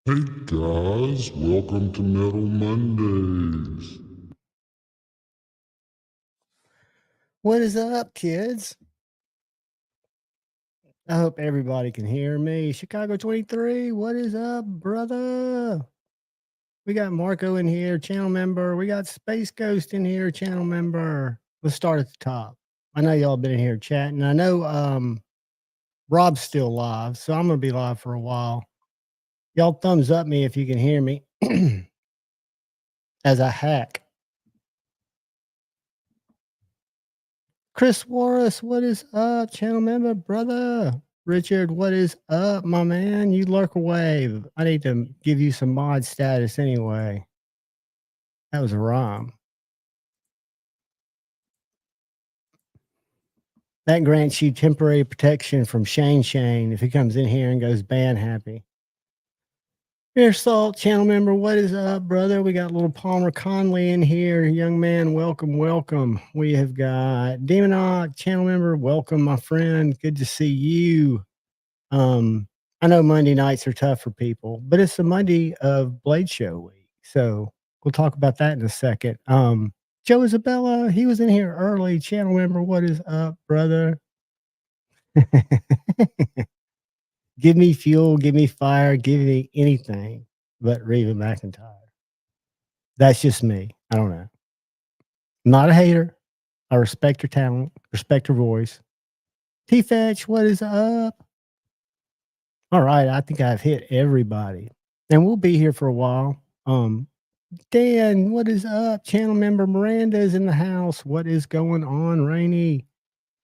Hey guys, welcome to Metal Mondays. What is up, kids? I hope everybody can hear me. Chicago 23, what is up, brother? We got Marco in here, channel member. We got Space Ghost in here, channel member. Let's start at the top. I know y'all been in here chatting. I know Rob's still live, so I'm gonna be live for a while. Y'all thumbs up me if you can hear me as I hack. Chris Warris, what is up, channel member, brother? Richard, what is up, my man? You lurk away. I need to give you some mod status anyway. That was a rhyme. That grants you temporary protection from Shane if he comes in here and goes ban happy. Air Salt, channel member, what is up, brother? We got little Palmer Conley in here. Young man, welcome, welcome. We have got Demonok, channel member, welcome, my friend. Good to see you. I know Monday nights are tough for people, but it's the Monday of Blade Show week. So we'll talk about that in a second. Joe Isabella, he was in here early. Channel member, what is up, brother? Give me fuel, give me fire, give me anything but Reva McIntyre. That's just me. I don't know. I'm not a hater. I respect her talent, respect her voice. T Fetch, what is up? All right, I think I've hit everybody. And we'll be here for a while. Dan, what is up? Channel member Miranda is in the house. What is going on, Rainey?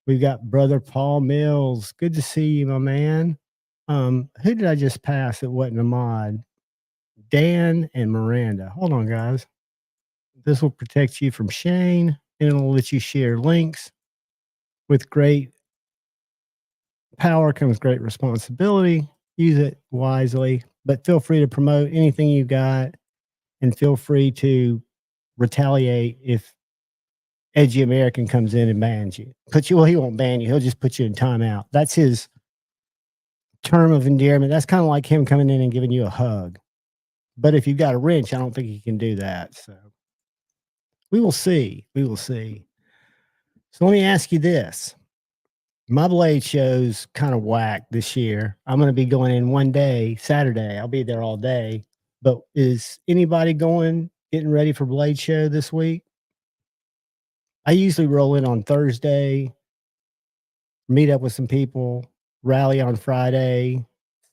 We've got brother Paul Mills. Good to see you, my man. Who did I just pass that wasn't a mod? Dan and Miranda. Hold on, guys. This will protect you from Shane, and it'll let you share links. With great power comes great responsibility. Use it wisely, but feel free to promote anything you got, and feel free to retaliate if Edgy American comes in and bans you. Well, he won't ban you. He'll just put you in timeout. That's his term of endearment. That's kind of like him coming in and giving you a hug. But if you've got a wrench, I don't think he can do that. So we will see. We will see. So let me ask you this. My Blade show's kind of whack this year. I'm going to be going in one day, Saturday. I'll be there all day. But is anybody getting ready for Blade Show this week? I usually roll in on Thursday, meet up with some people, rally on Friday,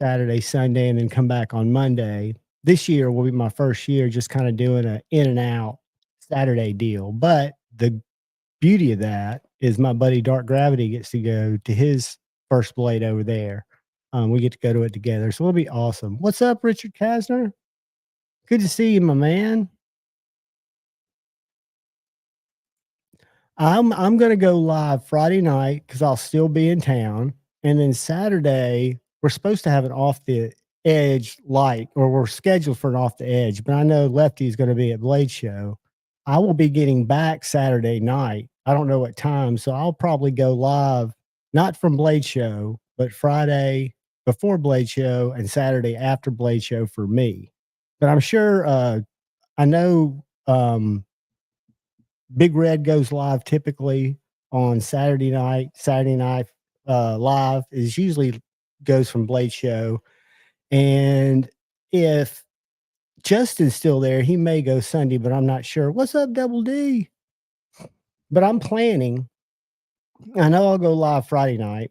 Saturday, Sunday, and then come back on Monday. This year will be my first year just kind of doing an in and out Saturday deal. But the beauty of that is my buddy Dark Gravity gets to go to his first Blade over there. We get to go to it together. So it'll be awesome. What's up, Richard Kasner? Good to see you, my man. I'm gonna go live Friday night because I'll still be in town, and then Saturday we're supposed to have an off the edge light, or we're scheduled for an off the edge. But I know Lefty is going to be at Blade Show. I will be getting back Saturday night. I don't know what time, so I'll probably go live not from Blade Show, but Friday before Blade Show and Saturday after Blade Show for me. But I'm sure I know. Big Red goes live typically on Saturday night. Saturday night live is usually goes from Blade Show. And if Justin's still there, he may go Sunday, but I'm not sure. What's up, Double D? But I'm planning. I know I'll go live Friday night,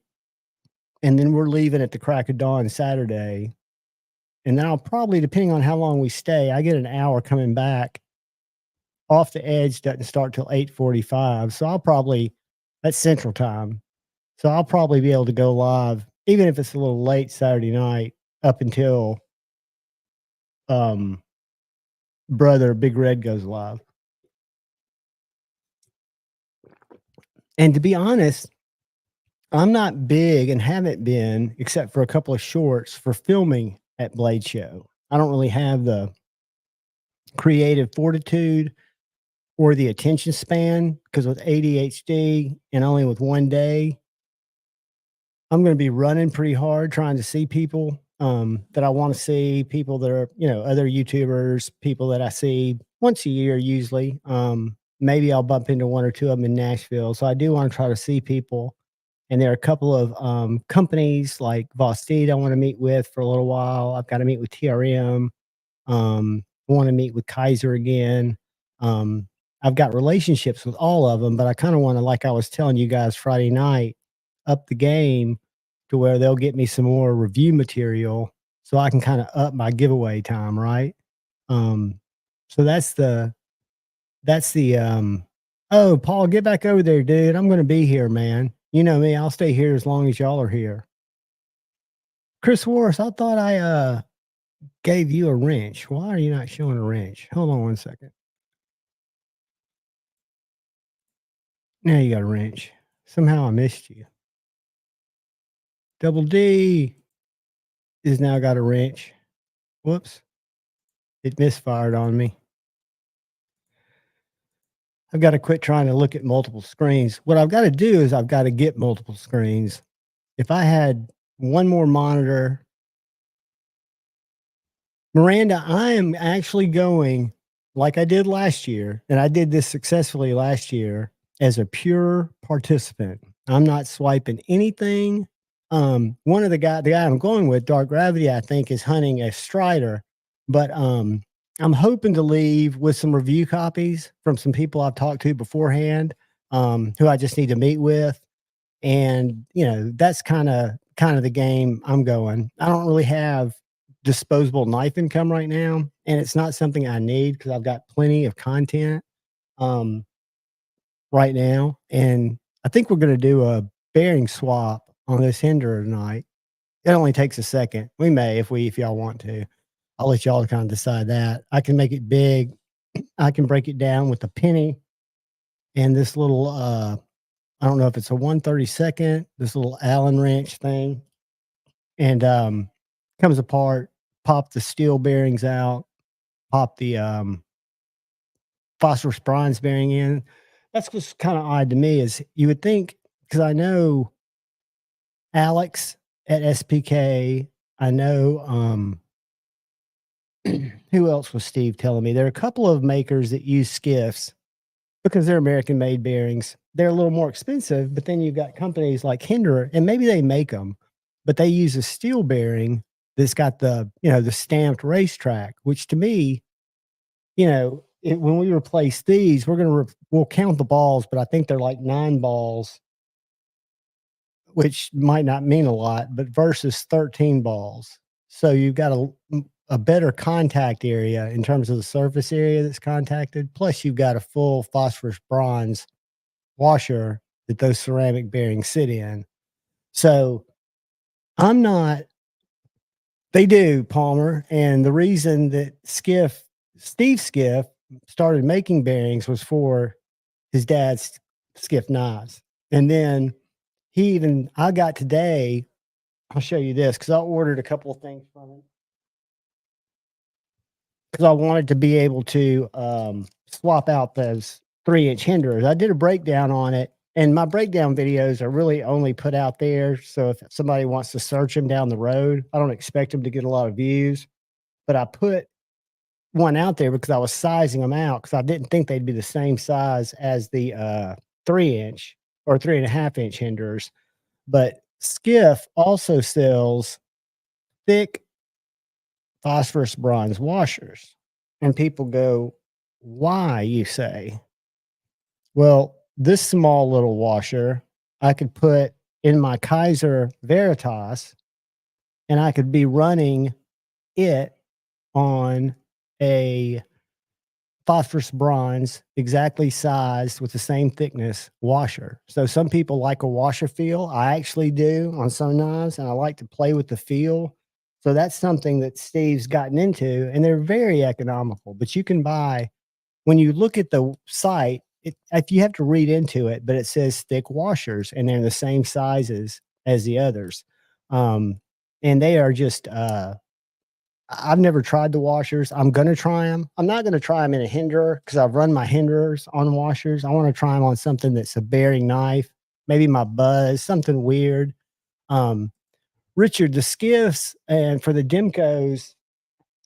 and then we're leaving at the crack of dawn Saturday. And then I'll probably, depending on how long we stay, I get an hour coming back. Off the Edge doesn't start till 8:45, so I'll probably, that's Central Time, so I'll probably be able to go live, even if it's a little late Saturday night, up until brother Big Red goes live. And to be honest, I'm not big and haven't been, except for a couple of shorts, for filming at Blade Show. I don't really have the creative fortitude or the attention span, because with ADHD and only with one day, I'm going to be running pretty hard trying to see people that I want to see, people that are, other YouTubers, people that I see once a year usually. Maybe I'll bump into one or two of them in Nashville. So I do want to try to see people. And there are a couple of companies like Vosteed I want to meet with for a little while. I've got to meet with TRM. I want to meet with Kaiser again. Um, I've got relationships with all of them, but I kind of want to, like I was telling you guys Friday night, up the game to where they'll get me some more review material so I can kind of up my giveaway time, right? Um, so that's the oh, Paul, get back over there, dude. I'm gonna be here, man. You know me, I'll stay here as long as y'all are here. Chris Warris, I thought I gave you a wrench. Why are you not showing a wrench? Hold on one second. Now you got a wrench. Somehow I missed you. Double D is now got a wrench. Whoops. It misfired on me. I've got to quit trying to look at multiple screens. What I've got to do is I've got to get multiple screens. If I had one more monitor, Miranda, I am actually going like I did last year, and I did this successfully last year as a pure participant. I'm not swiping anything. One of the guy I'm going with, Dark Gravity, I think is hunting a Strider, but I'm hoping to leave with some review copies from some people I've talked to beforehand, who I just need to meet with. And that's kind of the game I'm going. I don't really have disposable knife income right now, and it's not something I need because I've got plenty of content um, right now. And I think we're going to do a bearing swap on this Hinder tonight. It only takes a second. We may if y'all want to. I'll let y'all kind of decide that. I can make it big. I can break it down with a penny and this little I don't know if it's a 1/32, this little Allen wrench thing, and comes apart, pop the steel bearings out, pop the phosphorus bronze bearing in. That's what's kind of odd to me is you would think, because I know Alex at SPK, I know who else was Steve telling me? There are a couple of makers that use skiffs because they're American made bearings. They're a little more expensive, but then you've got companies like Hinder, and maybe they make them, but they use a steel bearing that's got the stamped racetrack, which to me, when we replace these, we'll count the balls, but I think they're like 9 balls, which might not mean a lot, but versus 13 balls. So you've got a better contact area in terms of the surface area that's contacted. Plus you've got a full phosphorus bronze washer that those ceramic bearings sit in. So they do, Palmer. And the reason that Steve Skiff started making bearings was for his dad's Skiff knives. And then I got today, I'll show you this because I ordered a couple of things from him. Because I wanted to be able to swap out those 3-inch hinders. I did a breakdown on it, and my breakdown videos are really only put out there. So if somebody wants to search them down the road, I don't expect them to get a lot of views. But I put one out there because I was sizing them out because I didn't think they'd be the same size as the 3-inch or 3.5-inch hinders. But Skiff also sells thick phosphorus bronze washers. And people go, why, you say? Well, this small little washer I could put in my Kaiser Veritas, and I could be running it on a phosphorus bronze, exactly sized with the same thickness washer. So some people like a washer feel. I actually do on some knives, and I like to play with the feel. So that's something that Steve's gotten into, and they're very economical. But you can buy, when you look at the site, if you have to read into it, but it says thick washers, and they're the same sizes as the others. And they are just I've never tried the washers. I'm going to try them. I'm not going to try them in a Hinder because I've run my Hinders on washers. I want to try them on something that's a bearing knife, maybe my Buzz, something weird. Richard, the skiffs and for the Demcos,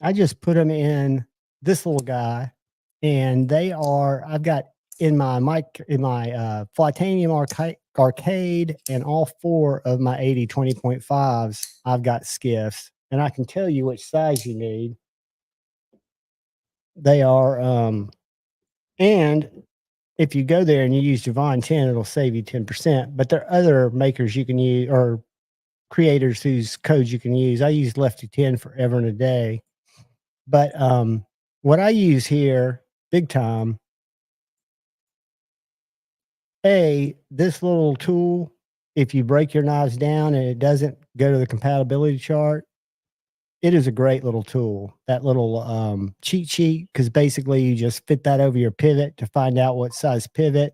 I just put them in this little guy, and I've got in my Flytanium arcade and all 4 of my 80 20.5s, I've got skiffs, and I can tell you which size you need. They are, and if you go there and you use Javon 10, it'll save you 10%. But there are other makers you can use or creators whose codes you can use. I use Lefty 10 forever and a day. But what I use here, big time, this little tool, if you break your knives down and it doesn't go to the compatibility chart, it is a great little tool. That little cheat sheet, because basically you just fit that over your pivot to find out what size pivot,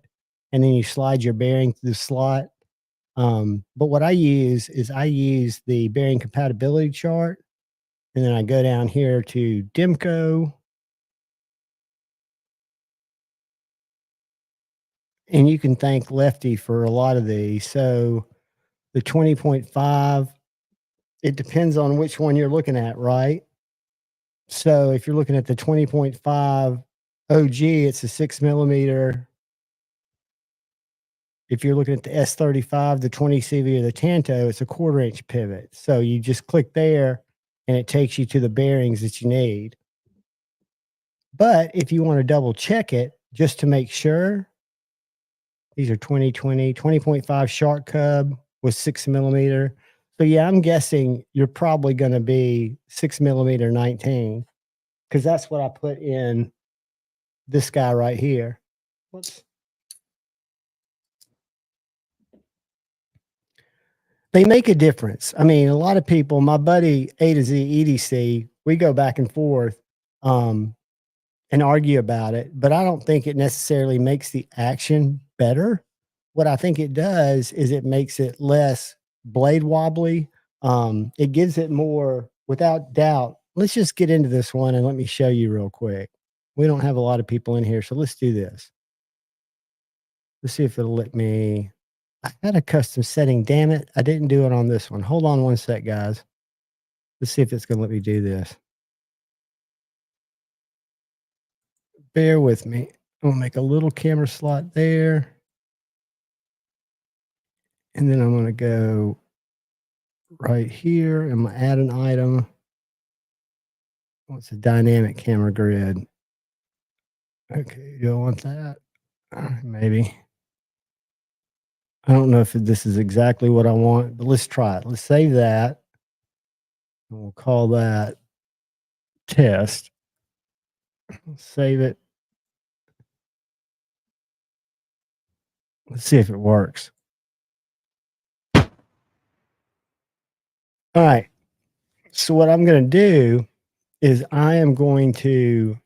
and then you slide your bearing through the slot. But what I use is the bearing compatibility chart, and then I go down here to Demco, and you can thank Lefty for a lot of these. So the 20.5, it depends on which one you're looking at, right? So if you're looking at the 20.5 OG, it's a 6 millimeter. If you're looking at the S35, the 20 CV, or the Tanto, it's a 1/4 inch pivot. So you just click there and it takes you to the bearings that you need. But if you want to double check it just to make sure, these are 20.5 shark cub with 6 millimeter. So yeah, I'm guessing you're probably going to be 6 millimeter 19, because that's what I put in this guy right here. Whoops. They make a difference. I mean, a lot of people, my buddy A to Z EDC, we go back and forth and argue about it, but I don't think it necessarily makes the action better. What I think it does is it makes it less blade wobbly. It gives it more, without doubt. Let's just get into this one and let me show you real quick. We don't have a lot of people in here, so let's do this. Let's see if it'll let me. I had a custom setting. Damn it. I didn't do it on this one. Hold on one sec, guys. Let's see if it's going to let me do this. Bear with me. I'm going to make a little camera slot there. And then I'm going to go right here. I'm going to add an item. What's a dynamic camera grid? Okay, you don't want that? Maybe. I don't know if this is exactly what I want, but let's try it. Let's save that. And we'll call that test. Save it. Let's see if it works. All right. So what I'm going to do is I am going to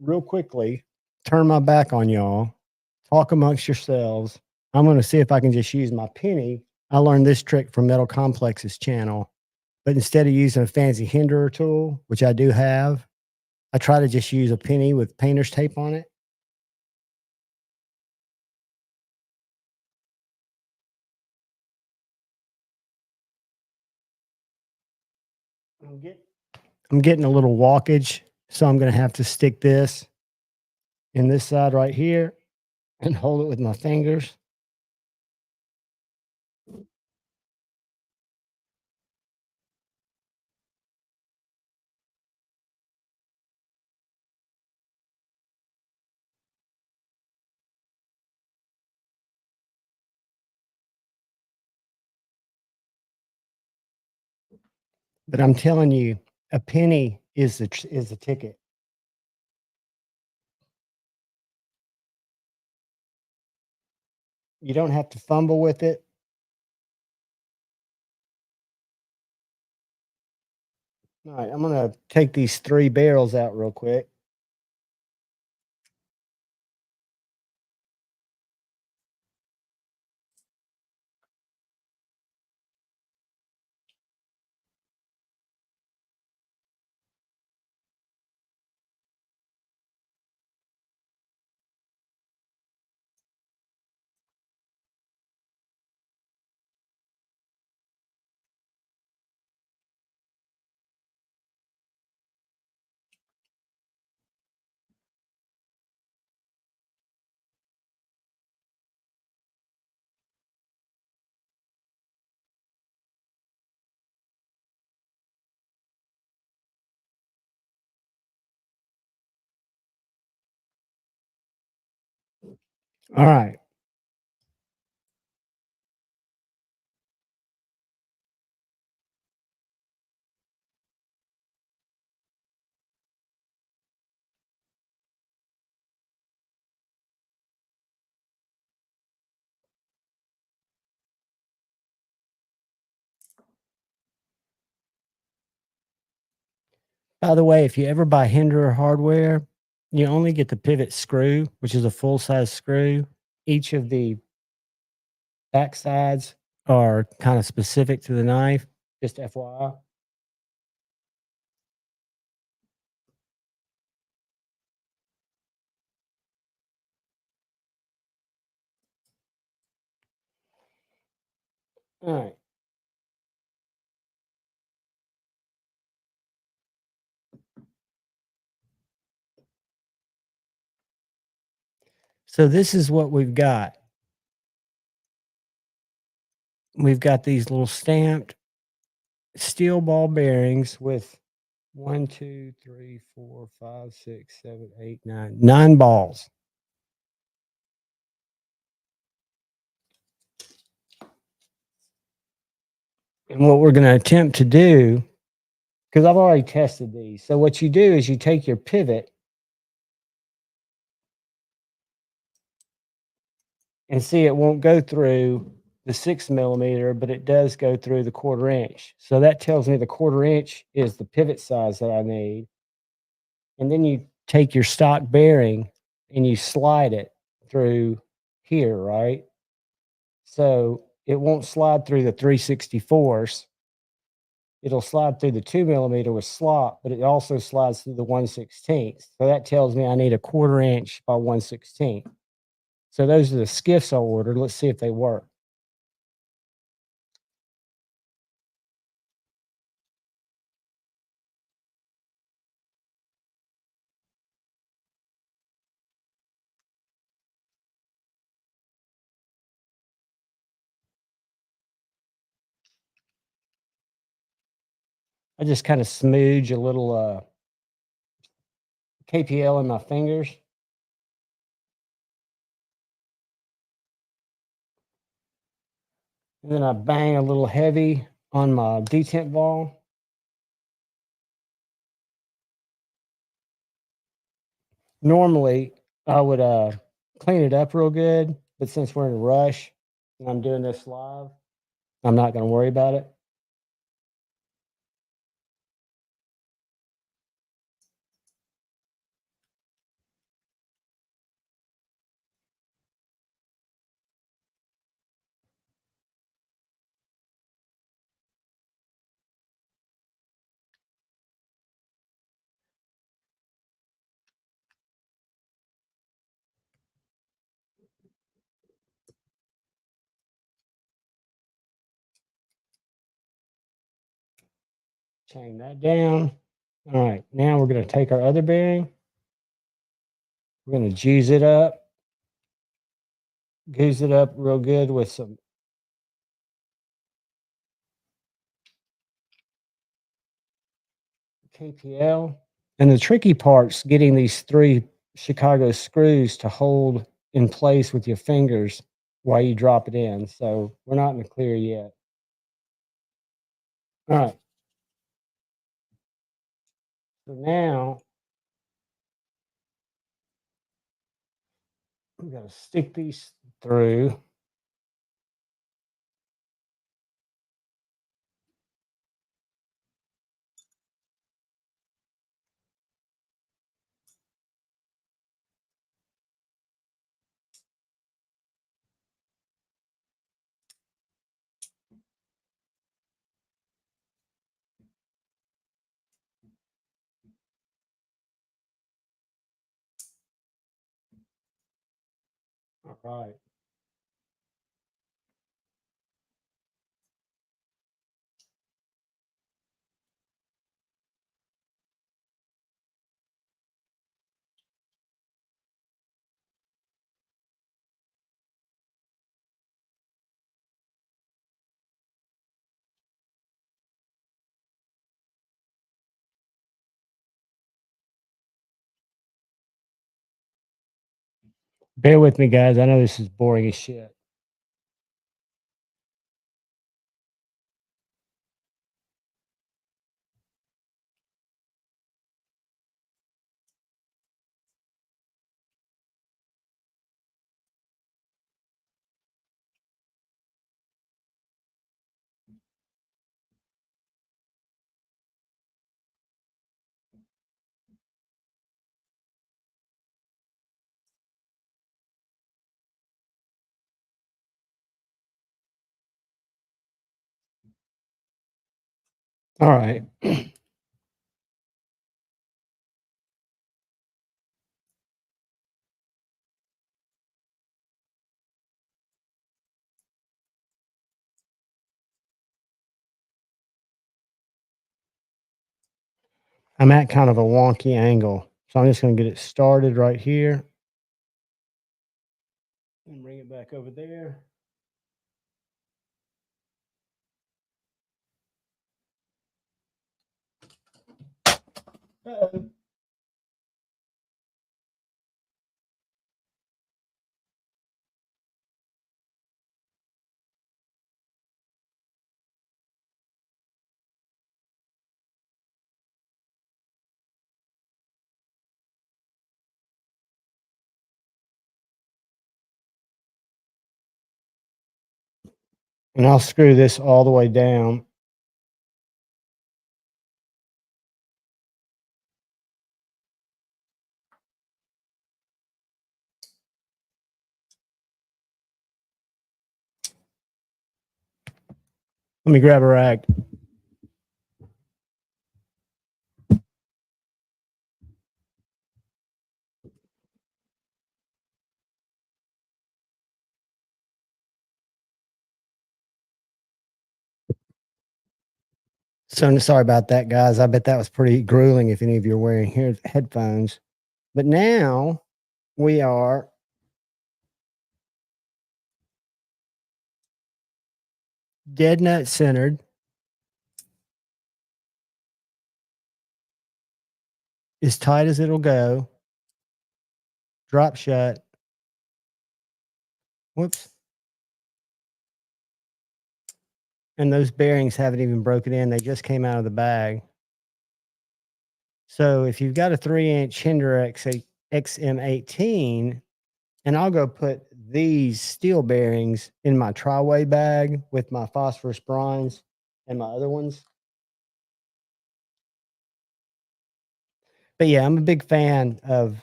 real quickly turn my back on y'all, talk amongst yourselves. I'm going to see if I can just use my penny. I learned this trick from Metal Complex's channel, but instead of using a fancy hinderer tool, which I do have, I try to just use a penny with painter's tape on it. I'm getting a little walkage, so I'm going to have to stick this in this side right here and hold it with my fingers. But I'm telling you, a penny is the ticket. You don't have to fumble with it. All right, I'm going to take these 3 barrels out real quick. All right. By the way, if you ever buy Hinder hardware, you only get the pivot screw, which is a full size screw. Each of the back sides are kind of specific to the knife, just FYI. All right. So this is what we've got. We've got these little stamped steel ball bearings with 1, 2, 3, 4, 5, 6, 7, 8, 9, 9 balls. And what we're going to attempt to do, because I've already tested these. So what you do is you take your pivot and see it won't go through the 6 millimeter, but it does go through the 1/4 inch. So that tells me the 1/4 inch is the pivot size that I need. And then you take your stock bearing and you slide it through here, right? So it won't slide through the 3/64. It'll slide through the 2 millimeter with slot, but it also slides through the 1/16. So that tells me I need a 1/4 inch by 1/16. So those are the skiffs I ordered. Let's see if they work. I just kind of smooge a little KPL in my fingers. And then I bang a little heavy on my detent ball. Normally, I would clean it up real good, but since we're in a rush and I'm doing this live, I'm not going to worry about it. Chain that down. All right, now we're going to take our other bearing. We're going to juice it up, goose it up real good with some KPL. And the tricky part's getting these 3 Chicago screws to hold in place with your fingers while you drop it in. So we're not in the clear yet. All right. So now we got to stick these through. All right. Bear with me, guys. I know this is boring as shit. All right. I'm at kind of a wonky angle. So I'm just going to get it started right here and bring it back over there. Uh-oh. And I'll screw this all the way down. Let me grab a rag. So sorry about that, guys. I bet that was pretty grueling if any of you are wearing headphones. But now we are dead nut centered, as tight as it'll go, drop shut. Whoops. And those bearings haven't even broken in. They just came out of the bag. So if you've got a 3-inch Hinder XM18, and I'll go put these steel bearings in my tri-way bag with my phosphorus brines and my other ones. But yeah, I'm a big fan of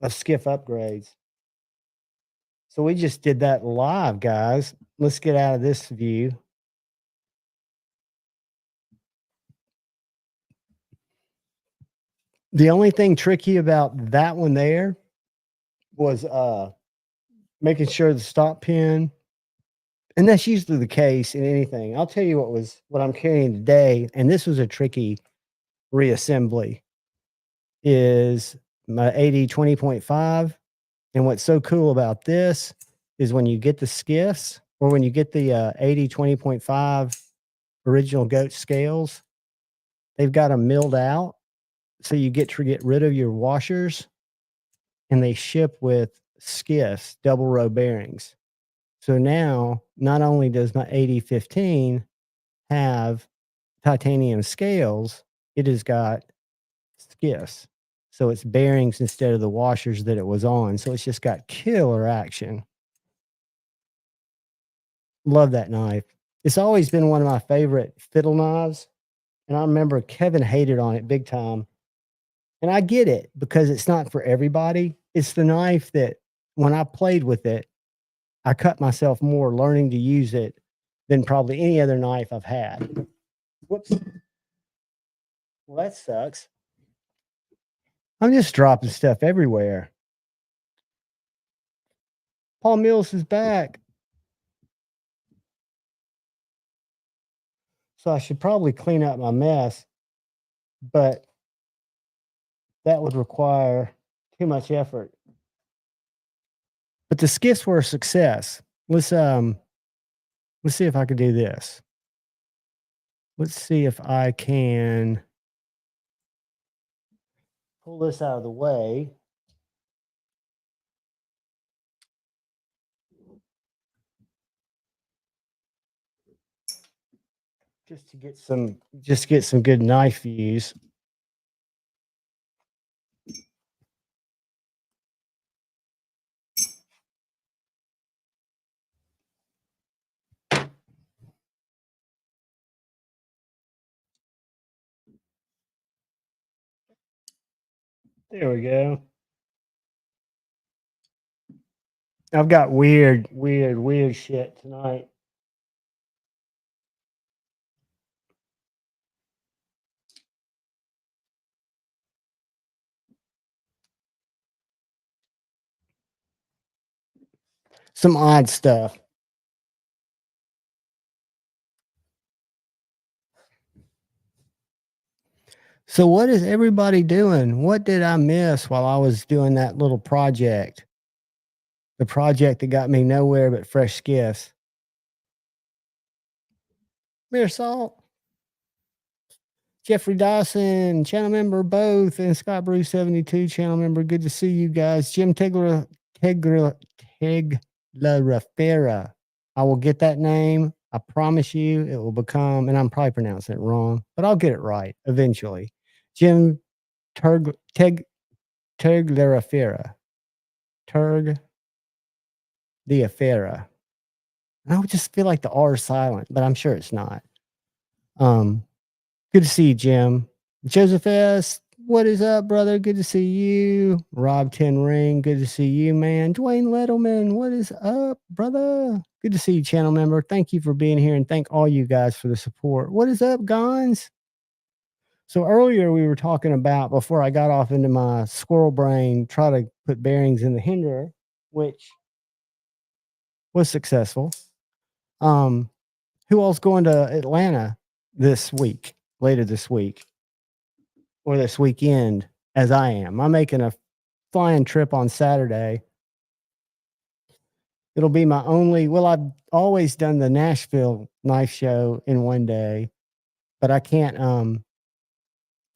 skiff upgrades. So we just did that live, guys. Let's get out of this view. The only thing tricky about that one there was making sure the stop pin, and that's usually the case in anything. I'll tell you what I'm carrying today, and this was a tricky reassembly, is my AD 20.5. And what's so cool about this is when you get the skiffs, or when you get the AD 20.5 original goat scales, they've got them milled out. So you get to get rid of your washers, and they ship with skiffs, double row bearings. So now, not only does my 8015 have titanium scales, it has got skiffs. So it's bearings instead of the washers that it was on. So it's just got killer action. Love that knife. It's always been one of my favorite fiddle knives. And I remember Kevin hated on it big time. And I get it, because it's not for everybody. It's the knife that when I played with it, I cut myself more learning to use it than probably any other knife I've had. Whoops. Well, that sucks. I'm just dropping stuff everywhere. Paul Mills is back. So I should probably clean up my mess, but that would require too much effort. But the skiffs were a success. Let's see if I can do this. Let's see if I can pull this out of the way. just to get some good knife views. There we go. I've got weird shit tonight. Some odd stuff. So what is everybody doing? What did I miss while I was doing that little project? The project that got me nowhere but fresh skiffs. Mere Salt, Jeffrey Dawson, channel member both, and Scott Bruce 72, channel member. Good to see you guys. Jim Teglerafera. I will get that name. I promise you it will become, and I'm probably pronouncing it wrong, but I'll get it right eventually. Jim Teglerafera. Diafera. I would just feel like the R is silent, but I'm sure it's not. Good to see you, Jim. Joseph S., what is up, brother? Good to see you. Rob 10 Ring, good to see you, man. Dwayne Lettleman, what is up, brother? Good to see you, channel member. Thank you for being here, and thank all you guys for the support. What is up, Gons? So earlier we were talking about, before I got off into my squirrel brain, try to put bearings in the hinderer, which was successful. Who all's going to Atlanta this week, later this week, or this weekend, as I am? I'm making a flying trip on Saturday. It'll be my only, well, I've always done the Nashville knife show in one day, but I can't,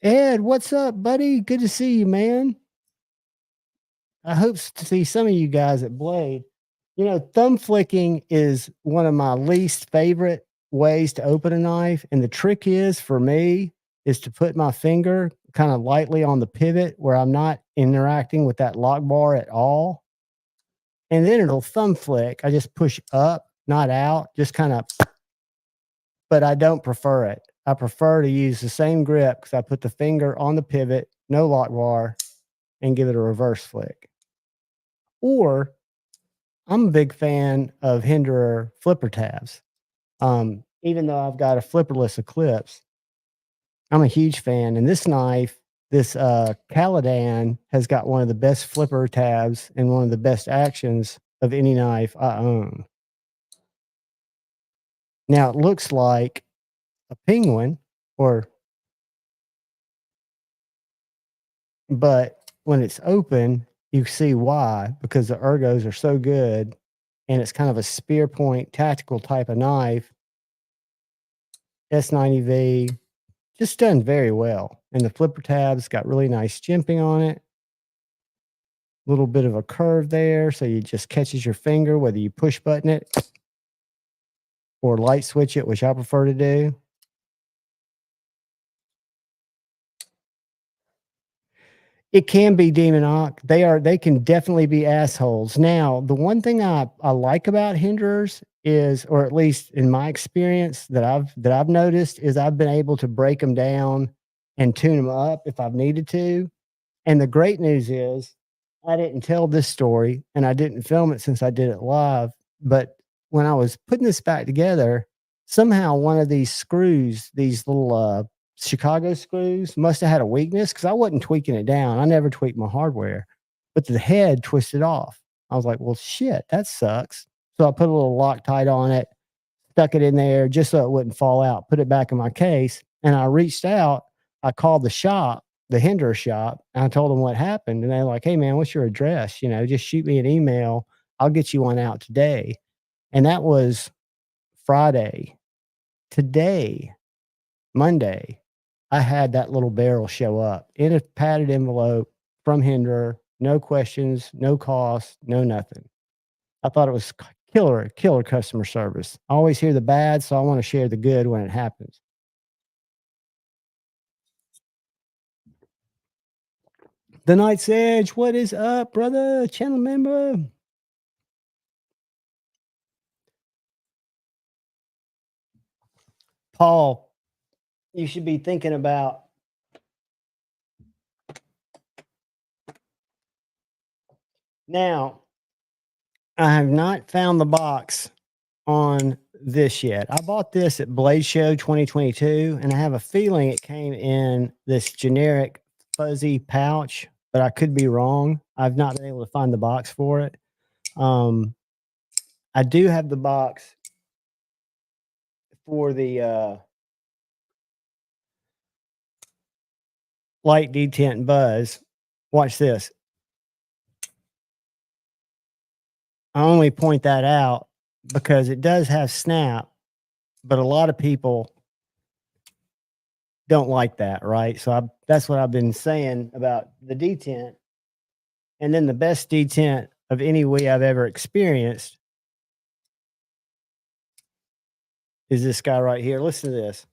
Ed, what's up, buddy? Good to see you, man. I hope to see some of you guys at Blade. You know, thumb flicking is one of my least favorite ways to open a knife. And the trick is, for me, is to put my finger kind of lightly on the pivot where I'm not interacting with that lock bar at all. And then it'll thumb flick. I just push up, not out, just kind of, but I don't prefer it. I prefer to use the same grip because I put the finger on the pivot, no lock bar, and give it a reverse flick. Or I'm a big fan of Hinderer flipper tabs. Even though I've got a flipperless Eclipse, I'm a huge fan. And this knife, this Caladan, has got one of the best flipper tabs and one of the best actions of any knife I own. Now it looks like a penguin, but when it's open, you see why, because the ergos are so good, and it's kind of a spear point tactical type of knife. S90V, just done very well. And the flipper tab's got really nice jimping on it. A little bit of a curve there, so you just catches your finger, whether you push button it or light switch it, which I prefer to do. It can be demonic. They can definitely be assholes. Now, the one thing I like about hinderers is, or at least in my experience that I've noticed, is I've been able to break them down and tune them up if I've needed to. And the great news is, I didn't tell this story and I didn't film it since I did it live. But when I was putting this back together, somehow one of these screws, these little Chicago screws, must have had a weakness, because I wasn't tweaking it down. I never tweak my hardware, but the head twisted off. I was like, well, shit, that sucks. So I put a little Loctite on it, stuck it in there just so it wouldn't fall out, put it back in my case. And I reached out, I called the shop, the Hinderer shop, and I told them what happened. And they're like, hey man, what's your address? You know, just shoot me an email. I'll get you one out today. And that was Friday. Today, Monday, I had that little barrel show up in a padded envelope from Hinderer. No questions, no cost, no nothing. I thought it was killer customer service. I always hear the bad, so I want to share the good when it happens. The Night's Edge, what is up, brother? Channel member. Paul, you should be thinking about now. I have not found the box on this yet. I bought this at Blade Show 2022, and I have a feeling it came in this generic fuzzy pouch, but I could be wrong. I've not been able to find the box for it. I do have the box for the Light Detent Buzz. Watch this. I only point that out because it does have snap, but a lot of people don't like that, right? So that's what I've been saying about the detent. And then the best detent of any Wii I've ever experienced is this guy right here. Listen to this.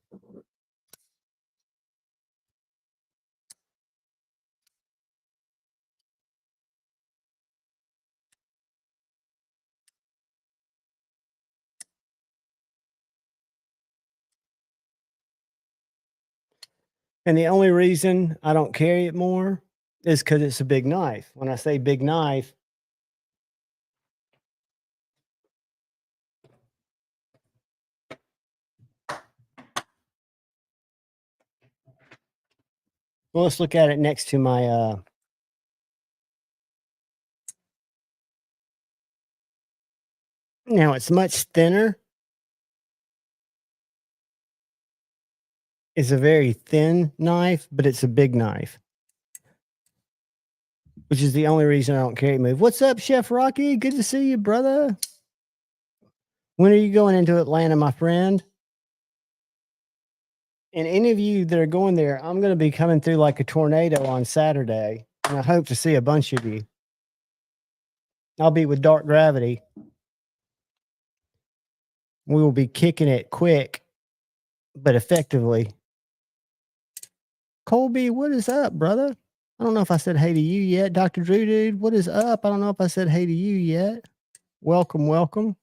And the only reason I don't carry it more is because it's a big knife. When I say big knife, well, let's look at it next to my now it's much thinner. It's a very thin knife, but it's a big knife, which is the only reason I don't carry it move. What's up, Chef Rocky? Good to see you, brother. When are you going into Atlanta, my friend? And any of you that are going there, I'm going to be coming through like a tornado on Saturday, and I hope to see a bunch of you. I'll be with Dark Gravity. We will be kicking it quick, but effectively. Colby, what is up, brother? I don't know if I said hey to you yet. Dr. Drew, dude, what is up? I don't know if I said hey to you yet. Welcome, welcome.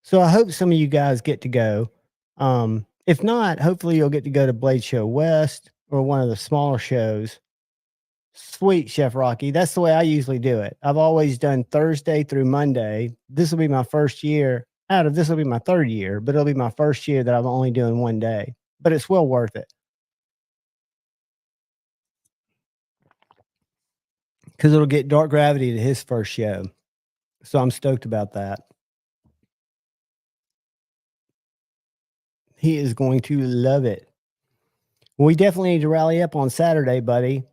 So I hope some of you guys get to go. If not, hopefully you'll get to go to Blade Show West or one of the smaller shows. Sweet, Chef Rocky. That's the way I usually do it. I've always done Thursday through Monday. This will be my first year. This will be my third year, but it'll be my first year that I'm only doing one day. But it's well worth it. Because it'll get Dark Gravity to his first show. So I'm stoked about that. He is going to love it. We definitely need to rally up on Saturday, buddy.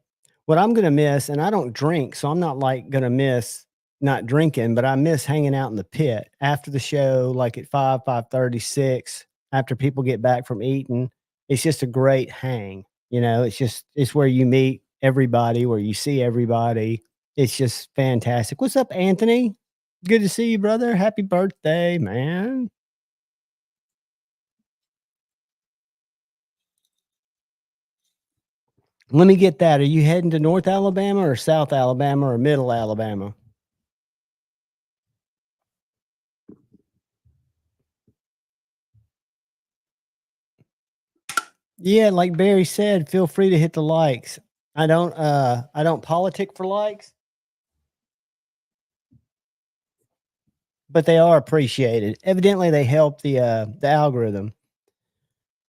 What I'm going to miss, and I don't drink, so I'm not like going to miss not drinking, but I miss hanging out in the pit after the show, like at 5:30, 6, after people get back from eating. It's just a great hang. You know, it's where you meet everybody, where you see everybody. It's just fantastic. What's up, Anthony? Good to see you, brother. Happy birthday, man. Let me get that. Are you heading to North Alabama or South Alabama or Middle Alabama? Yeah, like Barry said, feel free to hit the likes. I don't politic for likes, but they are appreciated. Evidently they help the algorithm.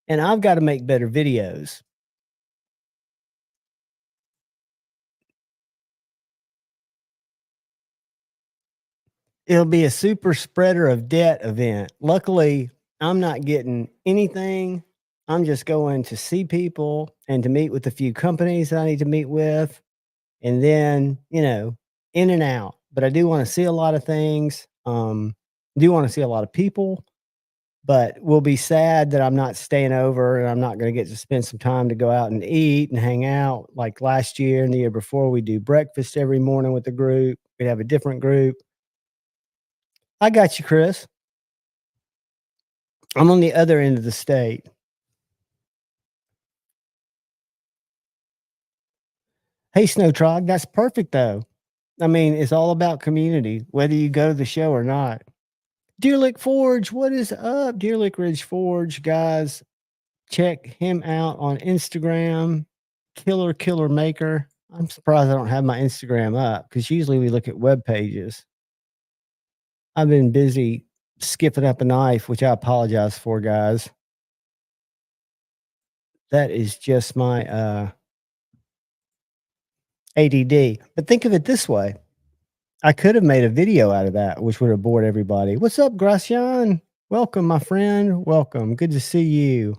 And I've got to make better videos. It'll be a super spreader of debt event. Luckily, I'm not getting anything. I'm just going to see people and to meet with a few companies that I need to meet with. And then, you know, in and out. But I do want to see a lot of things. Do want to see a lot of people, but we'll be sad that I'm not staying over and I'm not going to get to spend some time to go out and eat and hang out like last year and the year before. We do breakfast every morning with the group. We'd have a different group. I got you, Chris. I'm on the other end of the state. Hey, Snow Trog, that's perfect though. I mean, it's all about community, whether you go to the show or not. Deer Lick Forge, what is up? Deer Lick Ridge Forge, guys. Check him out on Instagram. Killer Maker. I'm surprised I don't have my Instagram up because usually we look at web pages. I've been busy skipping up a knife, which I apologize for, guys. That is just my ADD. But think of it this way. I could have made a video out of that, which would have bored everybody. What's up, Gracian? Welcome, my friend. Welcome. Good to see you.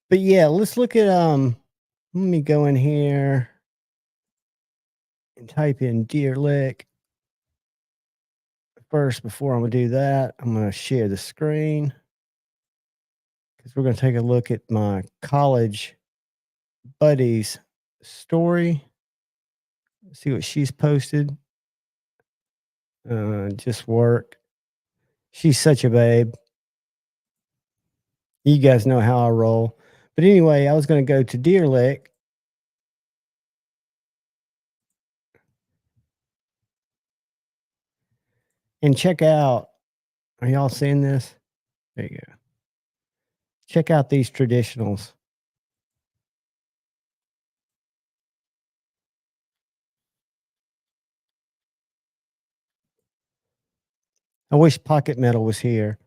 But yeah, let's look at let me go in here and type in Deer Lick. First, before I'm gonna do that, I'm gonna share the screen because we're gonna take a look at my college buddy's story. See what she's posted. Just work. She's such a babe. You guys know how I roll. But anyway, I was going to go to Deer Lick. And check out, are y'all seeing this? There you go. Check out these traditionals. I wish Pocket Metal was here.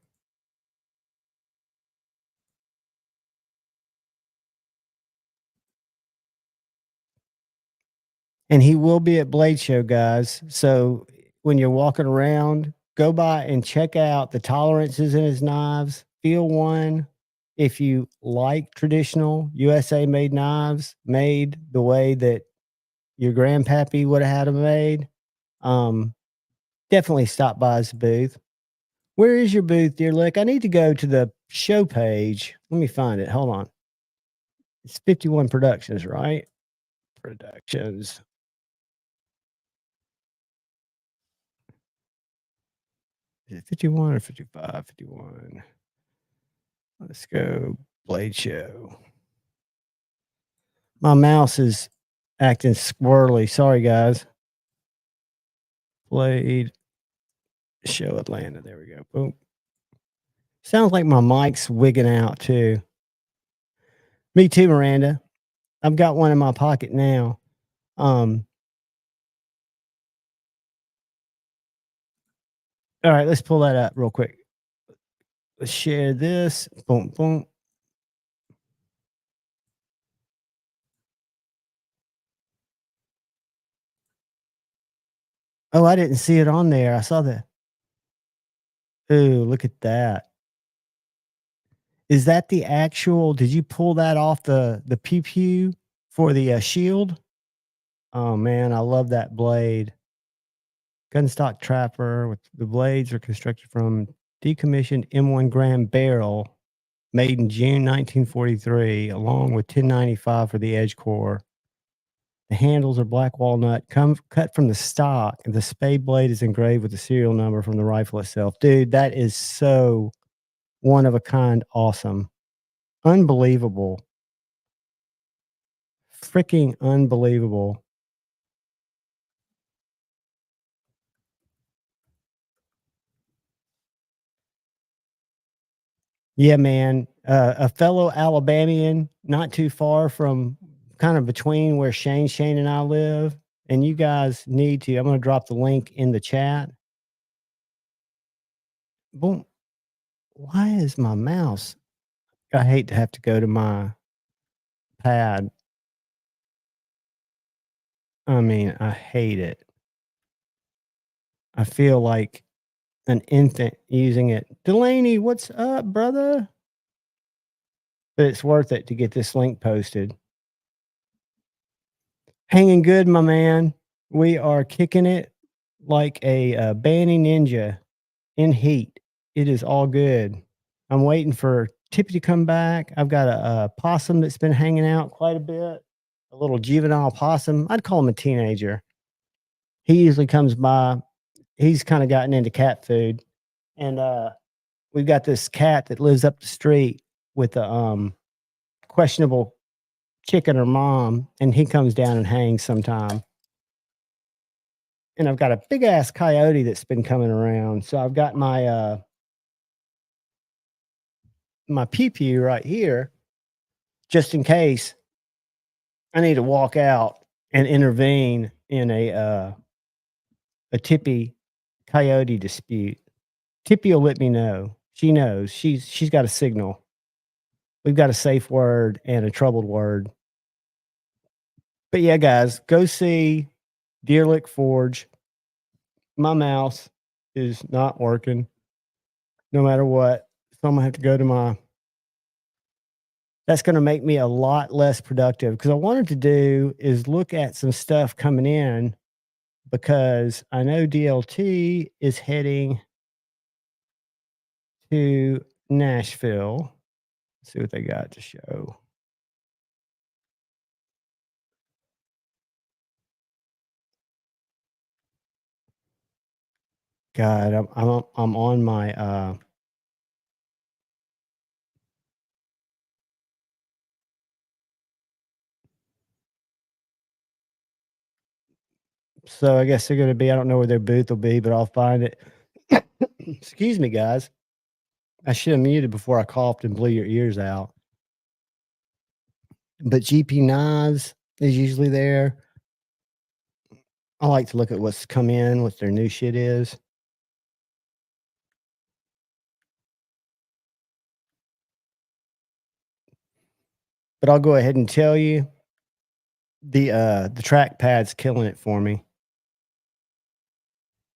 And he will be at Blade Show, guys. So when you're walking around, go by and check out the tolerances in his knives. Feel one. If you like traditional USA made knives, made the way that your grandpappy would have had them made, definitely stop by his booth. Where is your booth, Dear Lick? I need to go to the show page. Let me find it. Hold on. It's 51 Productions, right? Productions. Is it 51 or 55? 51. Let's go. Blade Show. My mouse is acting squirrely. Sorry, guys. Blade Show Atlanta. There we go. Boom. Sounds like my mic's wigging out too. Me too, Miranda. I've got one in my pocket now. All right, let's pull that up real quick. Let's share this. Boom, boom. Oh, I didn't see it on there. I saw that. Ooh, look at that. Is that the actual? Did you pull that off the pew pew for the shield? Oh man, I love that blade. Gunstock Trapper with the blades are constructed from decommissioned M1 Grand barrel made in June 1943, along with 1095 for the edge core. The handles are black walnut, cut from the stock, and the spade blade is engraved with the serial number from the rifle itself. Dude, that is so one of a kind awesome. Unbelievable. Freaking unbelievable. Yeah, man. A fellow Alabamian, not too far from kind of between where Shane and I live. And you guys need to, I'm going to drop the link in the chat. Boom. Why is my mouse? I hate to have to go to my pad. I mean, I hate it. I feel like an infant using it. Delaney, what's up, brother? But it's worth it to get this link posted. Hanging good, my man. We are kicking it like a banning ninja in heat. It is all good. I'm waiting for Tippy to come back. I've got a possum that's been hanging out quite a bit, a little juvenile possum. I'd call him a teenager. He usually comes by. He's kind of gotten into cat food. And we've got this cat that lives up the street with a questionable chick and her mom, and he comes down and hangs sometime. And I've got a big ass coyote that's been coming around. So I've got my pew right here, just in case I need to walk out and intervene in a Tippy coyote dispute. Tippy will let me know. She knows. She's got a signal. We've got a safe word and a troubled word. But yeah, guys, go see Deer Lick Forge. My mouse is not working no matter what. So I'm gonna have to go to my that's gonna make me a lot less productive because I wanted to do is look at some stuff coming in because I know DLT is heading to Nashville. Let's see what they got to show. God, I'm on my so I guess they're gonna be, I don't know where their booth will be, but I'll find it. Excuse me, guys. I should have muted before I coughed and blew your ears out. But GP Knives is usually there. I like to look at what's come in, what their new shit is. But I'll go ahead and tell you the trackpad's killing it for me.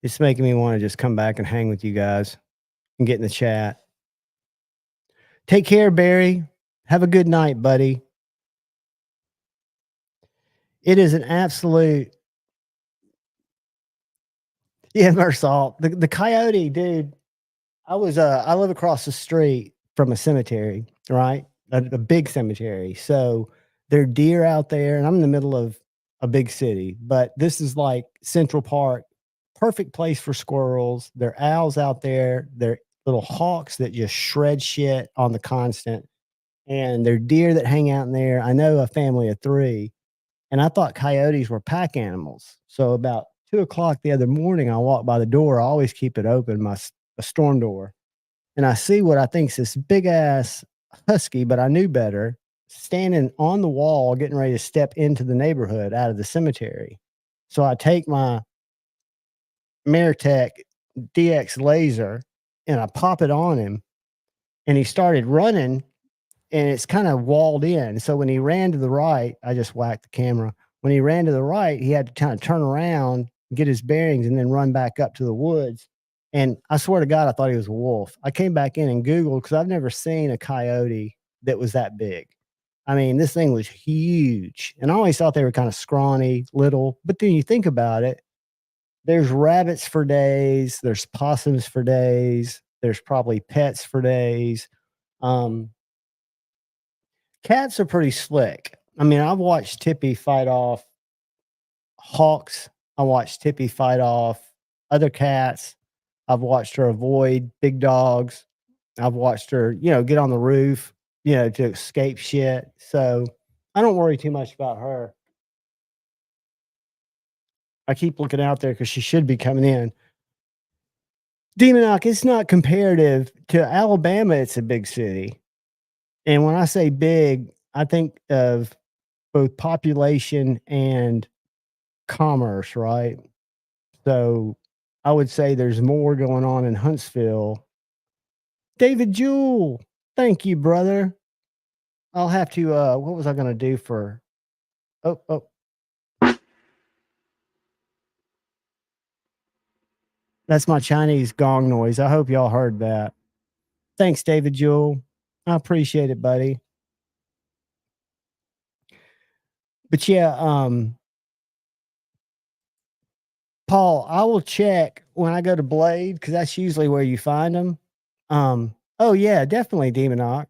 It's making me want to just come back and hang with you guys and get in the chat. Take care, Barry. Have a good night, buddy. It is an absolute Mersault. The coyote, dude. I live across the street from a cemetery, right? A big cemetery. So there are deer out there, and I'm in the middle of a big city, but this is like Central Park, perfect place for squirrels. There are owls out there. There are little hawks that just shred shit on the constant, and there are deer that hang out in there. I know a family of 3, and I thought coyotes were pack animals. So about 2:00 the other morning, I walked by the door. I always keep it open, a storm door, and I see what I think is this big ass husky, but I knew better, standing on the wall, getting ready to step into the neighborhood out of the cemetery. So I take my Meritech DX laser and I pop it on him, and he started running, and it's kind of walled in. So when he ran to the right, I just whacked the camera. When he ran to the right, he had to kind of turn around, get his bearings, and then run back up to the woods. And I swear to God, I thought he was a wolf. I came back in and Googled because I've never seen a coyote that was that big. I mean, this thing was huge. And I always thought they were kind of scrawny, little. But then you think about it, there's rabbits for days, there's possums for days, there's probably pets for days. Cats are pretty slick. I mean, I've watched Tippy fight off hawks. I watched Tippy fight off other cats. I've watched her avoid big dogs. I've watched her, get on the roof, to escape shit. So I don't worry too much about her. I keep looking out there because she should be coming in. Demonoc, it's not comparative to Alabama. It's a big city. And when I say big, I think of both population and commerce, right? So I would say there's more going on in Huntsville. David Jewell, thank you, brother. I'll have to what was I gonna do for oh that's my Chinese gong noise. I hope y'all heard that. Thanks, David Jewell. I appreciate it, buddy. But yeah, Paul, I will check when I go to Blade because that's usually where you find them. Oh yeah, definitely Demonoc.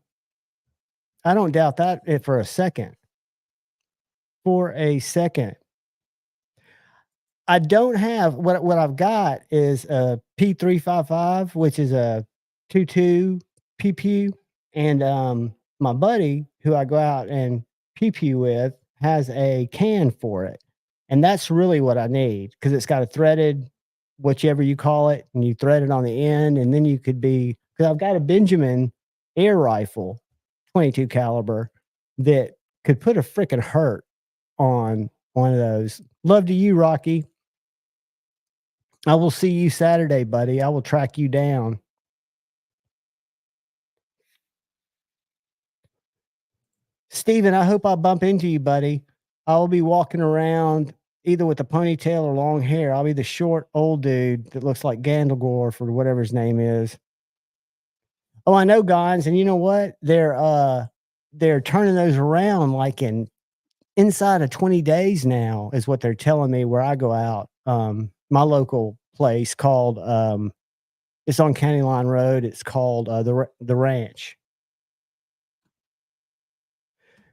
I don't doubt that for a second. For a second. I don't have what I've got is a P355, which is a 22 PPU, and my buddy who I go out and pew pew with has a can for it. And that's really what I need because it's got a threaded, whichever you call it, and you thread it on the end. And then you could be, because I've got a Benjamin air rifle, 22 caliber, that could put a freaking hurt on one of those. Love to you, Rocky. I will see you Saturday, buddy. I will track you down. Steven, I hope I bump into you, buddy. I will be walking around either with a ponytail or long hair. I'll be the short old dude that looks like Gandalf or whatever his name is. Oh, I know, Gons, and you know what? They're turning those around like in inside of 20 days now is what they're telling me where I go out. My local place called it's on County Line Road. It's called the Ranch.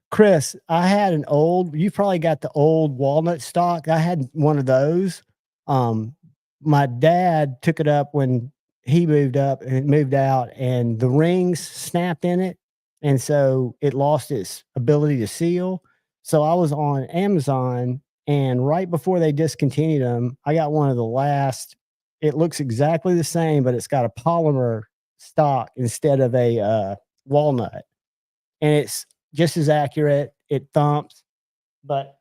Chris, I had an old, you probably got the old walnut stock. I had one of those. Um, my dad took it up when he moved up and moved out, and the rings snapped in it. And so it lost its ability to seal. So I was on Amazon, and right before they discontinued them, I got one of the last. It looks exactly the same, but it's got a polymer stock instead of a walnut, and it's just as accurate. It thumps, but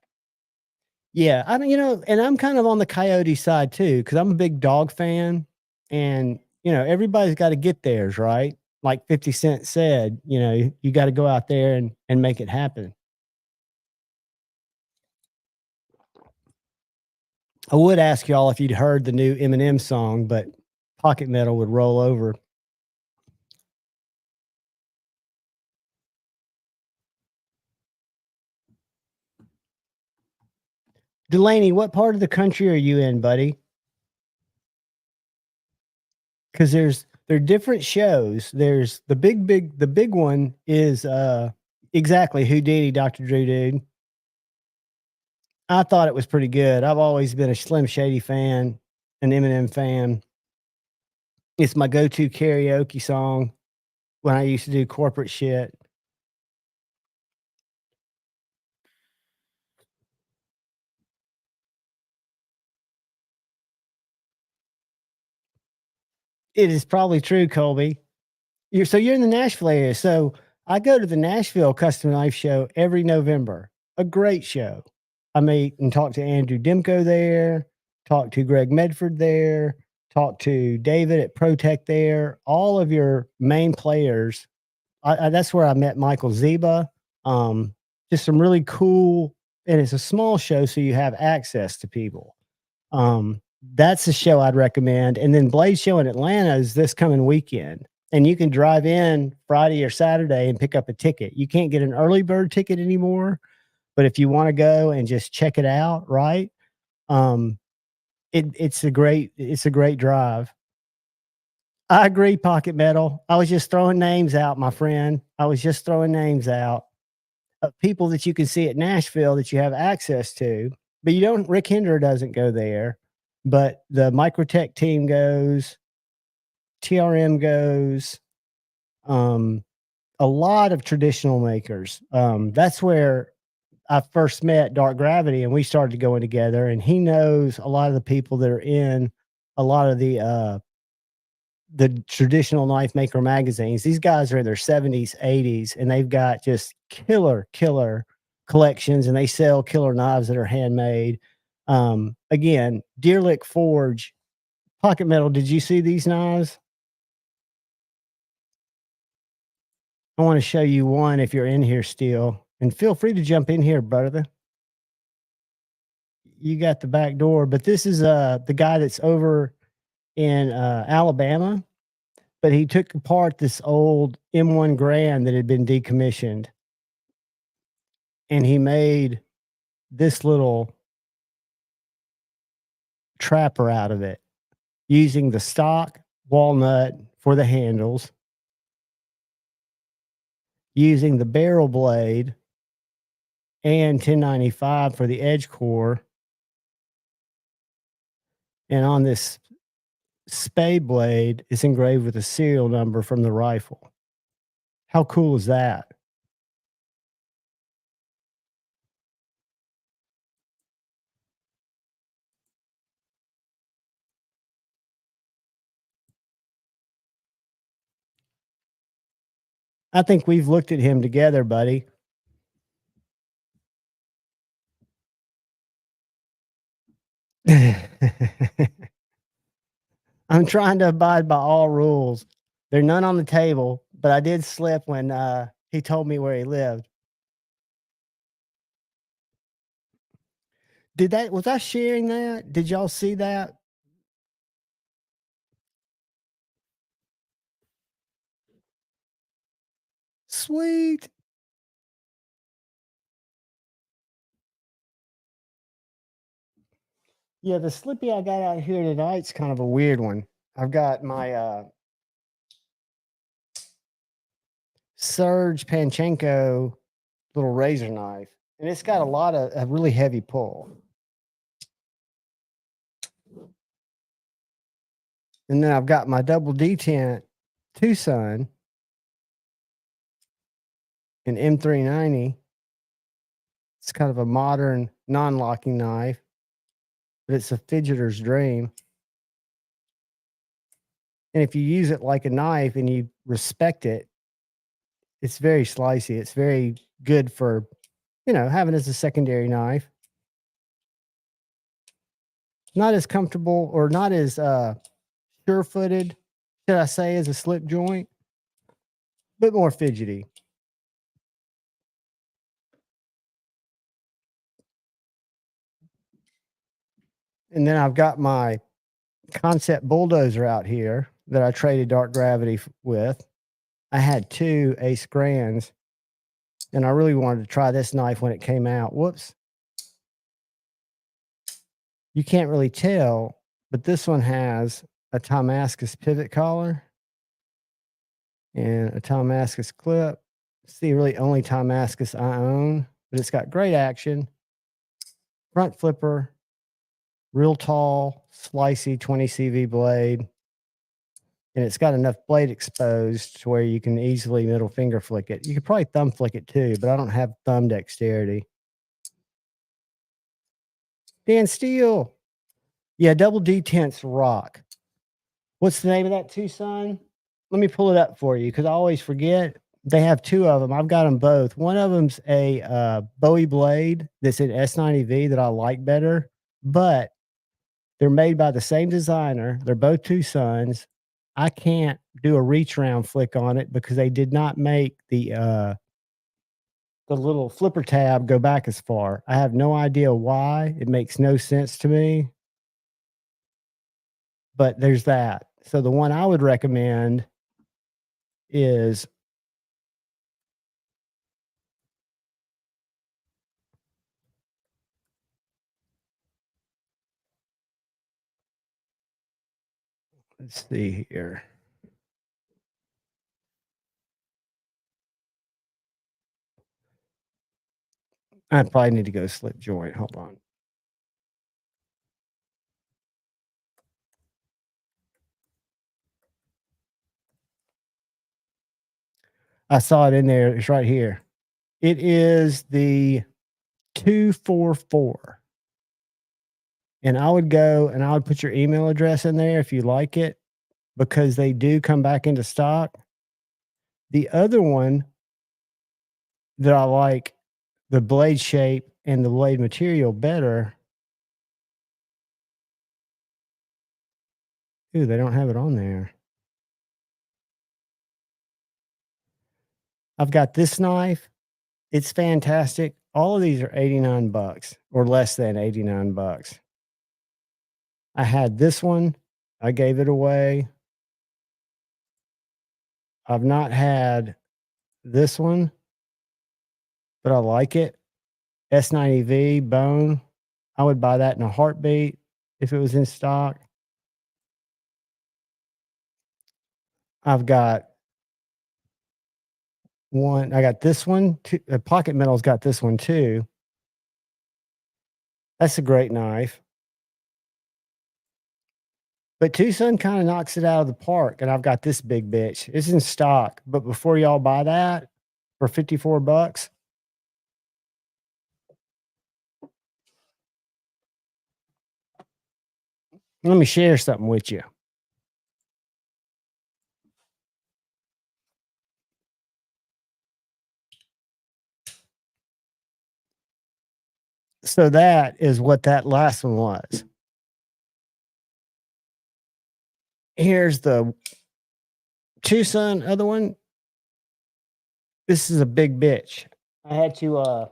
yeah, I mean, and I'm kind of on the coyote side too because I'm a big dog fan, and everybody's got to get theirs right. Like 50 Cent said, you got to go out there and make it happen. I would ask y'all if you'd heard the new Eminem song, but Pocket Metal would roll over. Delaney, what part of the country are you in, buddy? Because there are different shows. There's the big one is exactly Houdini, Dr. Drew, dude. I thought it was pretty good. I've always been a Slim Shady fan, an Eminem fan. It's my go-to karaoke song when I used to do corporate shit. It is probably true, Colby. You're in the Nashville area. So I go to the Nashville Custom Knife Show every November. A great show. I meet and talk to Andrew Demko there, talk to Greg Medford there, talk to David at ProTech there. All of your main players. That's where I met Michael Zeba. Just some really cool, and it's a small show, so you have access to people. That's a show I'd recommend. And then Blade Show in Atlanta is this coming weekend. And you can drive in Friday or Saturday and pick up a ticket. You can't get an early bird ticket anymore, but if you want to go and just check it out, right? It's a great drive. I agree, Pocket Metal. I was just throwing names out, my friend. I was just throwing names out of people that you can see at Nashville that you have access to. But you don't. Rick Hinder doesn't go there, but the Microtech team goes. TRM goes. A lot of traditional makers. That's where I first met Dark Gravity, and we started going together. And he knows a lot of the people that are in a lot of the traditional knife maker magazines. These guys are in their 70s, 80s, and they've got just killer collections, and they sell killer knives that are handmade. Again, Deerlick Forge, Pocket Metal. Did you see these knives? I want to show you one if you're in here still, and feel free to jump in here, brother. You got the back door, but this is the guy that's over in Alabama, but he took apart this old M1 Grand that had been decommissioned, and he made this little trapper out of it using the stock walnut for the handles, using the barrel blade and 1095 for the edge core, and on this spade blade is engraved with a serial number from the rifle. How cool is that? I think we've looked at him together, buddy. I'm trying to abide by all rules. There are none on the table, but I did slip when he told me where he lived. Was I sharing that? Did y'all see that? Sweet. Yeah, the slippy I got out here tonight's kind of a weird one. I've got my Serge Panchenko little razor knife, and it's got a really heavy pull. And then I've got my double detent Tucson, an M390. It's kind of a modern non-locking knife, but it's a fidgeter's dream. And if you use it like a knife and you respect it, it's very slicey. It's very good for, having as a secondary knife. Not as comfortable or not as sure-footed, should I say, as a slip joint. A bit more fidgety. And then I've got my Concept bulldozer out here that I traded Dark Gravity with. I had 2 Ace Grands, and I really wanted to try this knife when it came out. Whoops. You can't really tell, but this one has a Timascus pivot collar and a Timascus clip. It's the really only Timascus I own, but it's got great action. Front flipper, real tall, slicey 20 CV blade. And it's got enough blade exposed to where you can easily middle finger flick it. You could probably thumb flick it too, but I don't have thumb dexterity. Dan Steele. Yeah, double detents rock. What's the name of that Tucson? Let me pull it up for you because I always forget. They have 2 of them. I've got them both. One of them's a Bowie blade that's an S90V that I like better, but they're made by the same designer. They're both Tucsons. I can't do a reach round flick on it because they did not make the little flipper tab go back as far. I have no idea why. It makes no sense to me. But there's that. So the one I would recommend is let's see here. I probably need to go slip joint. Hold on. I saw it in there. It's right here. It is the 244. And I would go and I would put your email address in there if you like it, because they do come back into stock. The other one that I like, the blade shape and the blade material better. Ooh, they don't have it on there. I've got this knife. It's fantastic. All of these are 89 bucks or less than 89 bucks. I had this one. I gave it away. I've not had this one, but I like it. S90V bone. I would buy that in a heartbeat if it was in stock. I've got one. I got this one. Pocket Metal's got this one too. That's a great knife. But Tucson kind of knocks it out of the park. And I've got this big bitch. It's in stock. But before y'all buy that for 54 bucks, let me share something with you. So that is what that last one was. Here's the Tucson other one. This is a big bitch. I had to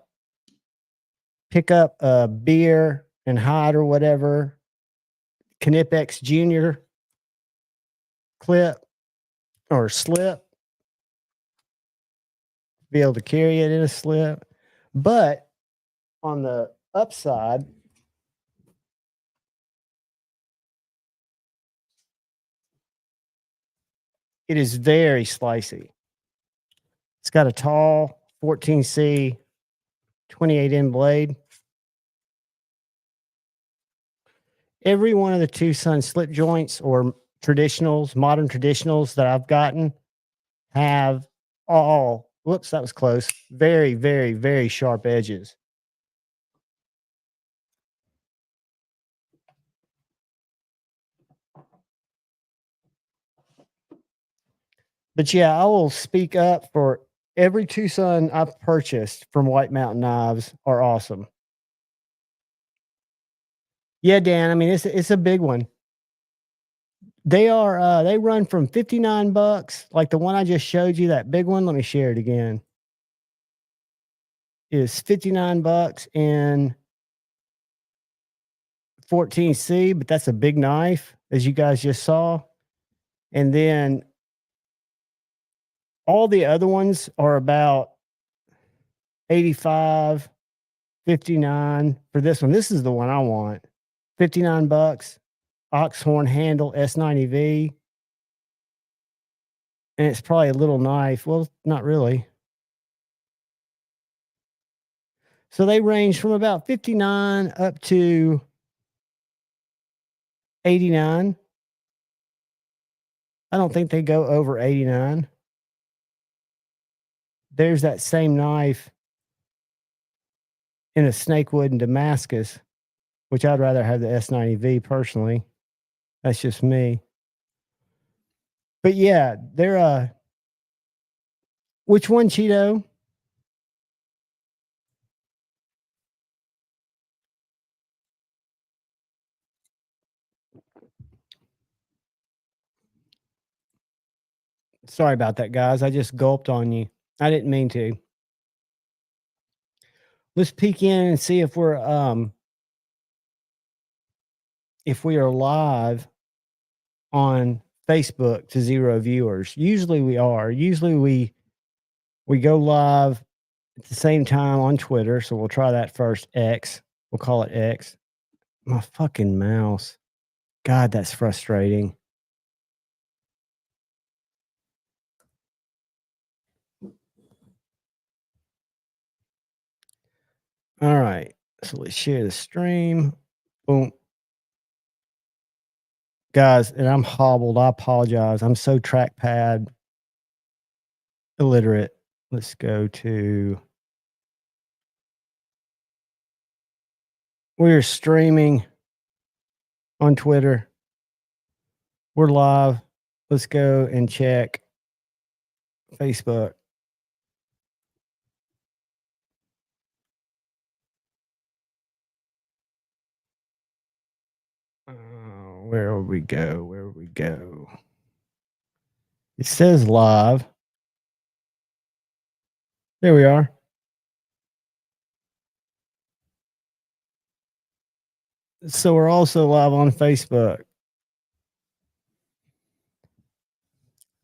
pick up a beer and hide or whatever Knipex Junior clip or slip, be able to carry it in a slip. But on the upside, it is very slicey. It's got a tall 14C 28N blade. Every one of the Tucson slip joints or traditionals, modern traditionals that I've gotten have all, whoops, that was close, very, very, very sharp edges. But yeah, I will speak up for every Tucson I've purchased from White Mountain Knives are awesome. Yeah, Dan, I mean, it's a big one. They are, they run from $59, like the one I just showed you, that big one. Let me share it again. Is $59 in 14C, but that's a big knife, as you guys just saw. And then all the other ones are about 85, 59 for this one. This is the one I want. $59, Oxhorn handle S90V. And it's probably a little knife. Well, not really. So they range from about 59 up to 89. I don't think they go over 89. There's that same knife in a Snakewood and Damascus, which I'd rather have the S90V personally. That's just me. But yeah, they're which one, Cheeto? Sorry about that, guys. I just gulped on you. I didn't mean to. Let's peek in and see if we are live on Facebook to 0 viewers. Usually we are. Usually we go live at the same time on Twitter, so we'll try that first. X. We'll call it X. My fucking mouse. God, that's frustrating. All right. So let's share the stream. Boom. Guys, and I'm hobbled. I apologize. I'm so trackpad illiterate. Let's go to. We're streaming on Twitter. We're live. Let's go and check Facebook. Where would we go? Where would we go? It says live. There we are. So we're also live on Facebook.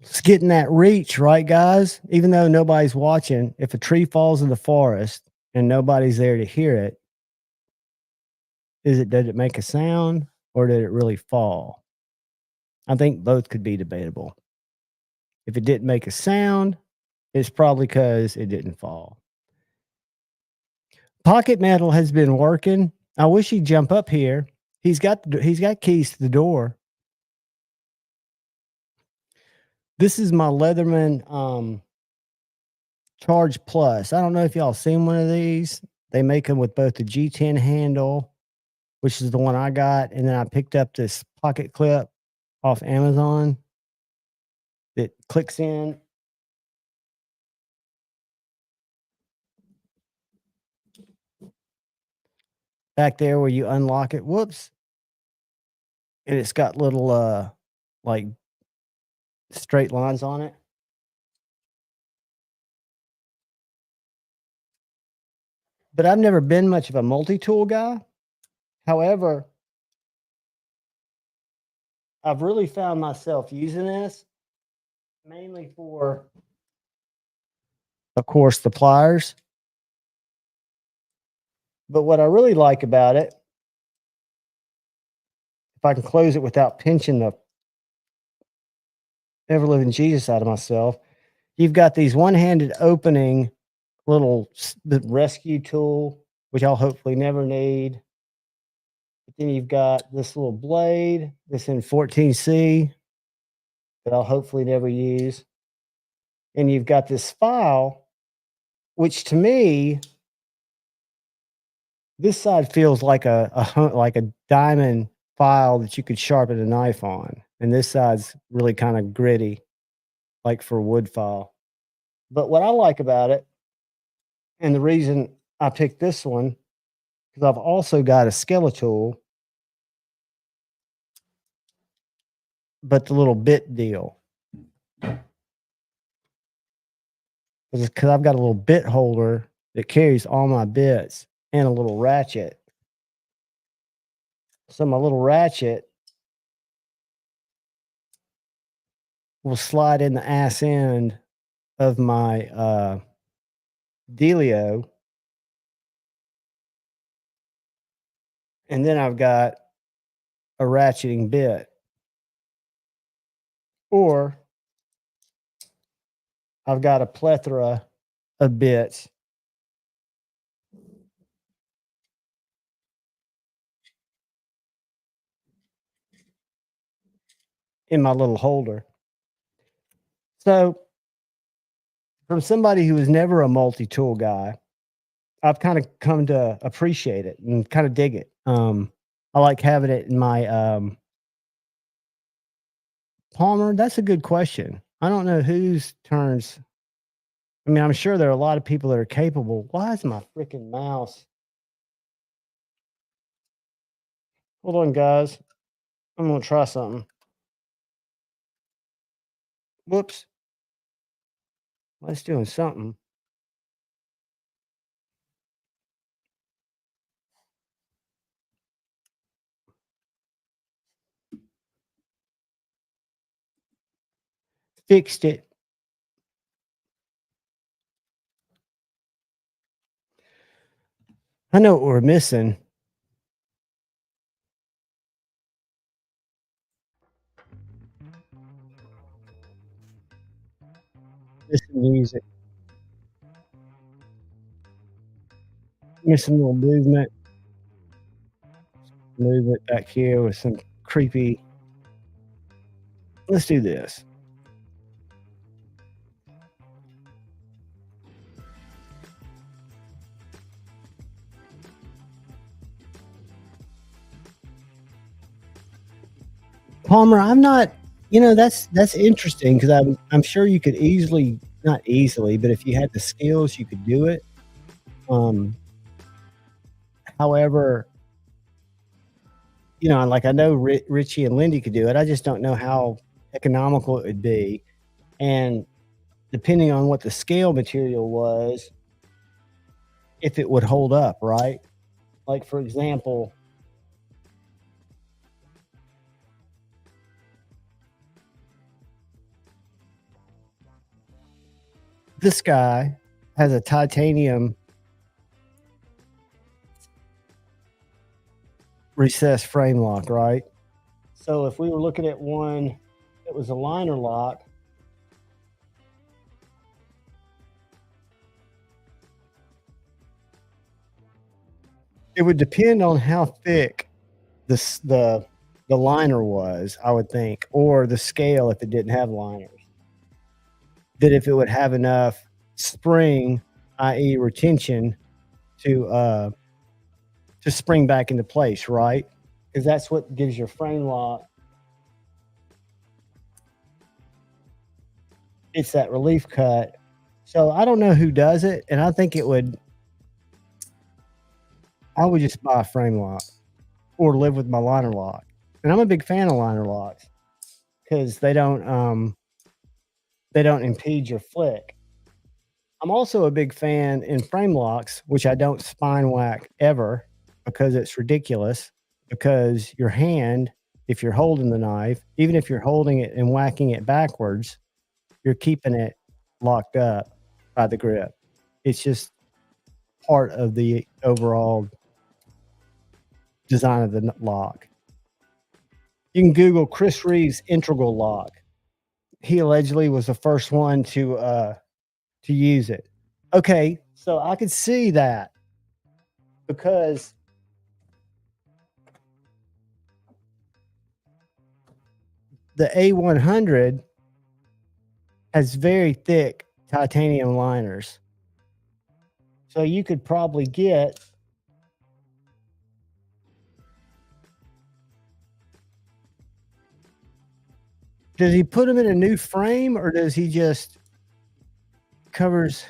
It's getting that reach, right, guys? Even though nobody's watching, if a tree falls in the forest and nobody's there to hear it, did it make a sound or did it really fall? I think both could be debatable. If it didn't make a sound, it's probably because it didn't fall. Pocket Metal has been working. I wish he'd jump up here. He's got keys to the door. This is my Leatherman Charge Plus. I don't know if y'all seen one of these. They make them with both the G10 handle, which is the one I got, and then I picked up this pocket clip off Amazon that clicks in. back there where you unlock it. Whoops. And it's got little like straight lines on it. But I've never been much of a multi-tool guy. However, I've really found myself using this mainly for, of course, the pliers. But what I really like about it, if I can close it without pinching the ever-living Jesus out of myself, you've got these one-handed opening the rescue tool, which I'll hopefully never need. But then you've got this little blade, this in 14C, that I'll hopefully never use. And you've got this file, which to me, this side feels like a diamond file that you could sharpen a knife on. And this side's really kind of gritty, like for a wood file. But what I like about it, and the reason I picked this one, because I've also got a skeletal, but the little bit deal. Because I've got a little bit holder that carries all my bits and a little ratchet. So my little ratchet will slide in the ass end of my dealio. And then I've got a ratcheting bit. Or I've got a plethora of bits in my little holder. So from somebody who was never a multi-tool guy, I've kind of come to appreciate it and kind of dig it. I like having it in my Palmer. That's a good question. I don't know whose turns. I mean, I'm sure there are a lot of people that are capable. Why is my freaking mouse? Hold on, guys. I'm going to try something. Whoops. Well, it's doing something. Fixed it. I know what we're missing. Missing music. Missing a little movement. Movement back here with some creepy. Let's do this. Palmer, I'm not, that's interesting because I'm sure you could easily, not easily, but if you had the skills, you could do it. However, like I know Richie and Lindy could do it. I just don't know how economical it would be. And depending on what the scale material was, if it would hold up, right? Like, for example, this guy has a titanium recessed frame lock, right? So if we were looking at one that was a liner lock, it would depend on how thick the liner was, I would think, or the scale if it didn't have liners. That if it would have enough spring, i.e. retention, to spring back into place, right? Because that's what gives your frame lock. It's that relief cut. So I don't know who does it, and I think it would I would just buy a frame lock or live with my liner lock. And I'm a big fan of liner locks because they don't impede your flick. I'm also a big fan in frame locks, which I don't spine whack ever because it's ridiculous. Because your hand, if you're holding the knife, even if you're holding it and whacking it backwards, you're keeping it locked up by the grip. It's just part of the overall design of the lock. You can Google Chris Reeves integral lock. He allegedly was the first one to use it. Okay, so I could see that because the A100 has very thick titanium liners. So you could probably get does he put them in a new frame or does he just covers?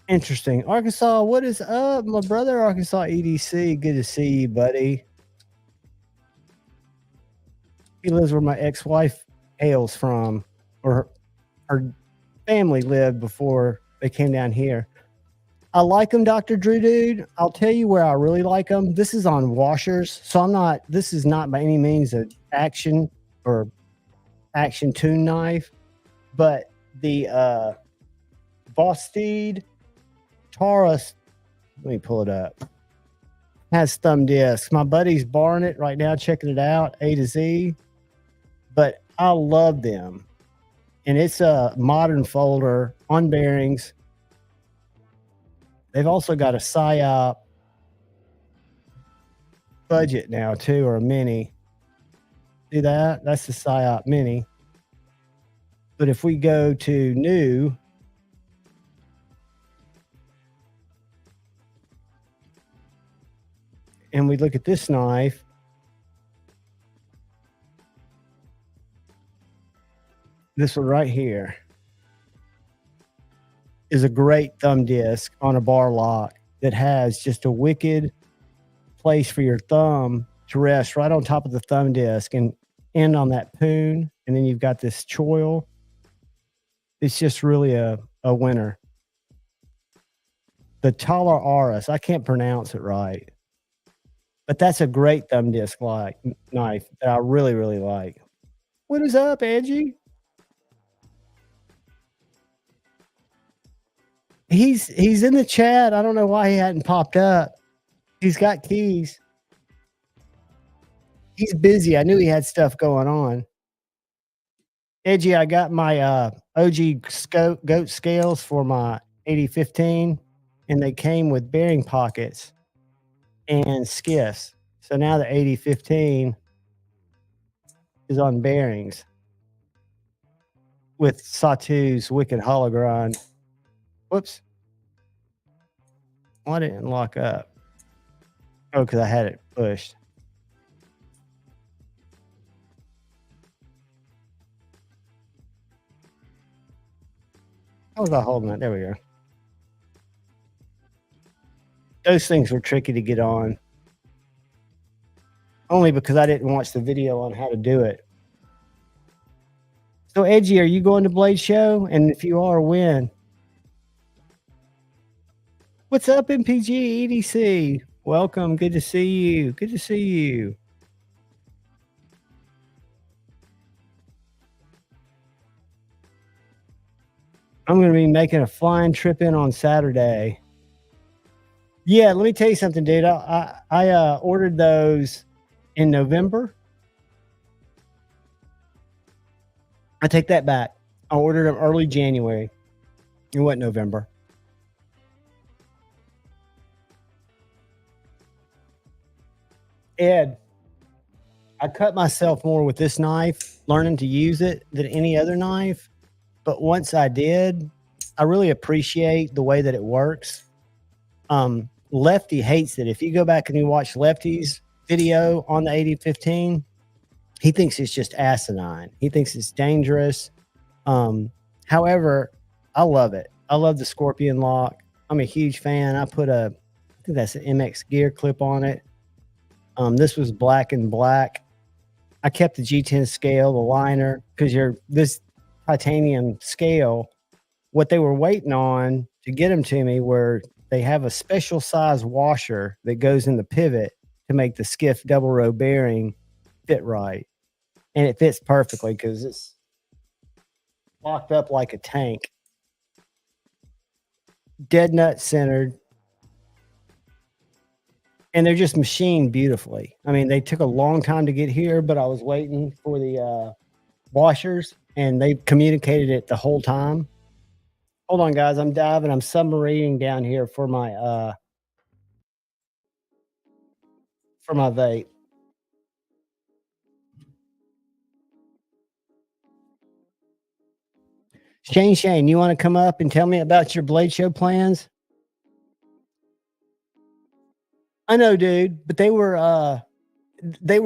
Interesting. Arkansas, what is up? My brother, Arkansas EDC. Good to see you, buddy. He lives where my ex-wife hails from, or her family lived before they came down here. I like them, Dr. Drew Dude. I'll tell you where I really like them. This is on washers. So this is not by any means an action or action tune knife, but the Vosteed Taurus, let me pull it up, has thumb discs. My buddy's borrowing it right now, checking it out, A to Z, but I love them. And it's a modern folder on bearings. They've also got a PSYOP budget now too, or a mini. See that? That's the PSYOP mini. But if we go to new, and we look at this knife, this one right here is a great thumb disc on a bar lock that has just a wicked place for your thumb to rest right on top of the thumb disc and end on that poon. And then you've got this choil. It's just really a winner. The Talar Aris, I can't pronounce it right, but that's a great thumb disc knife that I really, really like. What is up, Angie? He's in the chat. I don't know why he hadn't popped up. He's got keys. He's busy. I knew he had stuff going on. Edgy, I got my OG goat scales for my 8015, and they came with bearing pockets and skiffs. So now the 8015 is on bearings with Satu's Wicked Hologrind. Whoops. Why didn't it lock up? Oh, because I had it pushed. How was I holding that? There we go. Those things were tricky to get on. Only because I didn't watch the video on how to do it. So, Edgy, are you going to Blade Show? And if you are, when? What's up, MPG EDC? Welcome. Good to see you. Good to see you. I'm going to be making a flying trip in on Saturday. Yeah, let me tell you something, dude. I ordered those in November. I take that back. I ordered them early January. It wasn't November. Ed, I cut myself more with this knife, learning to use it than any other knife. But once I did, I really appreciate the way that it works. Lefty hates it. If you go back and you watch Lefty's video on the 8015, he thinks it's just asinine. He thinks it's dangerous. However, I love it. I love the Scorpion lock. I'm a huge fan. I think that's an MX gear clip on it. This was black and black. I kept the G10 scale, the liner, because this titanium scale, what they were waiting on to get them to me were they have a special size washer that goes in the pivot to make the skiff double row bearing fit right. And it fits perfectly because it's locked up like a tank. Dead nut centered. And they're just machined beautifully. I mean, they took a long time to get here, but I was waiting for the washers and they communicated it the whole time. Hold on, guys. I'm diving. I'm submarining down here for my vape. Shane, you want to come up and tell me about your Blade Show plans? I know, dude, but they were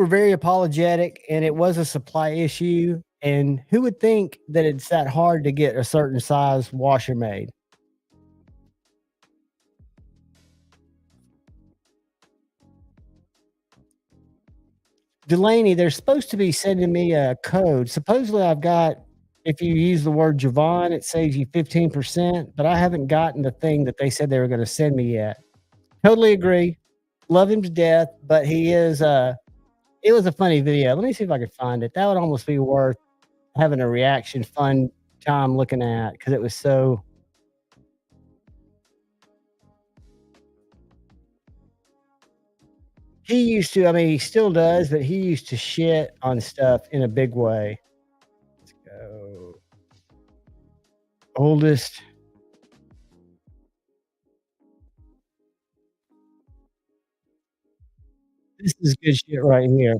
very apologetic and it was a supply issue. And who would think that it's that hard to get a certain size washer made? Delaney, they're supposed to be sending me a code. Supposedly I've got, if you use the word Javon, it saves you 15%, but I haven't gotten the thing that they said they were going to send me yet. Totally agree. Love him to death, but he is, it was a funny video. Let me see if I can find it. That would almost be worth having a reaction fun time looking at because it was so. He used to, I mean, he still does, but he used to shit on stuff in a big way. Let's go. Oldest. This is good shit right here.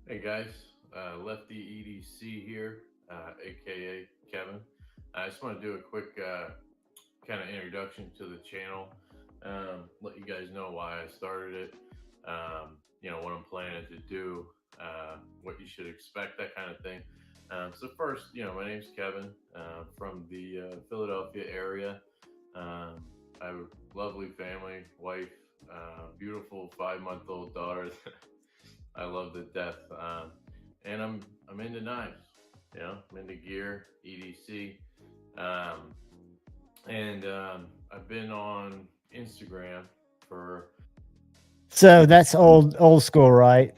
Hey guys, Lefty EDC here, aka Kevin. I just want to do a quick kind of introduction to the channel, let you guys know why I started it, what I'm planning to do, what you should expect, that kind of thing. So first, my name's Kevin, from the Philadelphia area. I have a lovely family, wife, beautiful 5-month-old daughter. I love to death, and I'm into knives. I'm into gear, EDC, and I've been on Instagram for. So that's old school, right?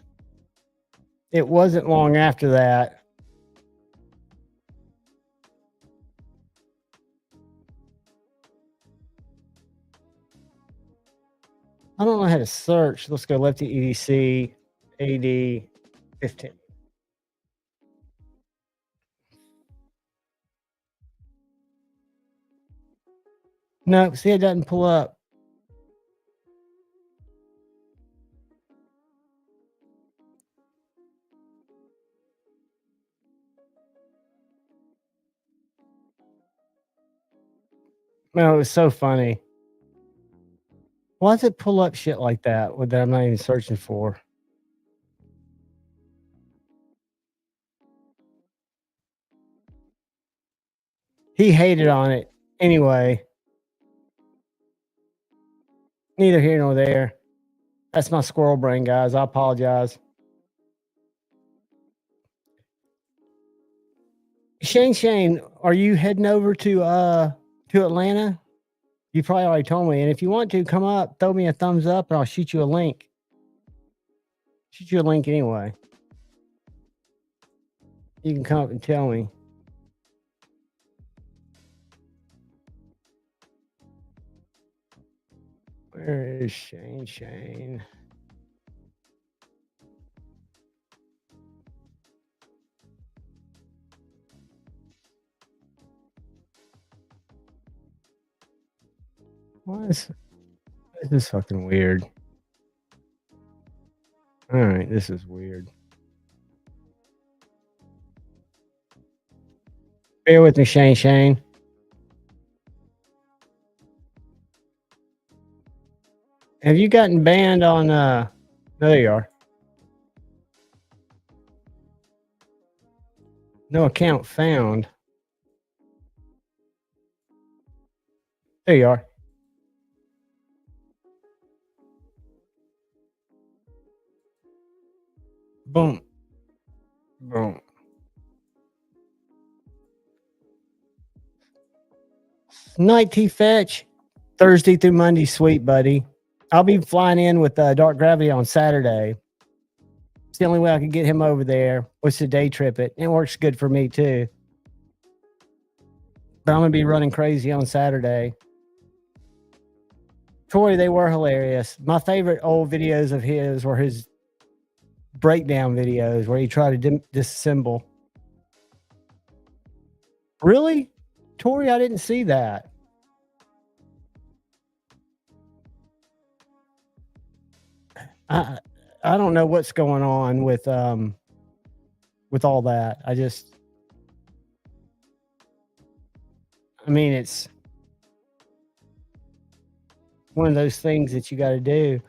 It wasn't long after that. I don't know how to search. Let's go Lefty EDC AD 15. No, see, it doesn't pull up. No, it was so funny. Why does it pull up shit like that that I'm not even searching for? He hated on it. Anyway, neither here nor there. That's my squirrel brain, guys. I apologize. Shane, are you heading over to Atlanta? You probably already told me. And if you want to come up, throw me a thumbs up and I'll shoot you a link. Shoot you a link anyway. You can come up and tell me. Where is Shane? This is fucking weird. All right, this is weird. Bear with me, Shane. Have you gotten banned on there you are. No account found. There you are. Boom. Boom. Night tea fetch. Thursday through Monday, sweet buddy. I'll be flying in with Dark Gravity on Saturday. It's the only way I can get him over there. Was to day trip it. It works good for me too. But I'm gonna be running crazy on Saturday. Troy, they were hilarious. My favorite old videos of his were his breakdown videos where he tried to disassemble. Really? Tori, I didn't see that. I don't know what's going on with all that. I mean, it's one of those things that you got to do.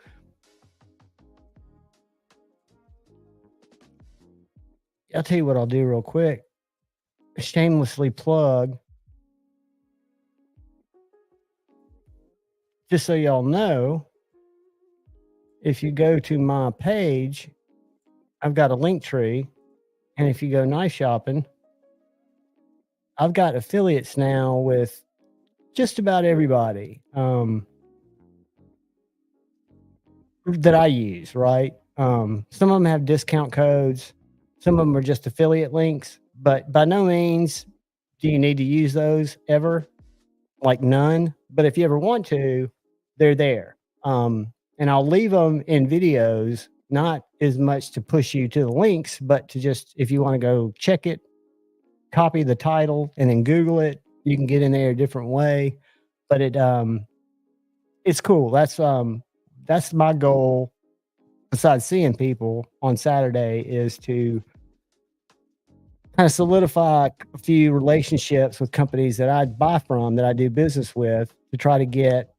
I'll tell you what I'll do real quick. Shamelessly plug. Just so y'all know, if you go to my page, I've got a link tree. And if you go knife shopping, I've got affiliates now with just about everybody that I use, right? Some of them have discount codes. Some of them are just affiliate links, but by no means do you need to use those ever, like none. But if you ever want to, they're there. And I'll leave them in videos, not as much to push you to the links, but to just, if you want to go check it, copy the title and then Google it, you can get in there a different way. But it's cool. That's my goal. Besides seeing people on Saturday, is to kind of solidify a few relationships with companies that I buy from, that I do business with, to try to get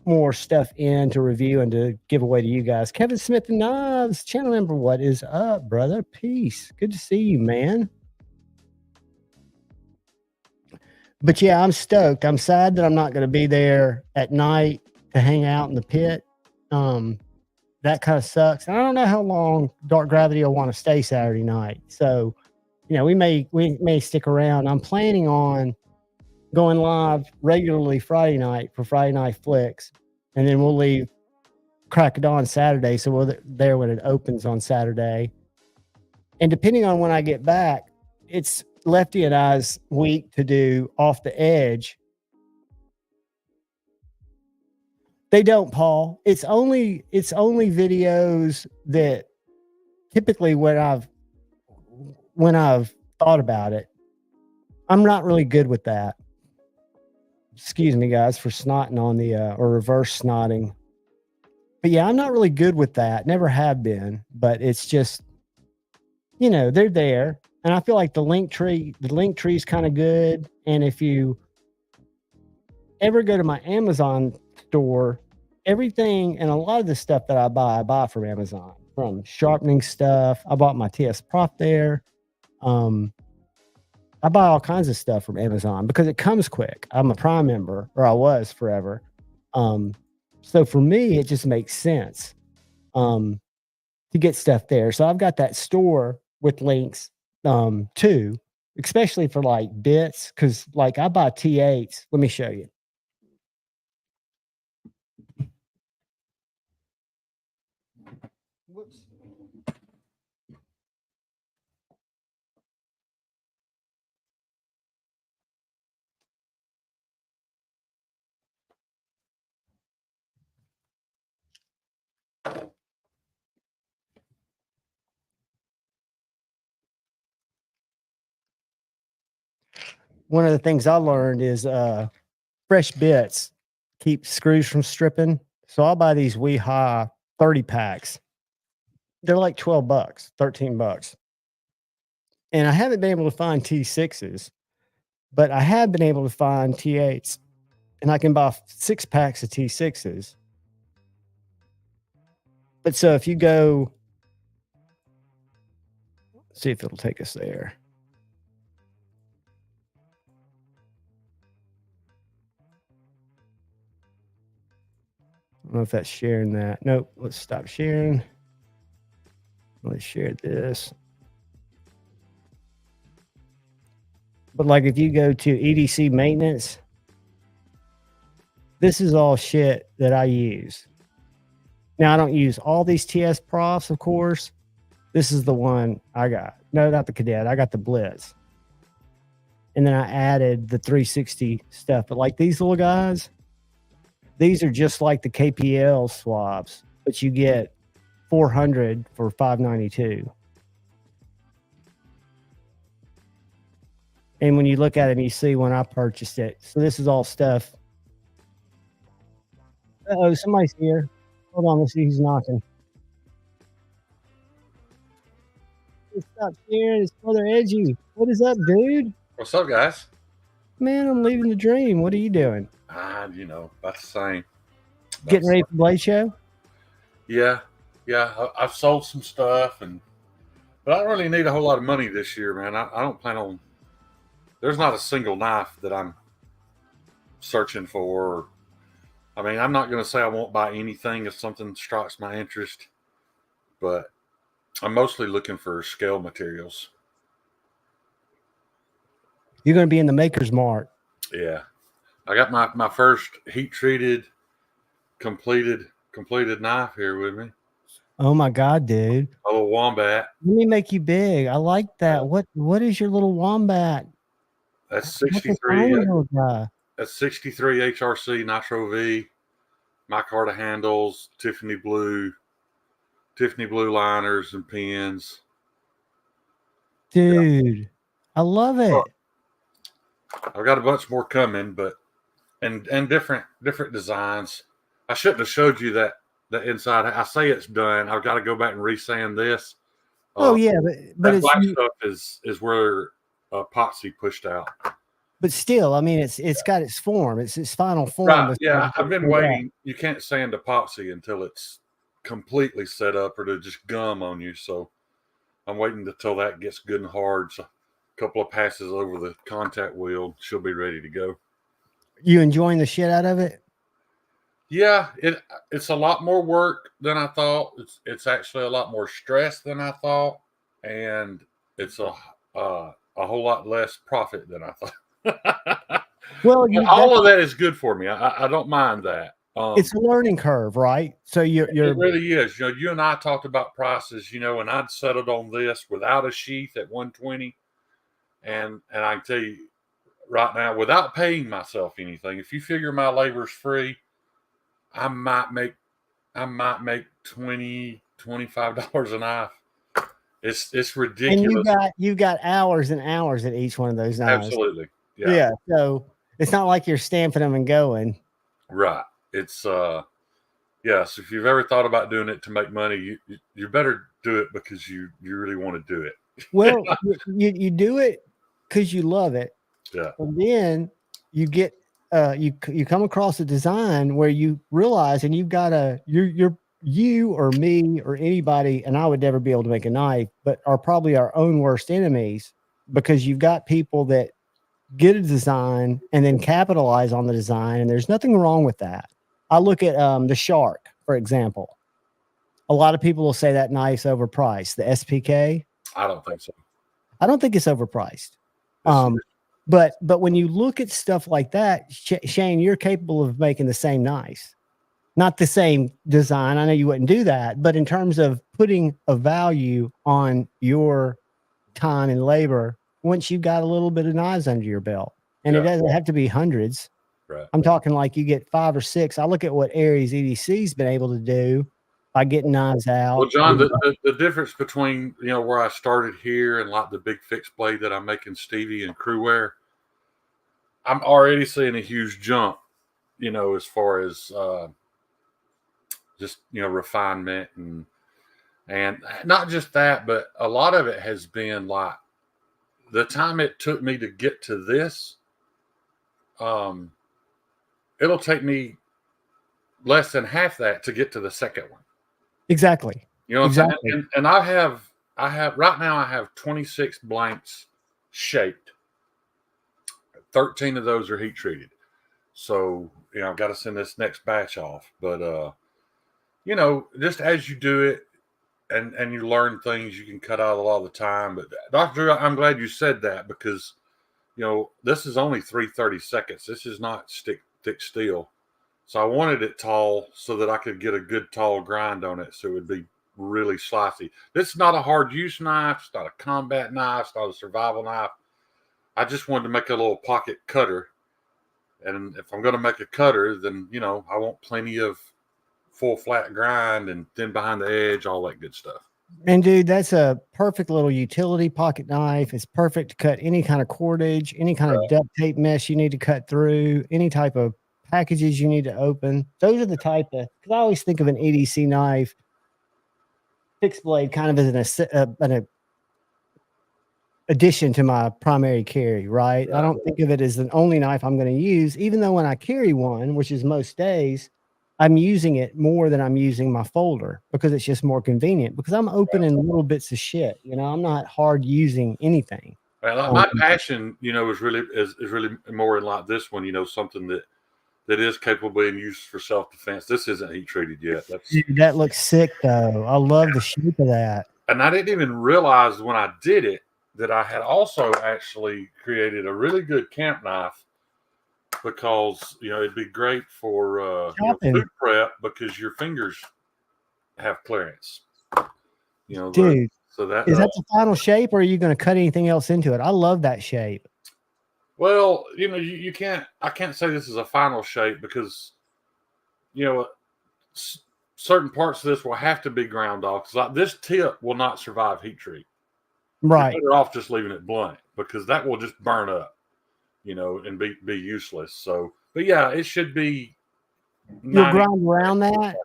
more stuff in to review and to give away to you guys. Kevin Smith and Knives, channel member, what is up, brother? Peace. Good to see you, man. But yeah, I'm stoked. I'm sad that I'm not going to be there at night to hang out in the pit. That kind of sucks. And I don't know how long Dark Gravity will want to stay Saturday night. So, you know, we may stick around. I'm planning on going live regularly Friday night for Friday Night Flicks, and then we'll leave crack of dawn Saturday. So we're there when it opens on Saturday. And depending on when I get back, it's Lefty and I's week to do Off the Edge. They don't, Paul. It's only videos that typically when I've thought about it, I'm not really good with that. Excuse me, guys, for snotting on the or reverse snotting. But yeah, I'm not really good with that. Never have been. But it's just, you know, they're there, and I feel like the link tree is kind of good. And if you ever go to my Amazon store, everything and a lot of the stuff that I buy from Amazon, from sharpening stuff. I bought my TS Prop there. I buy all kinds of stuff from Amazon because it comes quick. I'm a Prime member, or I was forever. So for me, it just makes sense to get stuff there. So I've got that store with links too, especially for like bits, because like I buy T8s. Let me show you. Whoops. One of the things I learned is fresh bits keep screws from stripping. So I'll buy these Weehaw 30 packs. They're like $12, $13. And I haven't been able to find T6s, but I have been able to find T8s. And I can buy 6 packs of T6s. But so if you go, see if it'll take us there. don't know if that's sharing that. Nope. Let's stop sharing. Let's share this. But like if you go to EDC maintenance, this is all shit that I use. Now I don't use all these TS profs, of course. This is the one I got. No, not the Cadet. I got the Blitz. And then I added the 360 stuff. But like these little guys, these are just like the KPL swabs, but you get 400 for 592. And when you look at it, you see when I purchased it. So this is all stuff. Uh-oh, somebody's here. Hold on, let's see who's knocking. Stop sharing. It's Brother Edgy. What is up, dude? What's up, guys? Man, I'm leaving the dream. What are you doing? You know, about the same. Getting ready for Blade Show? Yeah. I've sold some stuff, but I don't really need a whole lot of money this year, man. I don't plan on. There's not a single knife that I'm searching for. I mean, I'm not going to say I won't buy anything if something strikes my interest, but I'm mostly looking for scale materials. You're going to be in the Maker's Mark. Yeah. I got my first heat-treated, completed knife here with me. Oh, my God, dude. A little wombat. Let me make you big. I like that. What is your little wombat? That's 63. That's 63 HRC Nitro V. Micarta handles, Tiffany blue liners and pins. Dude, yeah. I love it. I've got a bunch more coming, but and different designs. I shouldn't have showed you that inside. I say it's done. I've got to go back and resand this. Oh yeah, but that black stuff is where epoxy pushed out. But still, I mean, it's got its form. It's its final form. Right, yeah, I've been waiting. You can't sand epoxy until it's completely set up or to just gum on you. So I'm waiting until that gets good and hard. So a couple of passes over the contact wheel, she'll be ready to go. You enjoying the shit out of it? Yeah, it's a lot more work than I thought. It's actually a lot more stress than I thought, and it's a whole lot less profit than I thought. Well, all of that is good for me. I don't mind that. It's a learning curve, right? So you're it really is. You know, you and I talked about prices, you know, and I'd settled on this without a sheath at 120. And I can tell you right now, without paying myself anything, if you figure my labor's free, I might make $20, $25 a knife. It's ridiculous. And you got hours and hours at each one of those knives. Absolutely. Yeah. So it's not like you're stamping them and going. Right. It's yes, if you've ever thought about doing it to make money, you better do it because you really want to do it. Well, you do it because you love it. Yeah. And then you get you come across a design where you realize, and you've got you or me or anybody, and I would never be able to make a knife, but are probably our own worst enemies, because you've got people that get a design and then capitalize on the design, and there's nothing wrong with that. I look at the Shark, for example. A lot of people will say that knife's overpriced. The SPK. I don't think so. I don't think it's overpriced. But when you look at stuff like that, Shane, you're capable of making the same knife. Not the same design. I know you wouldn't do that, but in terms of putting a value on your time and labor, once you've got a little bit of knives under your belt, and it doesn't have to be hundreds. Right. I'm talking like you get 5 or 6. I look at what Aries EDC's been able to do by getting knives out. Well, John, the difference between, you know, where I started here and like the big fixed blade that I'm making Stevie and Crewwear, I'm already seeing a huge jump, you know, as far as just, you know, refinement and not just that, but a lot of it has been like the time it took me to get to this. It'll take me less than half that to get to the second one. Exactly. You know what I'm saying? And I have right now I have 26 blanks shaped. 13 of those are heat treated. So, you know, I've got to send this next batch off. But you know, just as you do it and you learn things, you can cut out a lot of the time. But Dr. Drew, I'm glad you said that because, you know, this is only 3/32. This is not thick steel. So I wanted it tall so that I could get a good tall grind on it so it would be really slicey. This is not a hard use knife. It's not a combat knife. It's not a survival knife. I just wanted to make a little pocket cutter. And if I'm going to make a cutter, then, you know, I want plenty of full flat grind and thin behind the edge, all that good stuff. And dude, that's a perfect little utility pocket knife. It's perfect to cut any kind of cordage, any kind of duct tape mesh you need to cut through, any type of packages you need to open. Those are the type of, because I always think of an EDC knife, fixed blade, kind of as an addition to my primary carry, right? I don't think of it as the only knife I'm going to use, even though when I carry one, which is most days, I'm using it more than I'm using my folder because it's just more convenient because I'm opening little bits of shit. You know, I'm not hard using anything. Well, my passion, you know, is really more in like this one, you know, something that is capable of being used for self-defense. This isn't heat treated yet. That looks sick though. I love the shape of that. And I didn't even realize when I did it that I had also actually created a really good camp knife because, you know, it'd be great for you know, food prep because your fingers have clearance. You know, dude. So that is that the final shape, or are you going to cut anything else into it? I love that shape. Well, you know, you can't. I can't say this is a final shape because, you know, certain parts of this will have to be ground off. Because like this tip will not survive heat treat. Right. You're better off just leaving it blunt because that will just burn up, you know, and be useless. So, but yeah, it should be. You'll grind around that.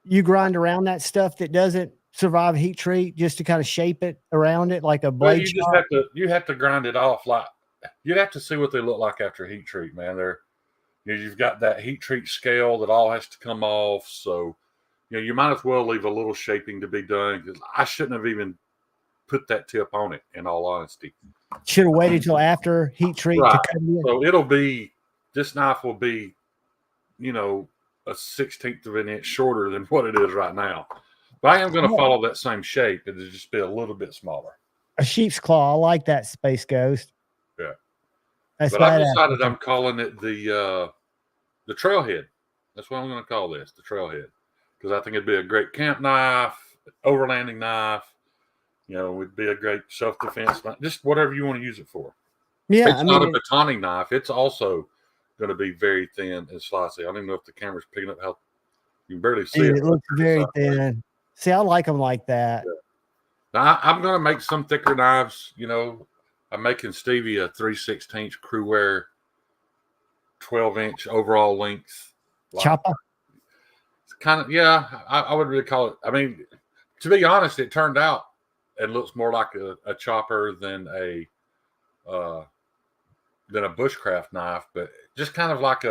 You grind around that stuff that doesn't survive heat treat just to kind of shape it around it like a blade. Well, you have to grind it off. Like you'd have to see what they look like after heat treat, man. You've got that heat treat scale that all has to come off. So, you know, you might as well leave a little shaping to be done because I shouldn't have even put that tip on it, in all honesty. Should have waited till after heat treat to cut it. So this knife will be, you know, a 1/16 of an inch shorter than what it is right now. But I am going to follow that same shape. It'll just be a little bit smaller. A sheep's claw. I like that, Space Ghost. Yeah. That's but I've decided I'm calling it the Trailhead. That's what I'm going to call this, the Trailhead. Because I think it'd be a great camp knife, overlanding knife. You know, it would be a great self-defense knife. Just whatever you want to use it for. Yeah. It's not a batoning knife. It's also going to be very thin and slicey. I don't even know if the camera's picking up how you can barely see it. It looks very thin. See, I like them like that. Yeah. Now, I'm going to make some thicker knives. You know, I'm making Stevie a 3/16 Crewwear 12-inch overall length. Chopper? It's kind of, yeah, I would really call it. I mean, to be honest, it turned out and looks more like a chopper than a bushcraft knife, but just kind of like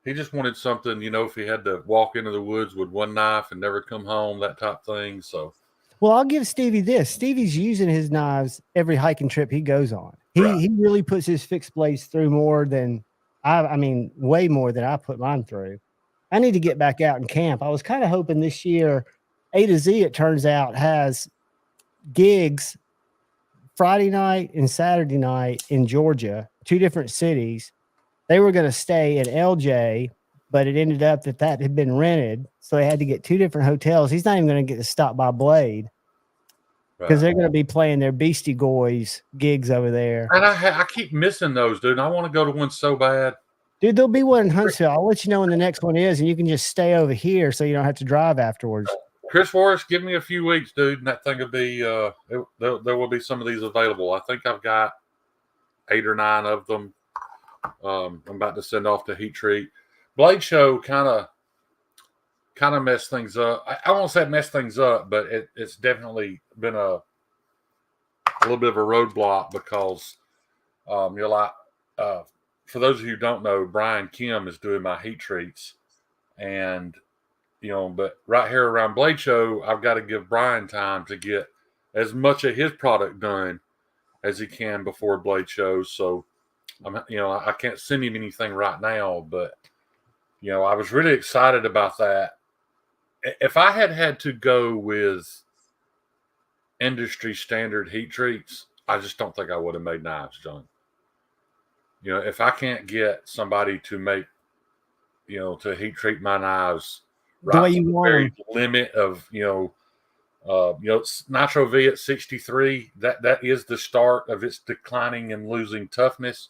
he just wanted something, you know, if he had to walk into the woods with one knife and never come home, that type thing. So, well, I'll give Stevie this. Stevie's using his knives every hiking trip he goes on. He really puts his fixed blades through more than I mean, way more than I put mine through. I need to get back out and camp. I was kind of hoping this year, A to Z, it turns out, has gigs Friday night and Saturday night in Georgia, 2 different cities. They were going to stay in LJ, but it ended up that had been rented. So they had to get 2 different hotels. He's not even going to get to stop by Blade because they're going to be playing their Beastie Boys gigs over there. And I keep missing those, dude. I want to go to one so bad. Dude, there'll be one in Huntsville. I'll let you know when the next one is, and you can just stay over here so you don't have to drive afterwards. Chris Forrest, give me a few weeks, dude, and that thing will be there will be some of these available. I think I've got 8 or 9 of them. I'm about to send off to heat treat. Blade Show kind of messed things up. I won't say it messed things up, but it's definitely been a little bit of a roadblock because you're like for those of you who don't know, Brian Kim is doing my heat treats, and you know, but right here around Blade Show, I've got to give Brian time to get as much of his product done as he can before Blade Show. So, I can't send him anything right now, but, you know, I was really excited about that. if I had to go with industry standard heat treats, I just don't think I would have made knives, John. You know, if I can't get somebody to make, you know, to heat treat my knives The way right to you the want very them. limit of, Nitro V at 63, that is the start of its declining and losing toughness.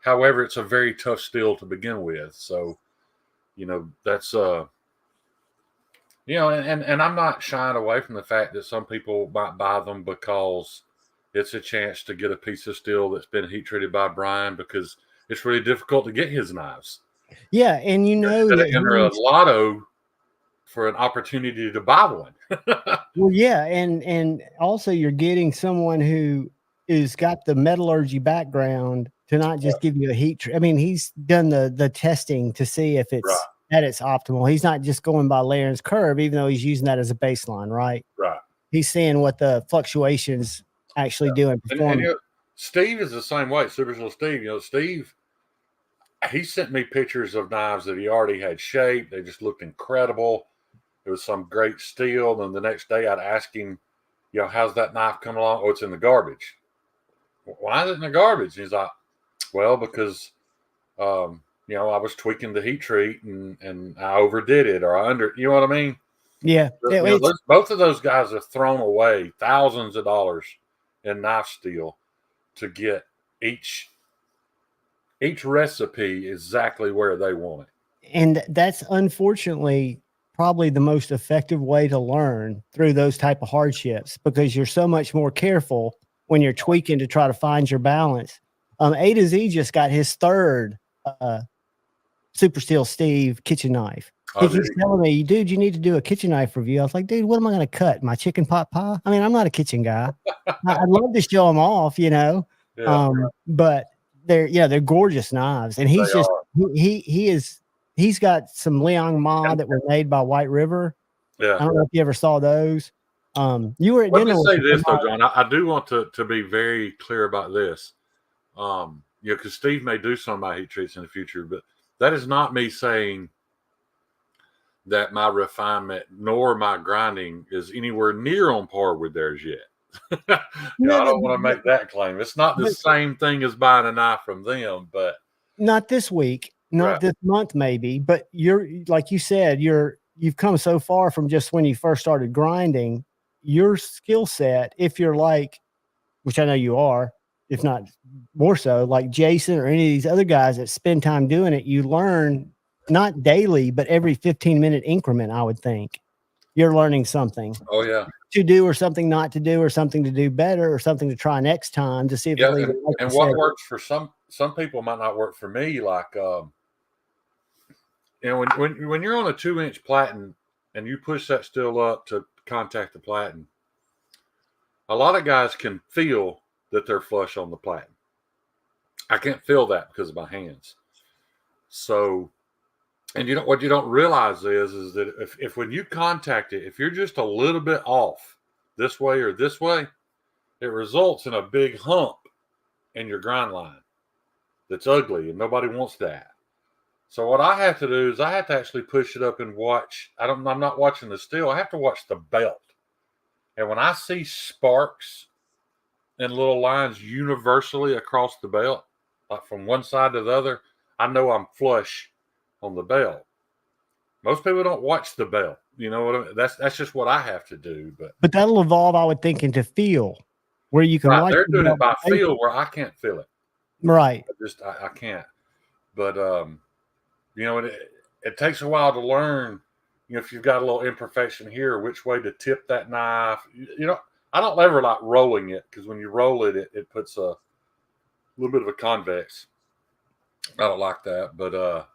However, it's a very tough steel to begin with. So, you know, that's and I'm not shying away from the fact that some people might buy them because it's a chance to get a piece of steel that's been heat treated by Brian, because it's really difficult to get his knives. Yeah, and you You know got that to enter a lotto for an opportunity to buy one. well, yeah, and also you're getting someone who is got the metallurgy background to not just give you a I mean, he's done the testing to see if Right, it's at its optimal. He's not just going by Laren's curve, even though he's using that as a baseline, right? right. He's seeing what the fluctuations actually do in And performance. Steve is the same way. Super Slow Steve. Steve, he sent me pictures of knives that he already had shaped. They just looked incredible. It was some great steel. Then the next day, I'd ask him, how's that knife coming along? Oh, it's in the garbage. Why is it in the garbage? And he's like, well, because I was tweaking the heat treat and I overdid it, or I you know what I mean? Yeah, Both of those guys have thrown away thousands of dollars in knife steel to get each recipe exactly where they want it. and that's unfortunately probably the most effective way to learn through those type of hardships, because you're so much more careful when you're tweaking to try to find your balance. A to Z just got his third Super Steel Steve kitchen knife. He keeps telling me, dude, you need to do a kitchen knife review. I was like, dude, what am I going to cut? My chicken pot pie? I mean, I'm not a kitchen guy. I'd love to show them off, Yeah, but they're gorgeous knives. And he's just, he's got some Liang Ma that were made by White River. Yeah. I don't know if you ever saw those. You were at Let dinner. me say this though, John. I do want to be very clear about this. Because Steve may do some of my heat treats in the future, but that is not me saying that my refinement nor my grinding is anywhere near on par with theirs yet. I don't want to make that claim. It's not the same thing as buying a knife from them, but not this week, not this month, maybe. But you're, like you said, you've come so far from just when you first started grinding. Your skill set, if you're like, which I know you are, if not more so, like Jason or any of these other guys that spend time doing it, you learn not daily, but every 15-minute increment. I would think you're learning something. Oh yeah, to do, or something not to do, or something to do better, or something to try next time to see if and what works for some people might not work for me. Like when you're on a 2-inch platen and you push that steel up to contact the platen, a lot of guys can feel that they're flush on the platen. I can't feel that because of my hands. So, and what you don't realize is that if when you contact it, if you're just a little bit off this way or this way, it results in a big hump in your grind line that's ugly, and nobody wants that. So what I have to do is I have to actually push it up and watch. I'm not watching the steel. I have to watch the belt. And when I see sparks and little lines universally across the belt, like from one side to the other, I know I'm flush on the belt. Most people don't watch the belt. You know what I mean? That's just what I have to do. But that'll evolve, I would think, into feel, where you can watch. They're doing it by feel, where I can't feel it. Right. I can't. But it takes a while to learn. If you've got a little imperfection here, which way to tip that knife. I don't ever like rolling it, because when you roll it, it puts a little bit of a convex. I don't like that. But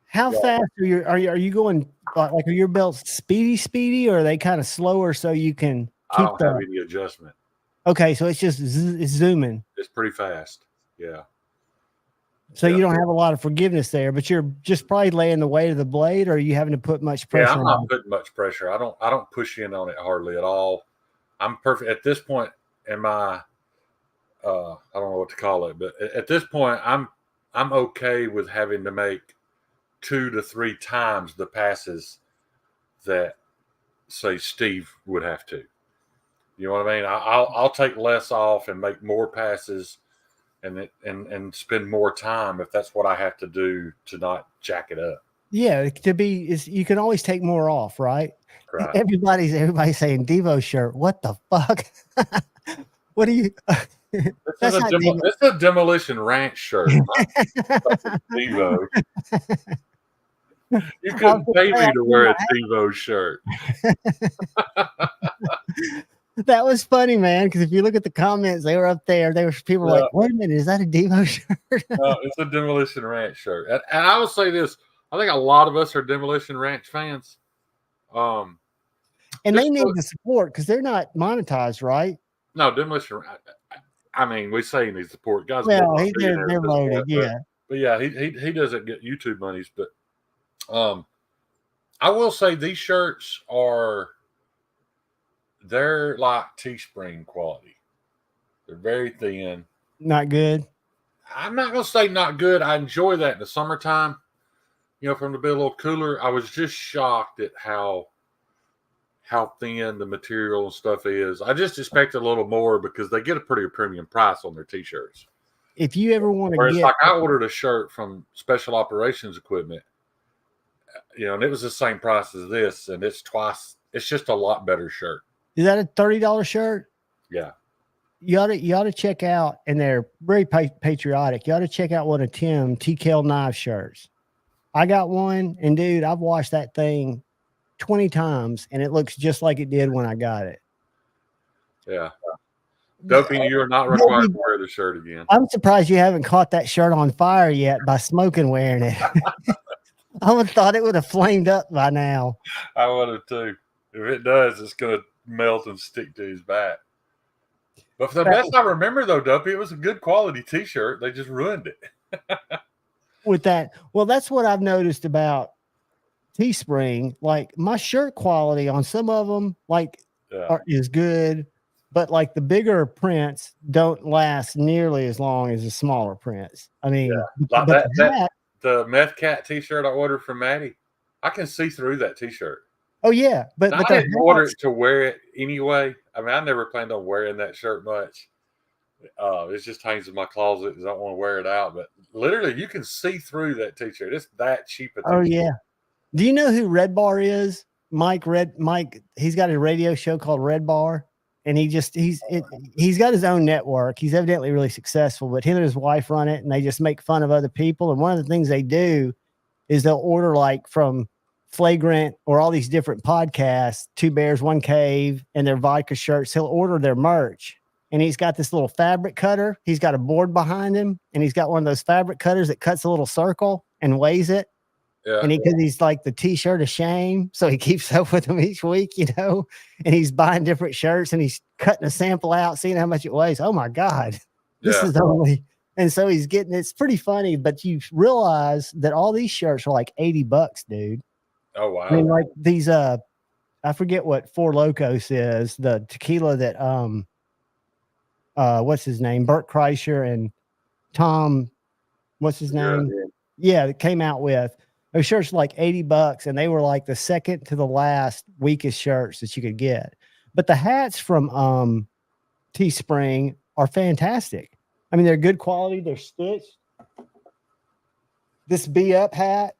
how fast are you going? Like, are your belts speedy, or are they kind of slower so you can keep? I don't have any adjustment. Okay, so it's just it's zooming. It's pretty fast. Yeah. So you don't have a lot of forgiveness there, but you're just probably laying the weight of the blade, or are you having to put much pressure? Yeah, I'm not putting much pressure. I don't push in on it hardly at all. I'm perfect at this point in my I don't know what to call it, but at this point I'm okay with having to make 2 to 3 times the passes that say Steve would have to. You know what I mean? I'll take less off and make more passes and spend more time if that's what I have to do to not jack it up. Yeah, you can always take more off, right? Right. Everybody's saying Devo shirt. What the fuck? What do you? That's not Devo. It's a Demolition Ranch shirt. Devo. You couldn't pay me to wear a Devo shirt. That was funny, man. Because if you look at the comments, they were up there. People were like, "Wait a minute, is that a Devo shirt?" No, it's a Demolition Ranch shirt. And I will say this: I think a lot of us are Demolition Ranch fans. And they need the support because they're not monetized, right? No, Demolition. I mean, we say he needs support. Guys, well, they're loaded, yeah. But yeah, he doesn't get YouTube monies. But I will say these shirts they're like Teespring quality. They're very thin. Not good. I'm not going to say not good. I enjoy that in the summertime. You know, from to be a little cooler. I was just shocked at how thin the material and stuff is. I just expect a little more because they get a pretty premium price on their t-shirts. If you ever want to Whereas like I ordered a shirt from Special Operations Equipment, you know, and it was the same price as this, and it's just a lot better shirt. Is that a $30 shirt? Yeah. You ought to check out, and they're very patriotic. You ought to check out one of Tim TKL Knife shirts. I got one, and dude, I've washed that thing 20 times, and it looks just like it did when I got it. Yeah. Dopey, you are not required to wear the shirt again. I'm surprised you haven't caught that shirt on fire yet by smoking wearing it. I would have thought it would have flamed up by now. I would have too. If it does, it's going to melt and stick to his back. But for the best I remember, though, Dopey, it was a good quality T-shirt. They just ruined it. With that, well, that's what I've noticed about Teespring. Like my shirt quality on some of them, is good, but like the bigger prints don't last nearly as long as the smaller prints. I mean, like the Meth Cat T-shirt I ordered from Maddie, I can see through that T-shirt. Oh yeah, but I didn't order it to wear it anyway. I mean, I never planned on wearing that shirt much. It just hangs in my closet because I don't want to wear it out. But literally, you can see through that T-shirt. It's that cheap. Oh yeah. Do you know who Red Bar is? Mike. He's got a radio show called Red Bar, and he's got his own network. He's evidently really successful, but him and his wife run it, and they just make fun of other people. And one of the things they do is they'll order like from Flagrant or all these different podcasts, Two Bears, One Cave, and their vodka shirts. He'll order their merch, and he's got this little fabric cutter. He's got a board behind him, and he's got one of those fabric cutters that cuts a little circle and weighs it. Yeah. And because he's like the T-shirt of shame, so he keeps up with them each week, you know, and he's buying different shirts and he's cutting a sample out, seeing how much it weighs. Oh my God, this is only. And so he's getting, it's pretty funny, but you realize that all these shirts are like $80, dude. Oh wow. I mean, like these, I forget what Four Locos is, the tequila that, what's his name? Bert Kreischer and Tom, what's his name? Yeah, that came out with. Those shirts were like $80, and they were like the second to the last weakest shirts that you could get. But the hats from Teespring are fantastic. I mean, they're good quality. They're stitched. This Be Up hat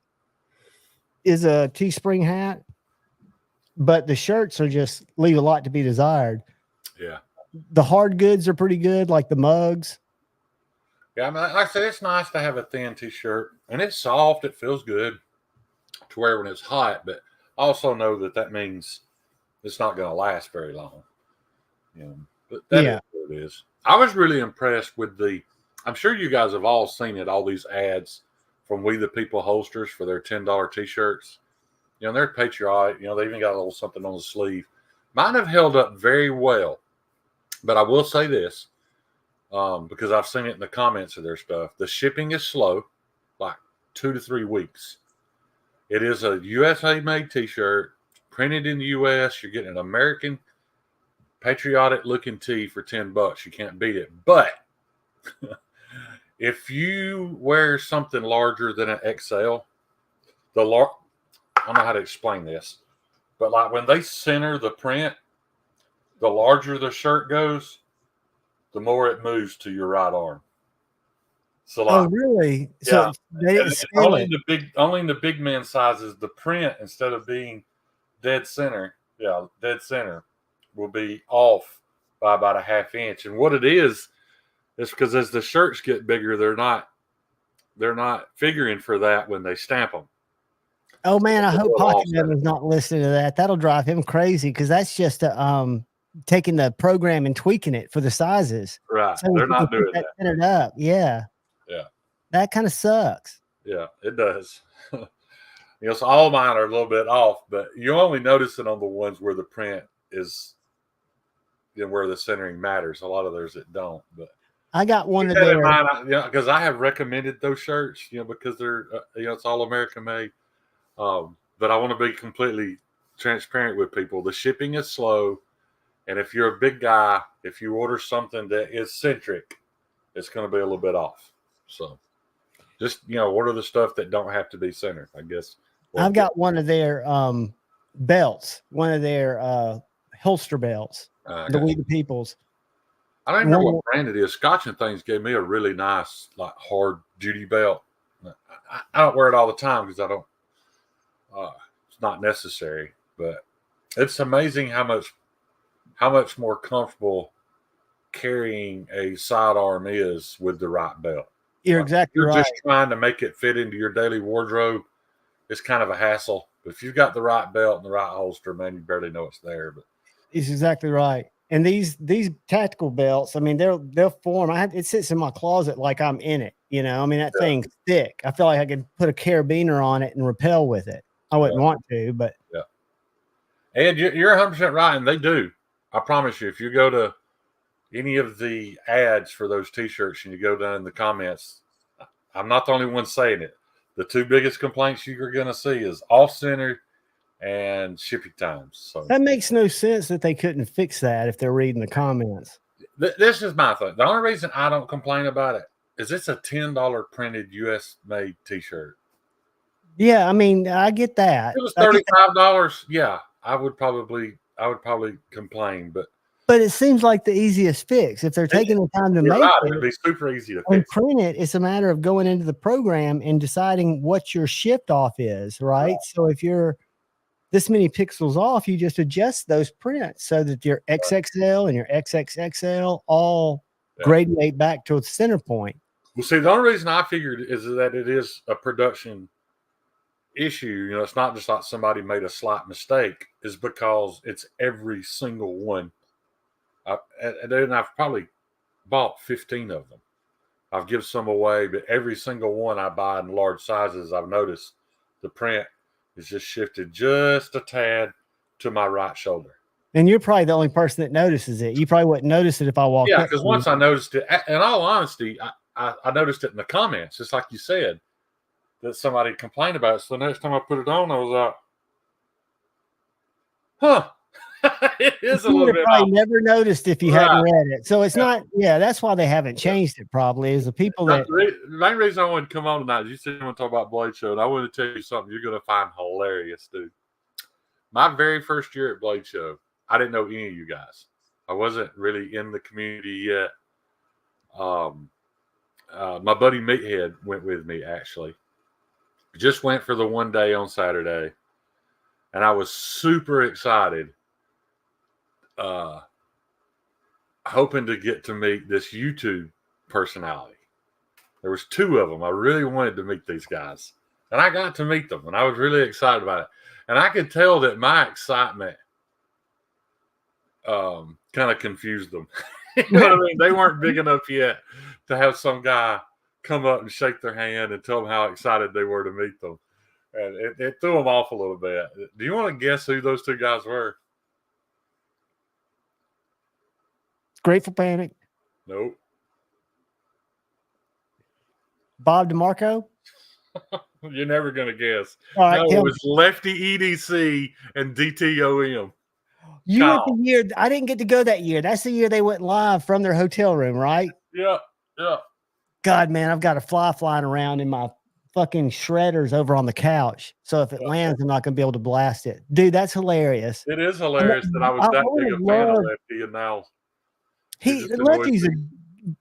is a Teespring hat, but the shirts are just leave a lot to be desired. Yeah. The hard goods are pretty good, like the mugs. Yeah, I mean, like I said, it's nice to have a thin T-shirt, and it's soft. It feels good to wear when it's hot, but I also know that means it's not going to last very long. You know, but that is what it is. I was really impressed with I'm sure you guys have all seen it, all these ads from We the People holsters for their $10 T-shirts. You know, they're patriotic. You know, they even got a little something on the sleeve. Mine have held up very well, but I will say this. Because I've seen it in the comments of their stuff. The shipping is slow, like 2 to 3 weeks. It is a USA-made T-shirt, printed in the U.S. You're getting an American patriotic-looking tee for $10. You can't beat it. But if you wear something larger than an XL, I don't know how to explain this, But like when they center the print, the larger the shirt goes, the more it moves to your right arm. So like, Oh, really? So yeah, they didn't and scale only it. in the big man sizes, the print instead of being dead center, dead center, will be off by about a half inch. And what it is because as the shirts get bigger, they're not figuring for that when they stamp them. Oh man, I It's a hope little Pocket offset. Metal's not listening to that. That'll drive him crazy because that's just taking the program and tweaking it for the sizes. Right. So They're you can not doing keep that that. centered up. Yeah. Yeah. That kind of sucks. Yeah, it does. So all mine are a little bit off, but you only notice it on the ones where the print is, where the centering matters. A lot of those that don't. But I got one keep of that in their. mind, because I have recommended those shirts, because they're, it's all American made. But I want to be completely transparent with people. The shipping is slow, and if you're a big guy, if you order something that is centric, it's going to be a little bit off. So just order the stuff that don't have to be centered, I guess. I've got one of their belts, one of their holster belts, the We the Peoples. I don't even know what brand it is. Scotch and Things gave me a really nice, like, hard duty belt. I don't wear it all the time because I don't. It's not necessary, but it's amazing how much more comfortable carrying a sidearm is with the right belt. You're exactly You're right. just trying to make it fit into your daily wardrobe. It's kind of a hassle, but if you've got the right belt and the right holster, man, you barely know it's there. But it's exactly right. And these tactical belts, I mean, they'll form. It sits in my closet like I'm in it. I mean, that thing's thick. I feel like I could put a carabiner on it and rappel with it. I wouldn't want to, but yeah. And you're 100% right, and they do. I promise you, if you go to any of the ads for those T-shirts and you go down in the comments, I'm not the only one saying it. The two biggest complaints you're going to see is off-center and shipping times. So that makes no sense that they couldn't fix that if they're reading the comments. This is my thing. The only reason I don't complain about it is it's a $10 printed U.S. made T-shirt. Yeah, I mean, I get that. If it was $35. Yeah, I would probably complain, but it seems like the easiest fix if they're taking the time to make it. It'd be super easy to and fix. Print it. It's a matter of going into the program and deciding what your shift off is, right? So if you're this many pixels off, you just adjust those prints so that your XXL and your XXXL all gradiate back to its center point. Well, see, the only reason I figured is that it is a production issue. It's not just like somebody made a slight mistake, is because it's every single one. And then I've probably bought 15 of them. I've given some away, but every single one I buy in large sizes, I've noticed the print is just shifted just a tad to my right shoulder. And you're probably the only person that notices it. You probably wouldn't notice it if I walked up. Yeah, because once I noticed it, in all honesty, I noticed it in the comments, just like you said, that somebody complained about it. So the next time I put it on, I was like, huh. It is a little bit. Probably never noticed if you hadn't read it. So it's not. Yeah, that's why they haven't changed it. Probably is the people that. The main reason I wanted to come on tonight is you said you want to talk about Blade Show, and I want to tell you something you're going to find hilarious, dude. My very first year at Blade Show, I didn't know any of you guys. I wasn't really in the community yet. My buddy Meathead went with me, actually. Just went for the one day on Saturday, and I was super excited. Hoping to get to meet this YouTube personality. There was two of them. I really wanted to meet these guys, and I got to meet them, and I was really excited about it. And I could tell that my excitement kind of confused them. You know what I mean? They weren't big enough yet to have some guy come up and shake their hand and tell them how excited they were to meet them. And it threw them off a little bit. Do you want to guess who those two guys were? Grateful Panic. Nope. Bob DeMarco. You're never going to guess. All right, no, it was Lefty EDC and DTOM. You went the year. I didn't get to go that year. That's the year they went live from their hotel room, right? Yeah, yeah. God, man, I've got a fly flying around in my fucking shredders over on the couch. So if it lands, I'm not going to be able to blast it. Dude, that's hilarious. It is hilarious that I was that big a fan of Lefty, and now Lefty's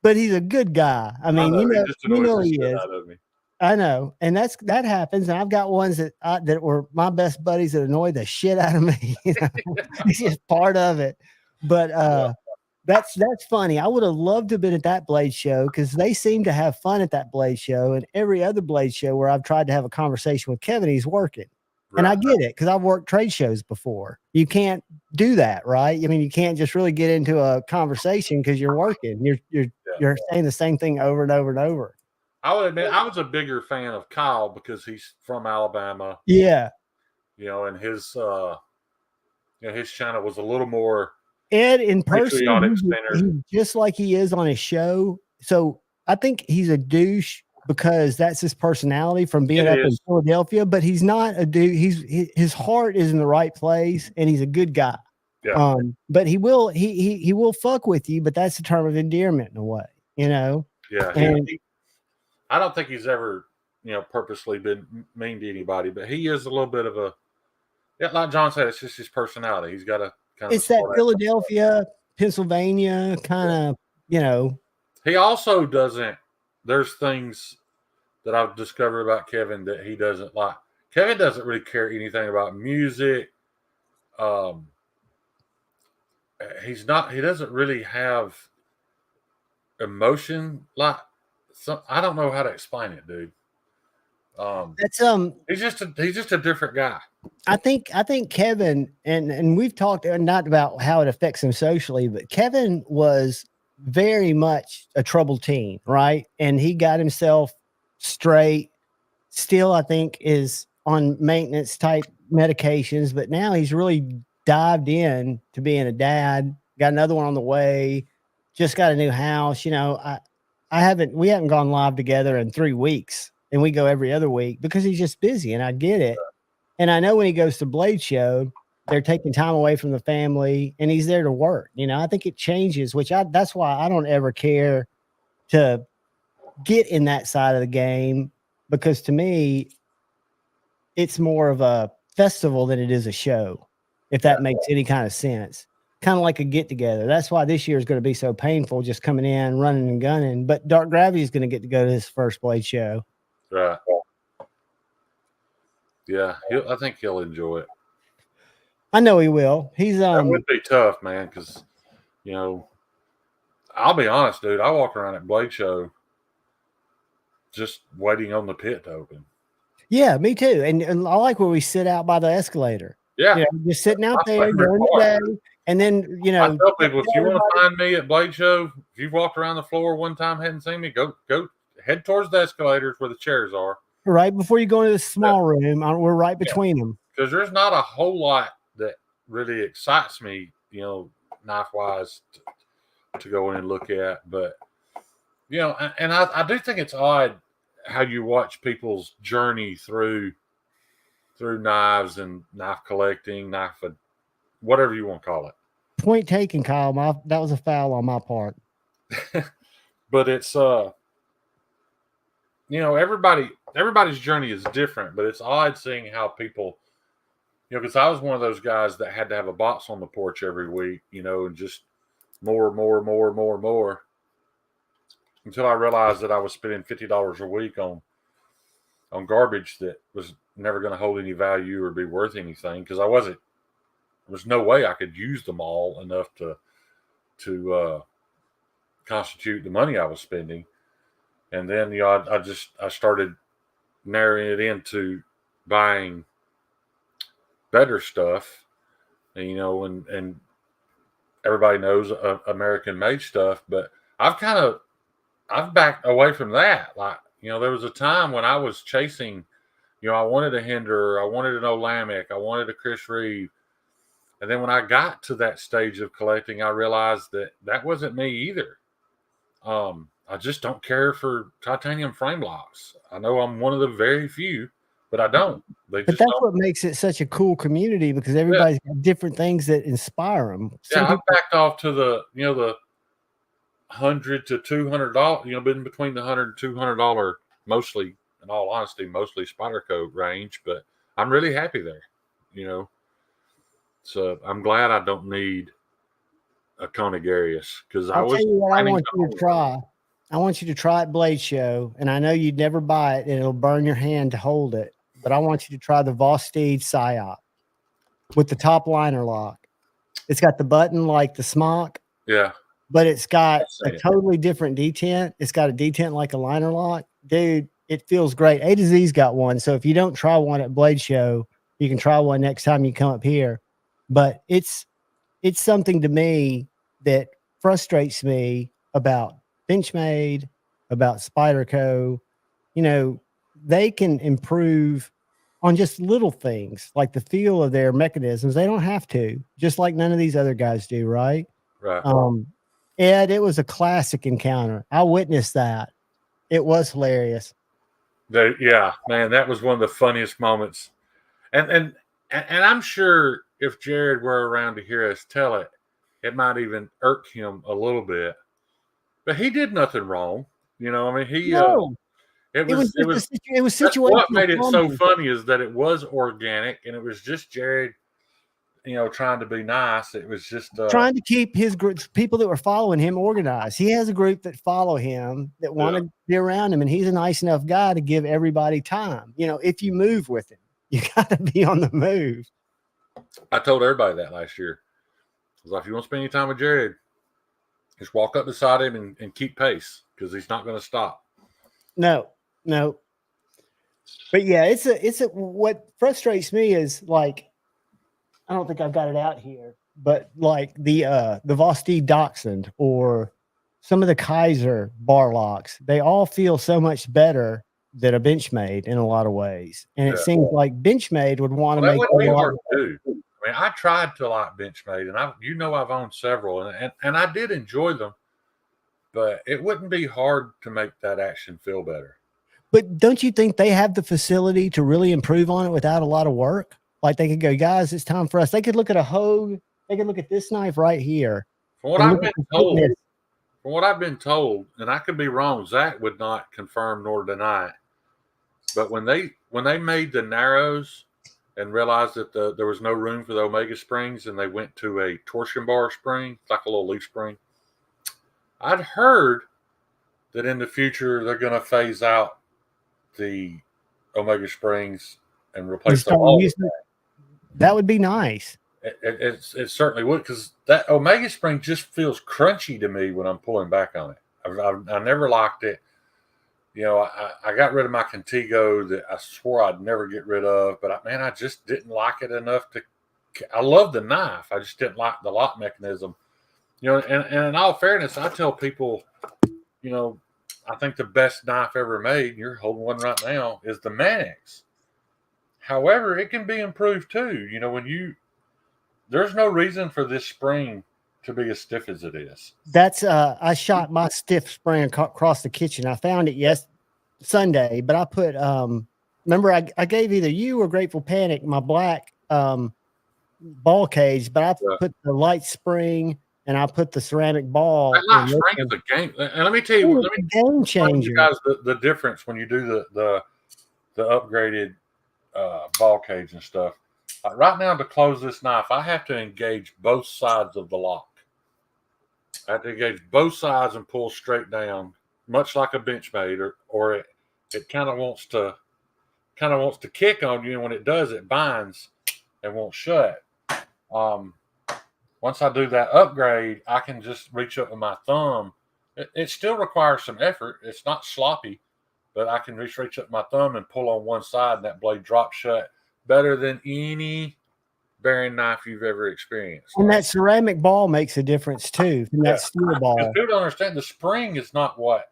but he's a good guy. I mean, he just annoys the shit out of me. I know, and that happens. And I've got ones that were my best buddies that annoy the shit out of me. You know? It's just part of it. But that's funny. I would have loved to have been at that Blade show because they seem to have fun at that Blade show. And every other Blade show where I've tried to have a conversation with Kevin, he's working. Right. And I get it because I've worked trade shows before. You can't do that, right? I mean, you can't just really get into a conversation because you're working. You're saying the same thing over and over and over. I would admit I was a bigger fan of Kyle because he's from Alabama. Yeah. You know, and his channel was a little more Ed in person, he's just like he is on his show. So I think he's a douche because that's his personality from being up in Philadelphia, but he's not a dude. His heart is in the right place and he's a good guy. Yeah. But he will fuck with you, but that's a term of endearment in a way, you know? Yeah. I don't think he's ever, purposely been mean to anybody, but he is a little bit of like John said, it's just his personality. He's got to kind of. It's that Philadelphia, Pennsylvania kind of, He also doesn't. There's things that I've discovered about Kevin that he doesn't like. Kevin doesn't really care anything about music. He doesn't really have emotion. Like, I don't know how to explain it, dude. He's just a different guy. I think Kevin and we've talked not about how it affects him socially, but Kevin was very much a troubled teen, right? And he got himself straight. Still, I think is on maintenance type medications, but now he's really dived in to being a dad. Got another one on the way. Just got a new house. We haven't gone live together in 3 weeks, and we go every other week because he's just busy, and I get it. And I know when he goes to Blade Show, they're taking time away from the family, and he's there to work. I think it changes, that's why I don't ever care to get in that side of the game, because to me, it's more of a festival than it is a show, if that makes any kind of sense. Kind of like a get together. That's why this year is going to be so painful, just coming in, running and gunning. But Dark Gravity is going to get to go to his first Blade show. Right. Yeah, I think he'll enjoy it. I know he will. That would be tough, man, because I'll be honest, dude. I walk around at Blade Show just waiting on the pit to open. Yeah, me too. And I like where we sit out by the escalator. Yeah, just sitting out there during the day. And then, I tell people, if you want to find me at Blade Show, if you've walked around the floor one time, hadn't seen me, go head towards the escalators where the chairs are. Right before you go into the small room, we're right between them. Because there's not a whole lot that really excites me, knife-wise to go in and look at. But, and I do think it's odd how you watch people's journey through knives and knife collecting, whatever you want to call it. Point taken, Kyle. That was a foul on my part. But it's everybody's journey is different, but it's odd seeing how people, because I was one of those guys that had to have a box on the porch every week, and just more, until I realized that I was spending $50 a week on garbage that was never going to hold any value or be worth anything, because there was no way I could use them all enough to constitute the money I was spending. And then, I started narrowing it into buying better stuff, and everybody knows American made stuff, but I've backed away from that. Like, there was a time when I was chasing, I wanted a Hinder, I wanted an Olamic, I wanted a Chris Reeve. And then when I got to that stage of collecting, I realized that wasn't me either. I just don't care for titanium frame locks. I know I'm one of the very few, but I don't. But that's what makes it such a cool community, because everybody's got different things that inspire them. I've backed off to the $100 to $200. Been between the $100 and $200 mostly in all honesty, mostly Spyderco range, but I'm really happy there, you know. So I'm glad I don't need a Conigarius because I I'll tell was you what I planning want you to try. I want you to try at Blade Show, and I know you'd never buy it, and it'll burn your hand to hold it. But I want you to try the Vosteed Psyop with the top liner lock. It's got the button like the smock, Yeah, but it's got I've a seen it. totally different detent. It's got a detent like a liner lock. Dude, it feels great. A to Z's got one. So if you don't try one at Blade Show, you can try one next time you come up here. But it's something to me that frustrates me about Benchmade, about Spyderco. You know, they can improve on just little things like the feel of their mechanisms. They don't have to, just like none of these other guys do, right? Right. Ed, it was a classic encounter. I witnessed that. It was hilarious. Yeah, man, that was one of the funniest moments. And I'm sure if Jared were around to hear us tell it, it might even irk him a little bit. But he did nothing wrong. You know, I mean, No, it was it was that's what situational made it so plumbing. funny is that it was organic and it was just Jared, you know, trying to be nice. It was just Trying to keep his group, people that were following him, organized. He has a group that follow him that want to be around him, and he's a nice enough guy to give everybody time. You know, if you move with him, you got to be on the move. I told everybody that last year. I was like, if you want to spend any time with Jared, just walk up beside him and keep pace because he's not going to stop. No. But yeah, it's a what frustrates me is like, I don't think I've got it out here, but like the Vosteed Dachshund or some of the Kaiser bar locks, they all feel so much better than a Benchmade in a lot of ways. And it seems like Benchmade would want to That make wouldn't be a lot hard to do. I mean, I tried to like Benchmade, and I've owned several, and I did enjoy them, but it wouldn't be hard to make that action feel better. But don't you think they have the facility to really improve on it without a lot of work? Like they could go, guys, it's time for us. They could look at a Hogue. They could look at this knife right here. From what I've been told, and I could be wrong, Zach would not confirm nor deny it. But when they made the narrows and realized that there was no room for the Omega springs, and they went to a torsion bar spring, like a little leaf spring, I'd heard that in the future they're going to phase out the Omega springs and replace them all with that. That would be nice. It certainly would, because that Omega spring just feels crunchy to me when I'm pulling back on it. I never liked it. You know, I got rid of my Contigo that I swore I'd never get rid of, but I just didn't like it enough to. I love the knife. I just didn't like the lock mechanism. You know, and in all fairness, I tell people, you know, I think the best knife ever made, you're holding one right now, is the Mannix. However, it can be improved too. You know, there's no reason for this spring to be as stiff as it is. That's I shot my stiff spring across the kitchen. I found it Sunday, but I put remember I gave either you or Grateful Panic my black ball cage, but I put the Lite spring and I put the ceramic ball. That Lite spring is a game, and let me tell you, game changer. You guys the difference when you do the upgraded ball cage and stuff. Right now, to close this knife, I have to engage both sides of the lock. I have to engage both sides and pull straight down, much like a Benchmade, or it kind of wants to kick on you, and when it does, it binds and won't shut. Once I do that upgrade, I can just reach up with my thumb. It still requires some effort. It's not sloppy, but I can reach up with my thumb and pull on one side, and that blade drops shut better than any bearing knife you've ever experienced. And that ceramic ball makes a difference too. From that steel ball. People don't understand the spring is not what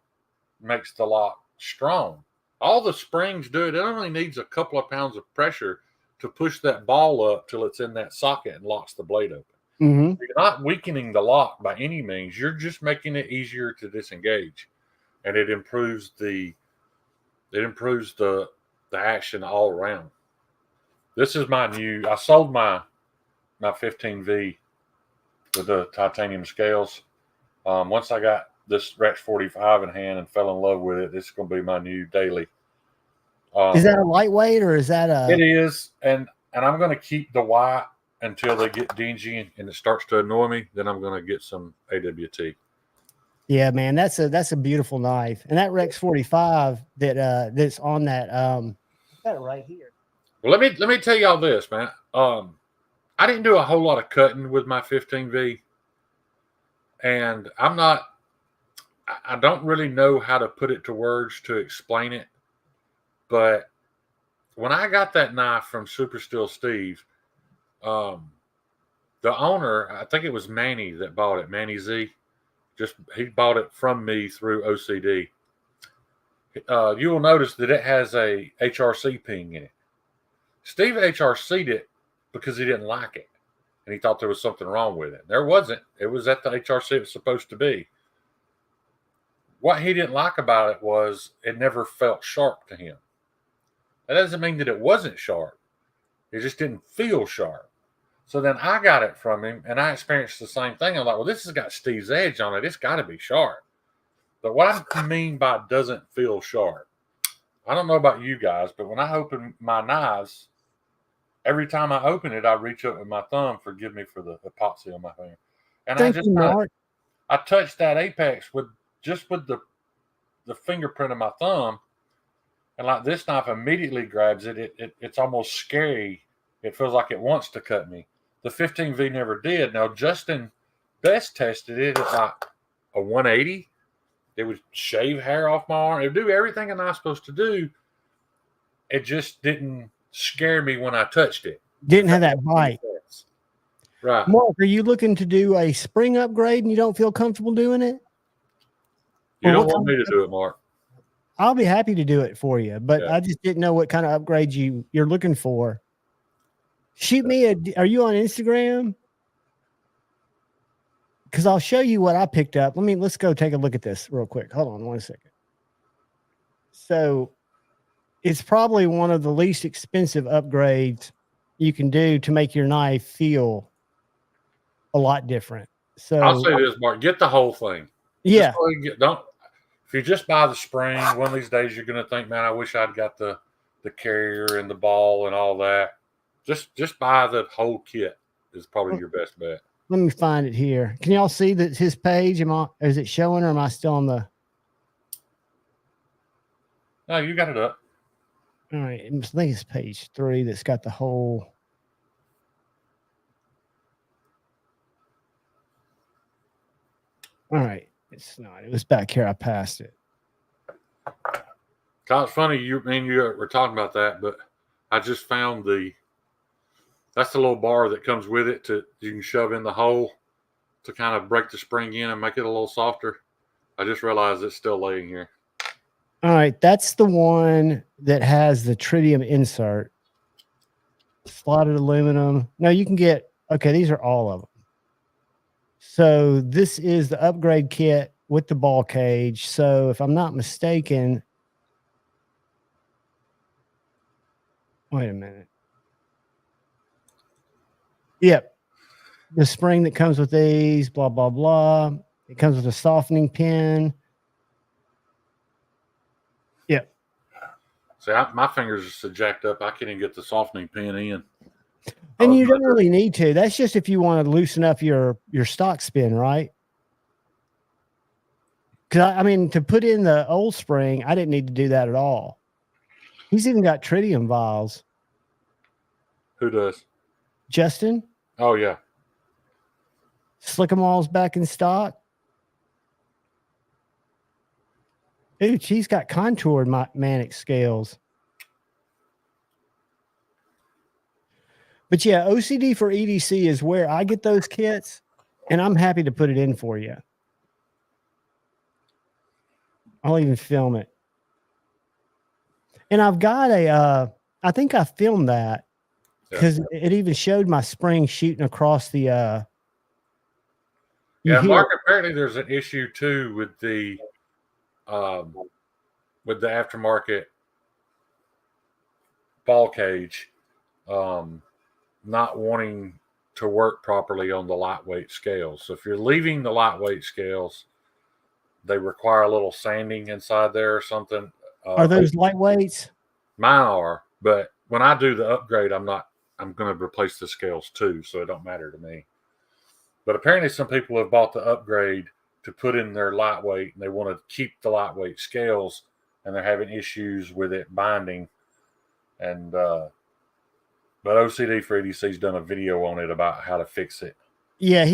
makes the lock strong. All the springs do it. It only needs a couple of pounds of pressure to push that ball up till it's in that socket and locks the blade open. Mm-hmm. You're not weakening the lock by any means. You're just making it easier to disengage, and it improves the action all around. This is my new. I sold my 15V with the titanium scales. Once I got this Rex 45 in hand and fell in love with it, this is going to be my new daily. Is that a lightweight or is that a? It is, and I'm going to keep the white until they get dingy and it starts to annoy me. Then I'm going to get some AWT. Yeah, man, that's a beautiful knife, and that Rex 45 that's on that got it right here. Well, let me tell y'all this, man. I didn't do a whole lot of cutting with my 15V, and I don't really know how to put it to words to explain it, but when I got that knife from Super Steel Steve, the owner, I think it was Manny that bought it, Manny Z. He bought it from me through OCD. You will notice that it has a HRC ping in it. Steve HRC'd it because he didn't like it, and he thought there was something wrong with it. There wasn't. It was at the HRC it was supposed to be. What he didn't like about it was it never felt sharp to him. That doesn't mean that it wasn't sharp. It just didn't feel sharp. So then I got it from him, and I experienced the same thing. I'm like, well, this has got Steve's edge on it. It's got to be sharp. But what I mean by doesn't feel sharp, I don't know about you guys, but when I open my knives, every time I open it, I reach up with my thumb. Forgive me for the epoxy on my finger. And I touched that apex with the fingerprint of my thumb, and like this knife immediately grabs it. It's almost scary. It feels like it wants to cut me. The 15V never did. Now, Justin Best tested it at like a 180. It would shave hair off my arm. It would do everything a knife's supposed to do. It just didn't scare me when I touched it. Didn't have that bite. Right. Mark, are you looking to do a spring upgrade and you don't feel comfortable doing it? You don't want me to do it, Mark. I'll be happy to do it for you, but I just didn't know what kind of upgrade you're looking for. Shoot me are you on Instagram? Because I'll show you what I picked up. Let's go take a look at this real quick. Hold on 1 second. So it's probably one of the least expensive upgrades you can do to make your knife feel a lot different. So I'll say this, Mark, get the whole thing. Yeah. If you just buy the spring, one of these days you're going to think, man, I wish I'd got the carrier and the ball and all that. Just buy the whole kit is probably your best bet. Let me find it here. Can y'all see that his page? Is it showing or am I still on the? No, you got it up. All right. I think it's page 3 that's got the whole. All right. It's not. It was back here. I passed it. It's funny you were talking about that, but I just found that's the little bar that comes with it you can shove in the hole to kind of break the spring in and make it a little softer. I just realized it's still laying here. All right, that's the one that has the tritium insert. Slotted aluminum. No, you can get, okay, these are all of them. So this is the upgrade kit with the ball cage. So if I'm not mistaken, wait a minute. Yep. The spring that comes with these, blah, blah, blah. It comes with a softening pin. Yep. See, my fingers are so jacked up, I can't even get the softening pin in. And you don't really need to. That's just if you want to loosen up your stock spin, right? Because, to put in the old spring, I didn't need to do that at all. He's even got tritium vials. Who does? Justin? Oh, yeah. Slick 'em all's back in stock. Dude, she's got contoured manic scales. But yeah, OCD for EDC is where I get those kits, and I'm happy to put it in for you. I'll even film it. And I've got I think I filmed that because it even showed my spring shooting across the. Mark, apparently there's an issue too with the aftermarket ball cage not wanting to work properly on the lightweight scales. So if you're leaving the lightweight scales, they require a little sanding inside there or something. Are those lightweights? Mine are, but when I do the upgrade, I'm going to replace the scales too, so it don't matter to me. But apparently some people have bought the upgrade to put in their lightweight, and they want to keep the lightweight scales, and they're having issues with it binding. And but OCD for EDC's done a video on it about how to fix it. Yeah,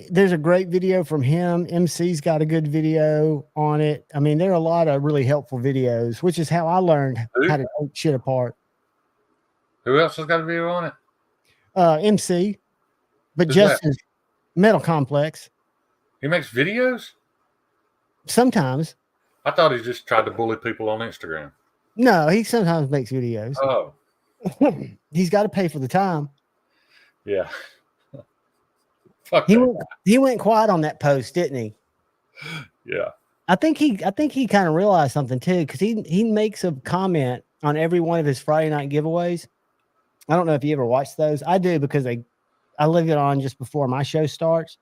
there's a great video from him. MC's got a good video on it. I mean, there are a lot of really helpful videos, which is how I learned how to take shit apart. Who else has got a video on it? MC, but Justin's Metal Complex. He makes videos? Sometimes. I thought he just tried to bully people on Instagram. No, he sometimes makes videos. Oh. He's got to pay for the time. Yeah. Fuck he went quiet on that post, didn't he? Yeah. I think he kind of realized something too, because he makes a comment on every one of his Friday night giveaways. I don't know if you ever watched those. I do, because I leave it on just before my show starts,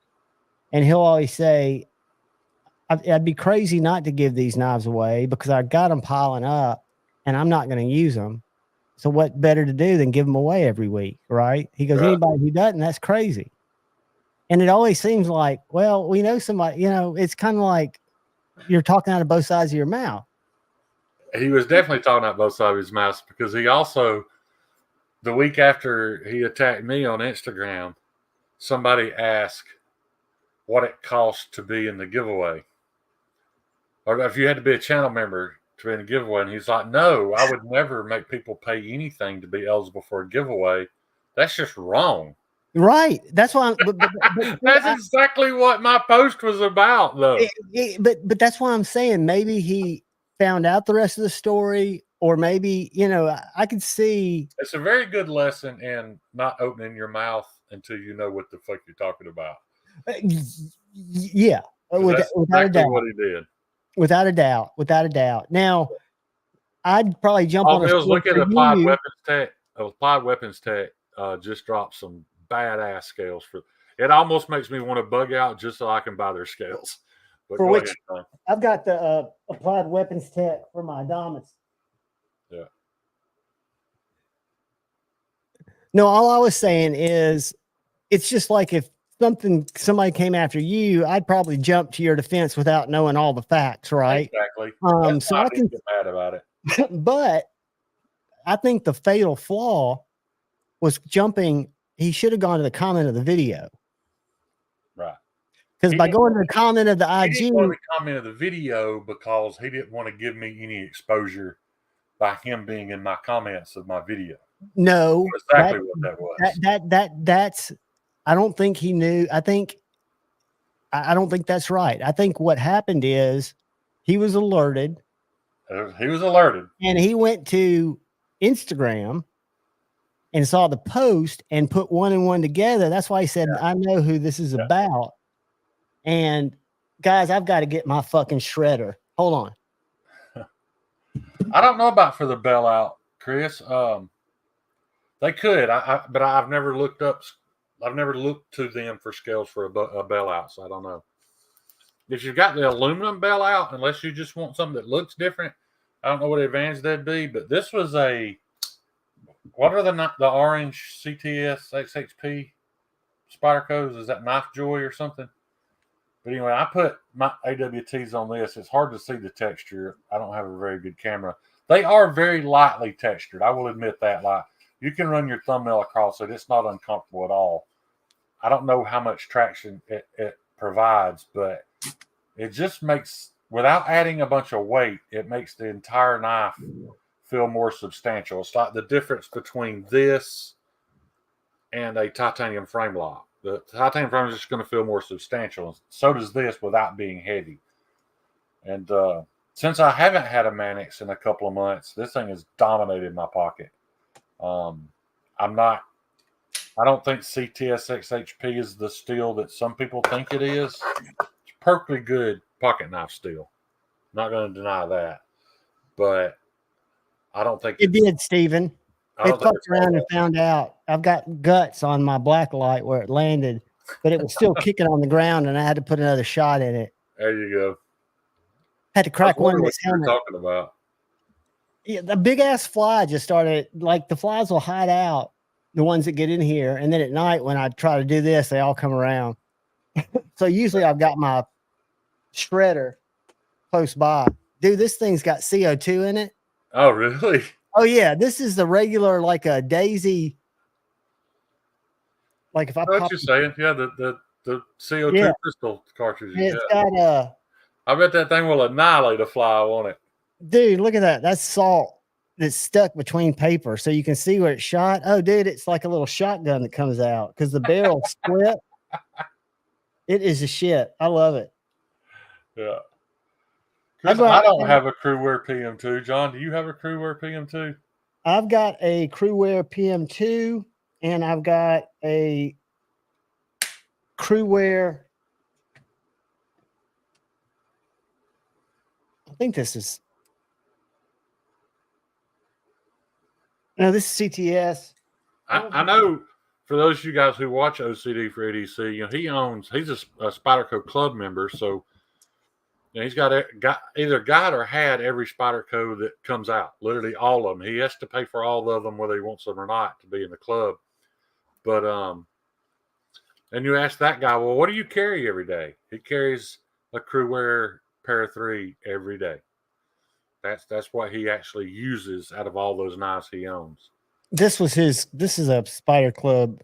and he'll always say, I'd be crazy not to give these knives away because I got them piling up and I'm not going to use them. So what better to do than give them away every week, right? He goes, anybody who doesn't, that's crazy. And it always seems like, well, we know somebody, it's kind of like you're talking out of both sides of your mouth. He was definitely talking out both sides of his mouth, because he also, the week after he attacked me on Instagram, somebody asked what it cost to be in the giveaway, or if you had to be a channel member to be in a giveaway. And he's like, no, I would never make people pay anything to be eligible for a giveaway. That's just wrong. Right. That's why that's exactly what my post was about, though. But that's why I'm saying maybe he found out the rest of the story, or maybe, I could see. It's a very good lesson in not opening your mouth until you know what the fuck you're talking about. Yeah. That's exactly what he did. Without a doubt. Now, I'd probably jump on. I was looking at Applied Weapons Tech. Applied Weapons Tech just dropped some badass scales for. It almost makes me want to bug out just so I can buy their scales. But for which I've got the Applied Weapons Tech for my Adamas. Yeah. No, all I was saying is, it's just like if somebody came after you, I'd probably jump to your defense without knowing all the facts, right? Exactly. So I can get mad about it. But I think the fatal flaw was jumping. He should have gone to the comment of the video. Right. Because by going to the comment of the IG. He didn't want to comment of the video because he didn't want to give me any exposure by him being in my comments of my video. No. That's exactly what that was. That's I don't think he knew. I don't think that's right. I think what happened is he was alerted. And he went to Instagram and saw the post and put one and one together. That's why he said, I know who this is about. And guys, I've got to get my fucking shredder. Hold on. I don't know about for the bell out, Chris. They could, but I've never looked up. I've never looked to them for scales for a bell out, so I don't know. If you've got the aluminum bell out, unless you just want something that looks different, I don't know what advantage that'd be. But this was what are the orange CTS XHP Spydercos? Is that Knife Joy or something? But anyway, I put my AWTs on this. It's hard to see the texture. I don't have a very good camera. They are very lightly textured. I will admit that. Like, you can run your thumbnail across it. It's not uncomfortable at all. I don't know how much traction it provides, but it just makes, without adding a bunch of weight, it makes the entire knife feel more substantial. It's like the difference between this and a titanium frame lock. The titanium frame is just going to feel more substantial. So does this without being heavy. And since I haven't had a Manix in a couple of months, this thing has dominated my pocket. I don't think CTS XHP is the steel that some people think it is. It's perfectly good pocket knife steel. Not going to deny that. But I don't think it did, Stephen. They fucked around and found out. I've got guts on my black light where it landed, but it was still kicking on the ground, and I had to put another shot in it. There you go. Had to crack one of his helmet. Talking about. Yeah, the big ass fly just started. Like the flies will hide out, the ones that get in here, and then at night when I try to do this, they all come around. So usually I've got my shredder close by. Dude, this thing's got CO2 in it. Oh, really? Oh yeah, this is the regular like a daisy. Like if I I know what pop, you're saying. Yeah, the CO2 yeah, crystal cartridges. and it's Yeah. got I bet that thing will annihilate a fly, won't it? dude, look at that. That's salt that's stuck between paper, so you can see where it's shot. Oh, dude, it's like a little shotgun that comes out because the barrel split. It is a shit. I love it. Yeah. I Chris, go I out don't there- have a Crewwear PM2. John, do you have a Crewwear PM2? I've got a Crewwear PM2 and I've got a Crewwear. I think this is. No, this is CTS. I know for those of you guys who watch OCD for EDC, he's a Spyderco club member, so he's got either got or had every Spyderco that comes out, literally all of them. He has to pay for all of them, whether he wants them or not, to be in the club. But and you ask that guy, well, what do you carry every day? He carries a Crewwear Para 3 every day. That's what he actually uses out of all those knives he owns. This is a Spider Club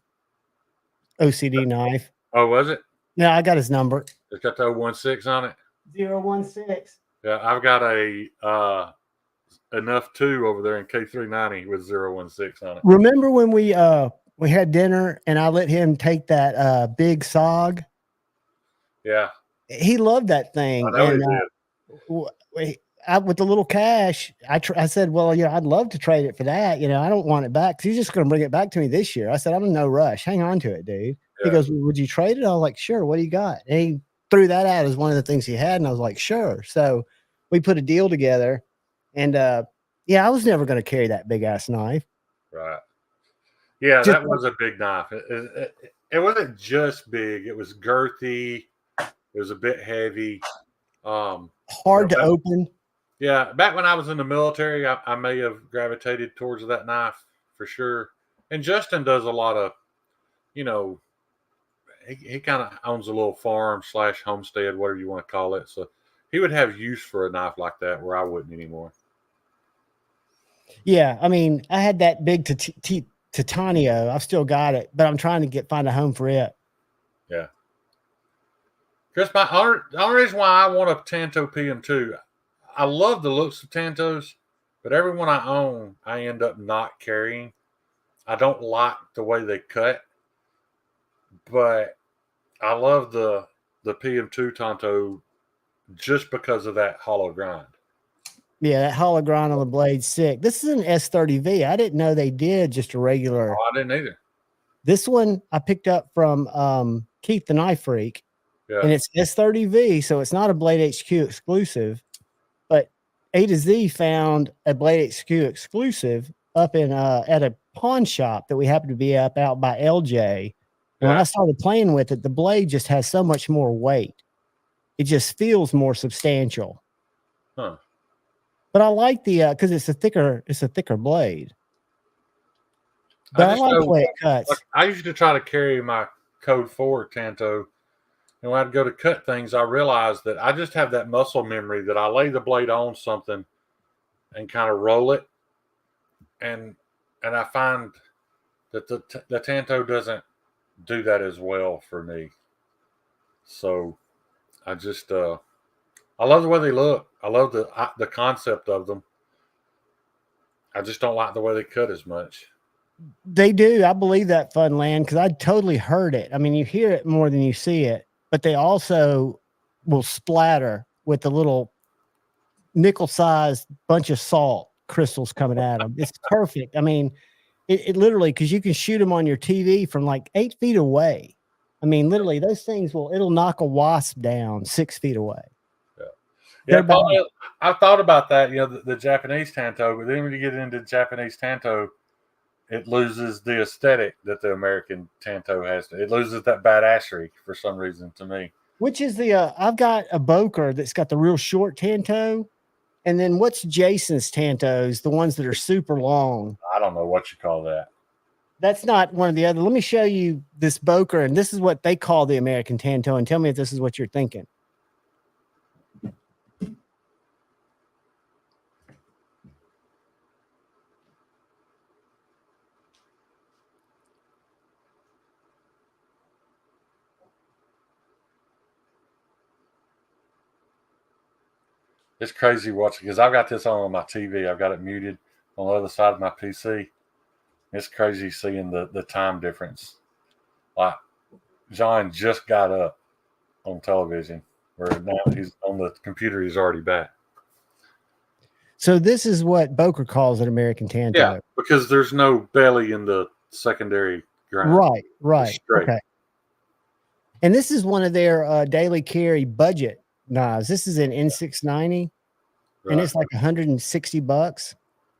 OCD knife. Oh, was it? Yeah, I got his number. It's got the 016 on it. 016. Yeah, I've got a enough 2 over there in K390 with 016 on it. Remember when we had dinner and I let him take that big SOG? Yeah, He loved that thing. I know and, he did. With the little cash, I said, well, I'd love to trade it for that. I don't want it back because he's just going to bring it back to me this year. I said, I'm in no rush. Hang on to it, dude. Yeah. He goes, would you trade it? I was like, sure. What do you got? And he threw that out as one of the things he had. And I was like, sure. So we put a deal together. And I was never going to carry that big ass knife. Right. Yeah, that was a big knife. It wasn't just big. It was girthy. It was a bit heavy. Hard to open. Yeah, back when I was in the military, I may have gravitated towards that knife for sure. And Justin does a lot of, he kind of owns a little farm / homestead, whatever you want to call it. So he would have use for a knife like that where I wouldn't anymore. Yeah, I mean, I had that big Titanio. I've still got it, but I'm trying to find a home for it. Yeah. Chris, the only reason why I want a Tanto PM2, I love the looks of Tantos, but every one I own, I end up not carrying. I don't like the way they cut, but I love the PM2 Tanto just because of that hollow grind. Yeah, that hollow grind on the blade's sick. This is an S30V. I didn't know they did just a regular. Oh, I didn't either. This one I picked up from Keith the Knife Freak, and it's S30V, so it's not a Blade HQ exclusive. But A to Z found a Blade HQ exclusive up in at a pawn shop that we happened to be out by LJ. And when I started playing with it, the blade just has so much more weight. It just feels more substantial. Huh. But I like the because it's a thicker blade. But I like the way it cuts. Like, I used to try to carry my Code 4 Tanto, and when I'd go to cut things, I realized that I just have that muscle memory that I lay the blade on something and kind of roll it, and I find that the Tanto doesn't do that as well for me. So I just I love the way they look. I love the concept of them. I just don't like the way they cut as much. They do. I believe that, Funland, because I totally heard it. I mean, you hear it more than you see it, but they also will splatter with the little nickel-sized bunch of salt crystals coming at them. It's perfect. I mean, it literally, because you can shoot them on your TV from like 8 feet away. I mean, literally, those things it'll knock a wasp down 6 feet away. Yeah, Paul, I thought about that, the Japanese Tanto, but then when you get into Japanese Tanto, it loses the aesthetic that the American Tanto has. It loses that badassery for some reason to me. Which is I've got a Boker that's got the real short Tanto, And then what's Jason's Tantos? The ones that are super long. I don't know what you call that. That's not one of the other. Let me show you this Boker, and this is what they call the American Tanto, and tell me if this is what you're thinking. It's crazy watching because I've got this on my TV. I've got it muted on the other side of my PC. It's crazy seeing the time difference. Like John just got up on television, where now he's on the computer. He's already back. So this is what Boker calls an American Tanto. Yeah, because there's no belly in the secondary grind. Right. Okay. And this is one of their daily carry budget knives. This is an N690, and it's like $160,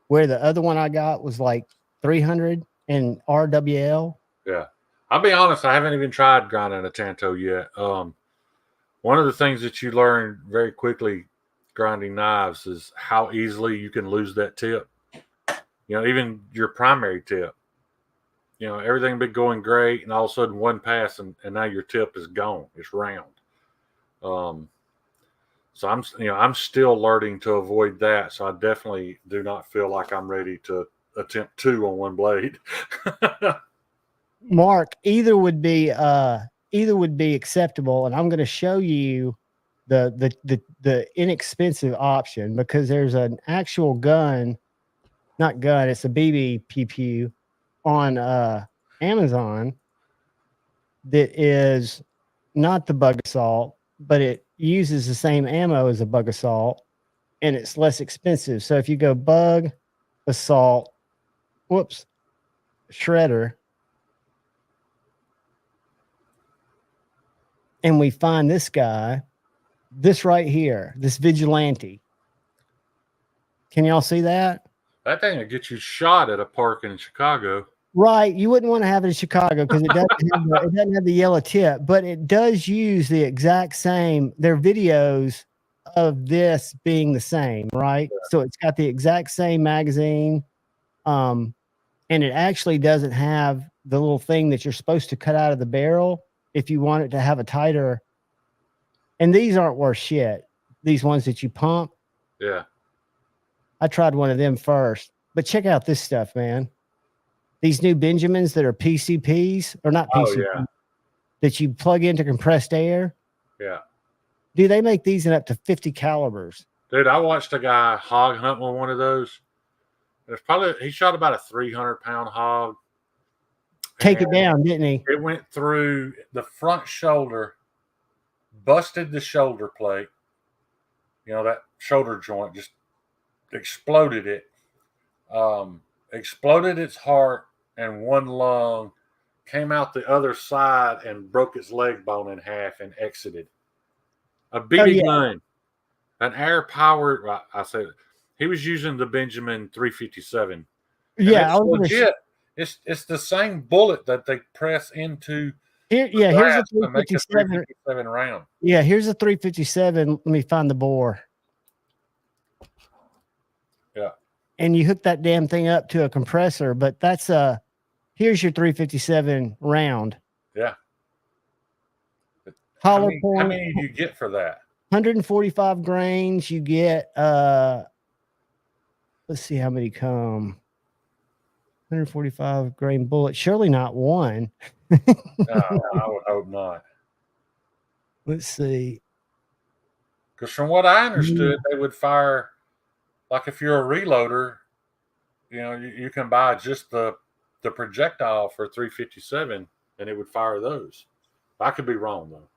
where the other one I got was like $300 and RWL. Yeah, I'll be honest. I haven't even tried grinding a Tanto yet. One of the things that you learn very quickly grinding knives is how easily you can lose that tip. You know, even your primary tip. You know, everything been going great, and all of a sudden one pass, and now your tip is gone. It's round. So I'm still learning to avoid that. So I definitely do not feel like I'm ready to attempt 2 on one blade. Mark, either would be acceptable, and I'm going to show you the inexpensive option, because there's an actual gun, not gun, it's a BB pew pew on Amazon that is not the Bug Assault, but it uses the same ammo as a Bug Assault, and it's less expensive. So if you go Bug Assault, Shredder, and we find this guy, this right here, this Vigilante. Can y'all see that? That thing will get you shot at a park in Chicago. Right. You wouldn't want to have it in Chicago because it doesn't have the yellow tip, but it does use the exact same, their videos of this being the same, right? Yeah. So it's got the exact same magazine. And it actually doesn't have the little thing that you're supposed to cut out of the barrel if you want it to have a tighter. And these aren't worth shit. These ones that you pump. Yeah. I tried one of them first, but check out this stuff, man. These new Benjamins that are PCPs, or not PCP, that you plug into compressed air. Yeah. Dude, they make these in up to 50 calibers. Dude, I watched a guy hog hunt with one of those. He shot about a 300-pound hog. Take it down, didn't he? It went through the front shoulder, busted the shoulder plate. You know, that shoulder joint, just exploded it. Exploded its heart and one lung, came out the other side and broke its leg bone in half and exited. A BB gun, an air-powered, I said, he was using the Benjamin 357. Yeah, it's legit. It's the same bullet that they press into. Here's a 357 round. Yeah, here's a 357. Let me find the bore. Yeah. And you hook that damn thing up to a compressor, but that's here's your 357 round. Yeah. Hollow point. point. How many do you get for that? 145 grains. You get let's see how many come. 145 grain bullet. Surely not one. No, I would hope not. Let's see. Because from what I understood, they would fire, like if you're a reloader, you know, you can buy just the projectile for 357 and it would fire those. I could be wrong though.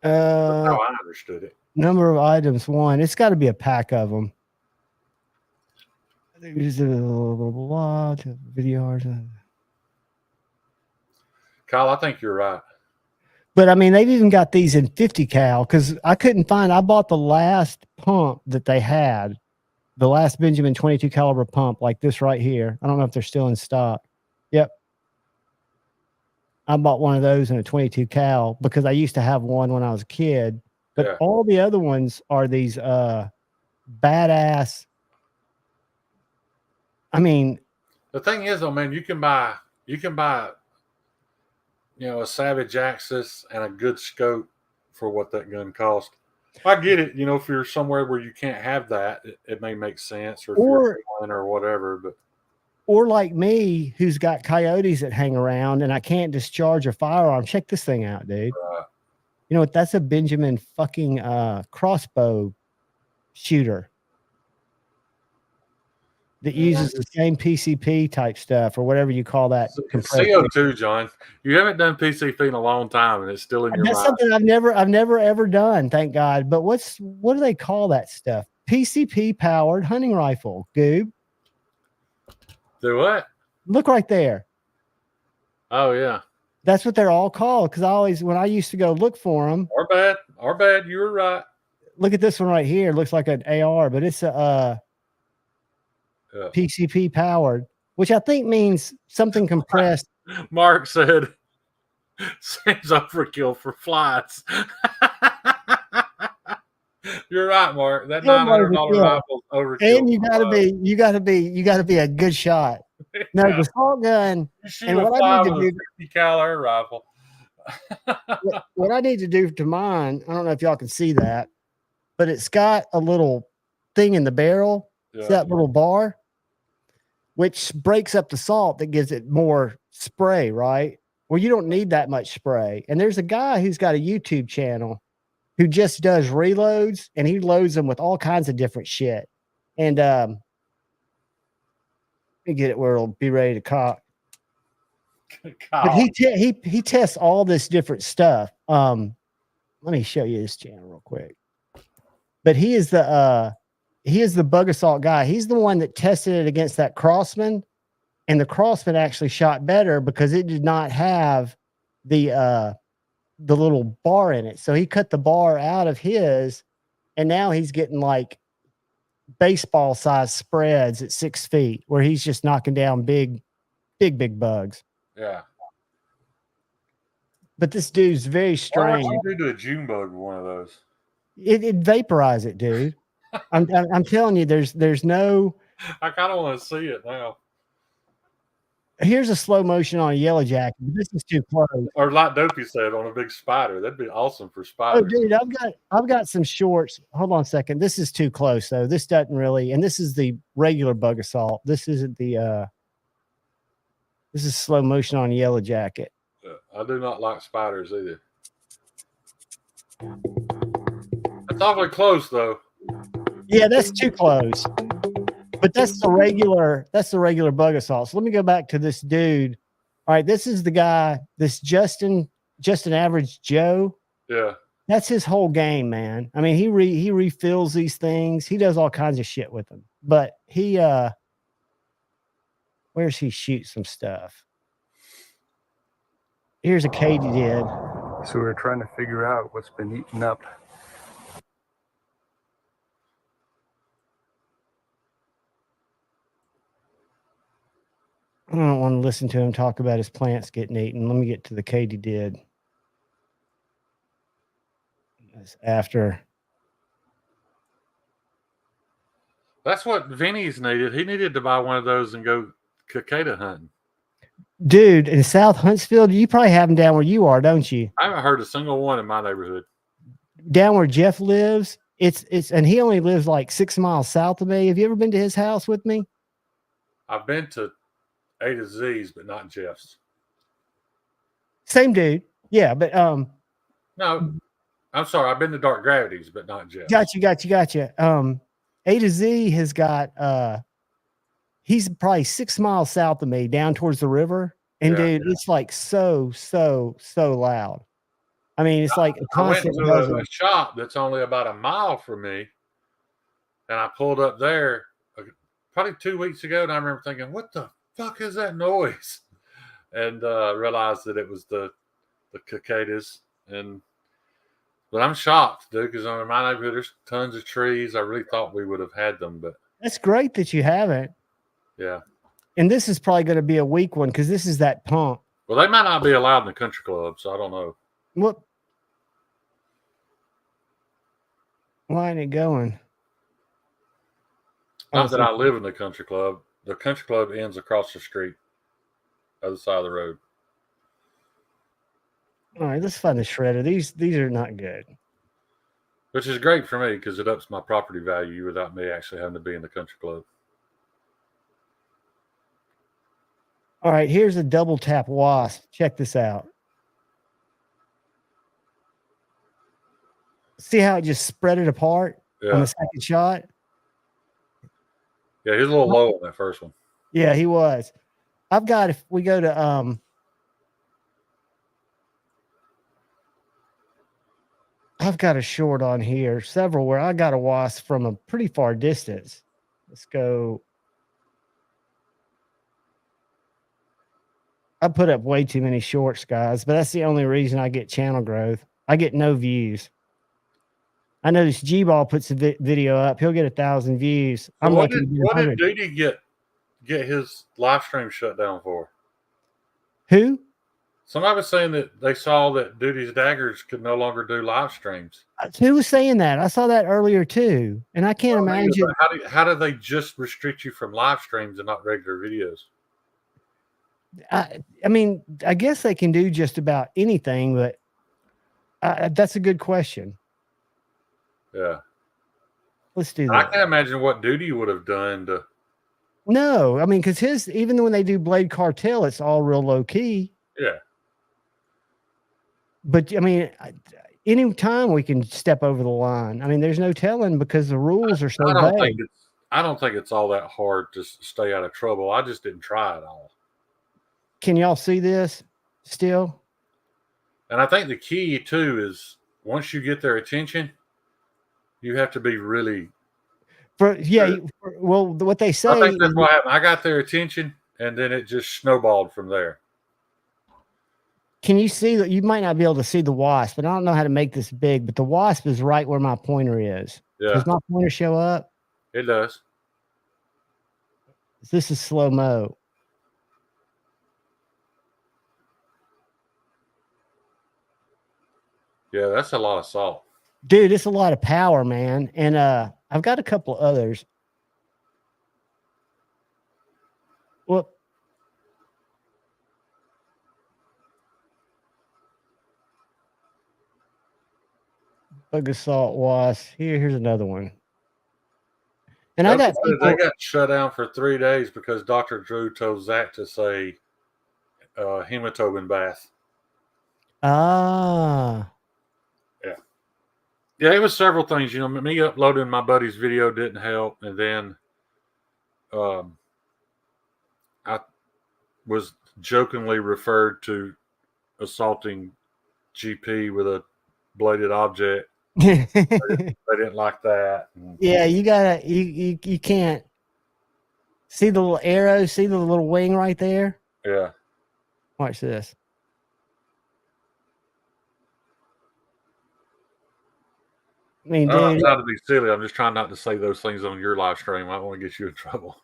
That's how I understood it. Number of items, 1. It's got to be a pack of them. I think it's a blah, video. Kyle, I think you're right. But I mean, they've even got these in 50 cal because I couldn't find. I bought the last pump that they had, the last Benjamin 22 caliber pump, like this right here. I don't know if they're still in stock. Yep. I bought one of those in a 22 cal because I used to have one when I was a kid. But all the other ones are these badass. I mean, the thing is, though, man, you can buy, a Savage Axis and a good scope for what that gun cost. I get it, if you're somewhere where you can't have that, it may make sense, or if you're flying or whatever. But or like me, who's got coyotes that hang around and I can't discharge a firearm. Check this thing out, dude. You know what? That's a Benjamin fucking crossbow shooter that uses the same PCP type stuff or whatever you call that. CO2, John. You haven't done PCP in a long time, and it's still in your mind. That's something I've never ever done, thank God. But what do they call that stuff? PCP powered hunting rifle, Goob. Do what? Look right there. Oh yeah. That's what they're all called. Because when I used to go look for them. Our bad. You were right. Look at this one right here. It looks like an AR, but it's a PCP powered, which I think means something compressed. Mark said, "Seems overkill for flights." You're right, Mark. That $900 rifle overkill. And you gotta be a good shot. No, the assault gun. And what I need to do, 50 caliber rifle. what I need to do to mine, I don't know if y'all can see that, but it's got a little thing in the barrel. Yeah. It's that little bar, which breaks up the salt that gives it more spray, right? Well, you don't need that much spray. And there's a guy who's got a YouTube channel who just does reloads, and he loads them with all kinds of different shit. And let me get it where it'll be ready to cock. But he tests all this different stuff. Let me show you this channel real quick. But he is the bug assault guy. He's the one that tested it against that Crossman, and the Crossman actually shot better because it did not have the little bar in it. So he cut the bar out of his, and now he's getting like baseball size spreads at 6 feet where he's just knocking down big bugs. Yeah. But this dude's very strange. Why don't you do a June bug with one of those? It vaporize it, dude. I'm telling you, there's no. I kind of want to see it now. Here's a slow motion on a yellow jacket. This is too close. Or like Dopey said, on a big spider. That'd be awesome for spiders. Oh, dude, I've got some shorts. Hold on a second. This is too close though. This doesn't really. And this is the regular bug assault. This isn't the. This is slow motion on a yellow jacket. I do not like spiders either. That's awfully close though. Yeah, that's too close. But that's the regular bug assault. So let me go back to this dude. All right, this is the guy, this Justin Average Joe. Yeah. That's his whole game, man. I mean, he refills these things. He does all kinds of shit with them. But he where's he shoot some stuff? Here's a katydid. So we're trying to figure out what's been eaten up. I don't want to listen to him talk about his plants getting eaten. Let me get to the katydid. That's after. That's what Vinny's needed. He needed to buy one of those and go cicada hunting. Dude, in South Huntsville, you probably have them down where you are, don't you? I haven't heard a single one in my neighborhood. Down where Jeff lives, it's and he only lives like 6 miles south of me. Have you ever been to his house with me? I've been to A to Z's, but not Jeff's. Same dude. Yeah, but no, I'm sorry. I've been to Dark Gravities, but not Jeff's. Gotcha. A to Z has got he's probably 6 miles south of me, down towards the river. And dude, it's like so loud. I mean, it's like a constant. I went to a shop that's only about a mile from me, and I pulled up there probably 2 weeks ago, and I remember thinking, "What the fuck is that noise?" And realized that it was the cicadas. But I'm shocked, dude, because in my neighborhood there's tons of trees. I really thought we would have had them, but that's great that you haven't. Yeah. And this is probably going to be a weak one because this is that pump. Well, they might not be allowed in the country club, so I don't know. What? Why ain't it going? Not that I live in the country club. The country club ends across the street, other side of the road. All right, let's find the shredder. These are not good. Which is great for me because it ups my property value without me actually having to be in the country club. All right, here's a double tap wasp. Check this out. See how it just spread it apart on the second shot? Yeah, he's a little low on that first one. Yeah, he was. I've got, if we go to I've got a short on here, several where I got a wasp from a pretty far distance. Let's go. I put up way too many shorts, guys, but that's the only reason I get channel growth. I get no views. I know this G-Ball puts a video up. He'll get 1,000 views. So I'm what lucky. did Duty get his live stream shut down for? Who? Somebody was saying that they saw that Duty's Daggers could no longer do live streams. Who was saying that? I saw that earlier too, and I can't imagine. How do they just restrict you from live streams and not regular videos? I mean, I guess they can do just about anything, but that's a good question. Yeah. Let's do that. I can't imagine what Duty would have done to. No, I mean, because even when they do Blade Cartel, it's all real low key. Yeah. But I mean, any time we can step over the line. I mean, there's no telling because the rules are so vague. I don't think it's all that hard to stay out of trouble. I just didn't try it all. Can y'all see this still? And I think the key too is once you get their attention, you have to be really. Well, what they say. I think that's what happened. I got their attention, and then it just snowballed from there. Can you see that? You might not be able to see the wasp, and I don't know how to make this big, but the wasp is right where my pointer is. Yeah. Does my pointer show up? It does. This is slow-mo. Yeah, that's a lot of salt. Dude, it's a lot of power, man. And I've got a couple others. Well, bug assault wasp. Here's another one. And I got they got shut down for 3 days because Dr. Drew told Zach to say hematobin bath. Ah. Yeah, it was several things. You know, me uploading my buddy's video didn't help, and then I was jokingly referred to assaulting GP with a bladed object. They didn't like that. Yeah, you gotta you can't see the little arrow, see the little wing right there. Yeah. Watch this. I mean, dude, I'm trying to be silly. I'm just trying not to say those things on your live stream. I don't want to get you in trouble.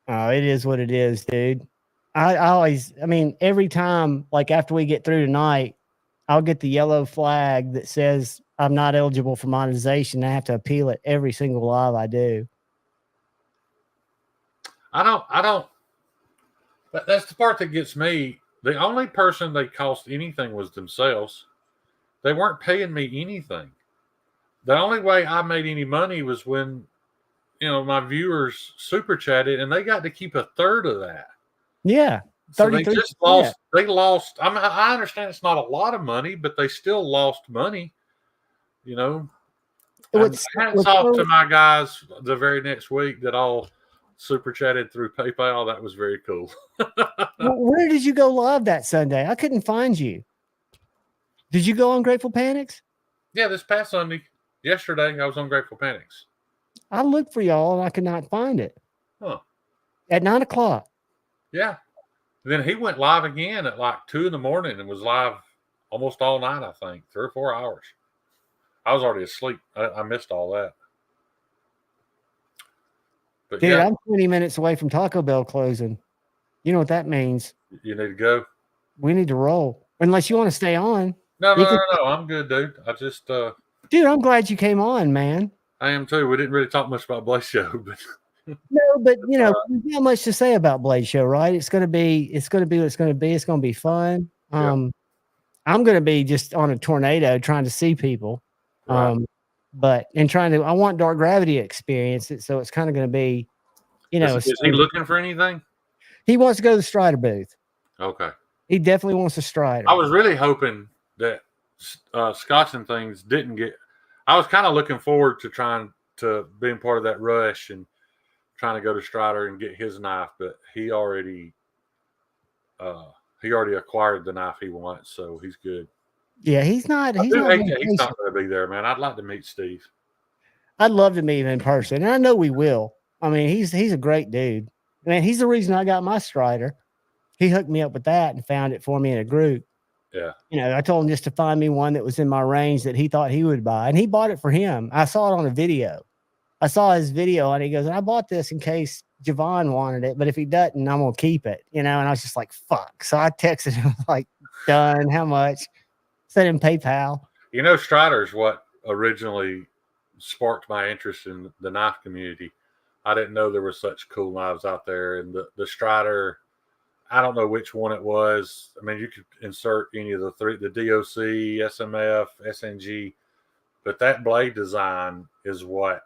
Oh, it is what it is, dude. I always, I mean, every time, like after we get through tonight, I'll get the yellow flag that says I'm not eligible for monetization. I have to appeal it every single live I do. I don't. That's the part that gets me. The only person they cost anything was themselves. They weren't paying me anything. The only way I made any money was when, my viewers super chatted, and they got to keep 1/3 of that. Yeah. So they just lost. They lost. I mean, I understand it's not a lot of money, but they still lost money. Hats off to my guys the very next week that all super chatted through PayPal. That was very cool. Where did you go live that Sunday? I couldn't find you. Did you go on Grateful Panics? Yeah, this past Sunday. Yesterday, I was on Grateful Panics. I looked for y'all and I could not find it. Huh. At 9 o'clock. Yeah. Then he went live again at like 2 a.m. and was live almost all night, I think, 3 or 4 hours. I was already asleep. I missed all that. But dude, I'm 20 minutes away from Taco Bell closing. You know what that means. You need to go? We need to roll. Unless you want to stay on. No. I'm good, dude. I just... Dude, I'm glad you came on, man. I am too. We didn't really talk much about Blade Show, but No, but there's not much to say about Blade Show, right? It's gonna be what it's gonna be. It's gonna be fun. I'm gonna be just on a tornado trying to see people. right. I want Dark Gravity to experience it, so it's kind of gonna be, Is he looking for anything? he wants to go to the Strider booth. Okay. He definitely wants a Strider. I was really hoping that Scotch and things didn't get. I was kind of looking forward to trying to being part of that rush and trying to go to Strider and get his knife, but he already acquired the knife he wants, so he's good. Yeah, he's not. He's not going to be there, man. I'd like to meet Steve. I'd love to meet him in person, and I know we will. I mean, he's a great dude. Man, he's the reason I got my Strider. He hooked me up with that and found it for me in a group. Yeah. I told him just to find me one that was in my range that he thought he would buy, and he bought it for him. I saw it on a video. I saw his video, and he goes, I bought this in case Javon wanted it, but if he doesn't, I'm going to keep it, and I was just like, fuck. So I texted him like, done, how much? Sent him PayPal. Strider's what originally sparked my interest in the knife community. I didn't know there were such cool knives out there, and the Strider, I don't know which one it was. I mean, you could insert any of the three, the DOC, SMF, SNG, but that blade design is what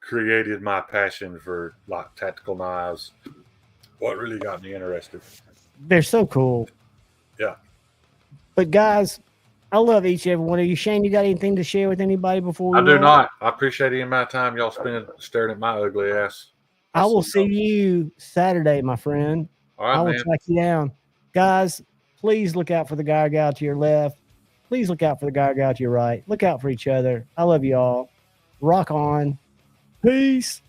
created my passion for like tactical knives. What really got me interested. They're so cool. Yeah. But guys, I love each and every one of you. Shane, you got anything to share with anybody before we I do roll? not. I appreciate any amount of time y'all spending staring at my ugly ass. I will see you Saturday, my friend. All right, I will man. track you down. Guys, please look out for the guy or gal to your left. Please look out for the guy or gal to your right. Look out for each other. I love you all. Rock on. Peace.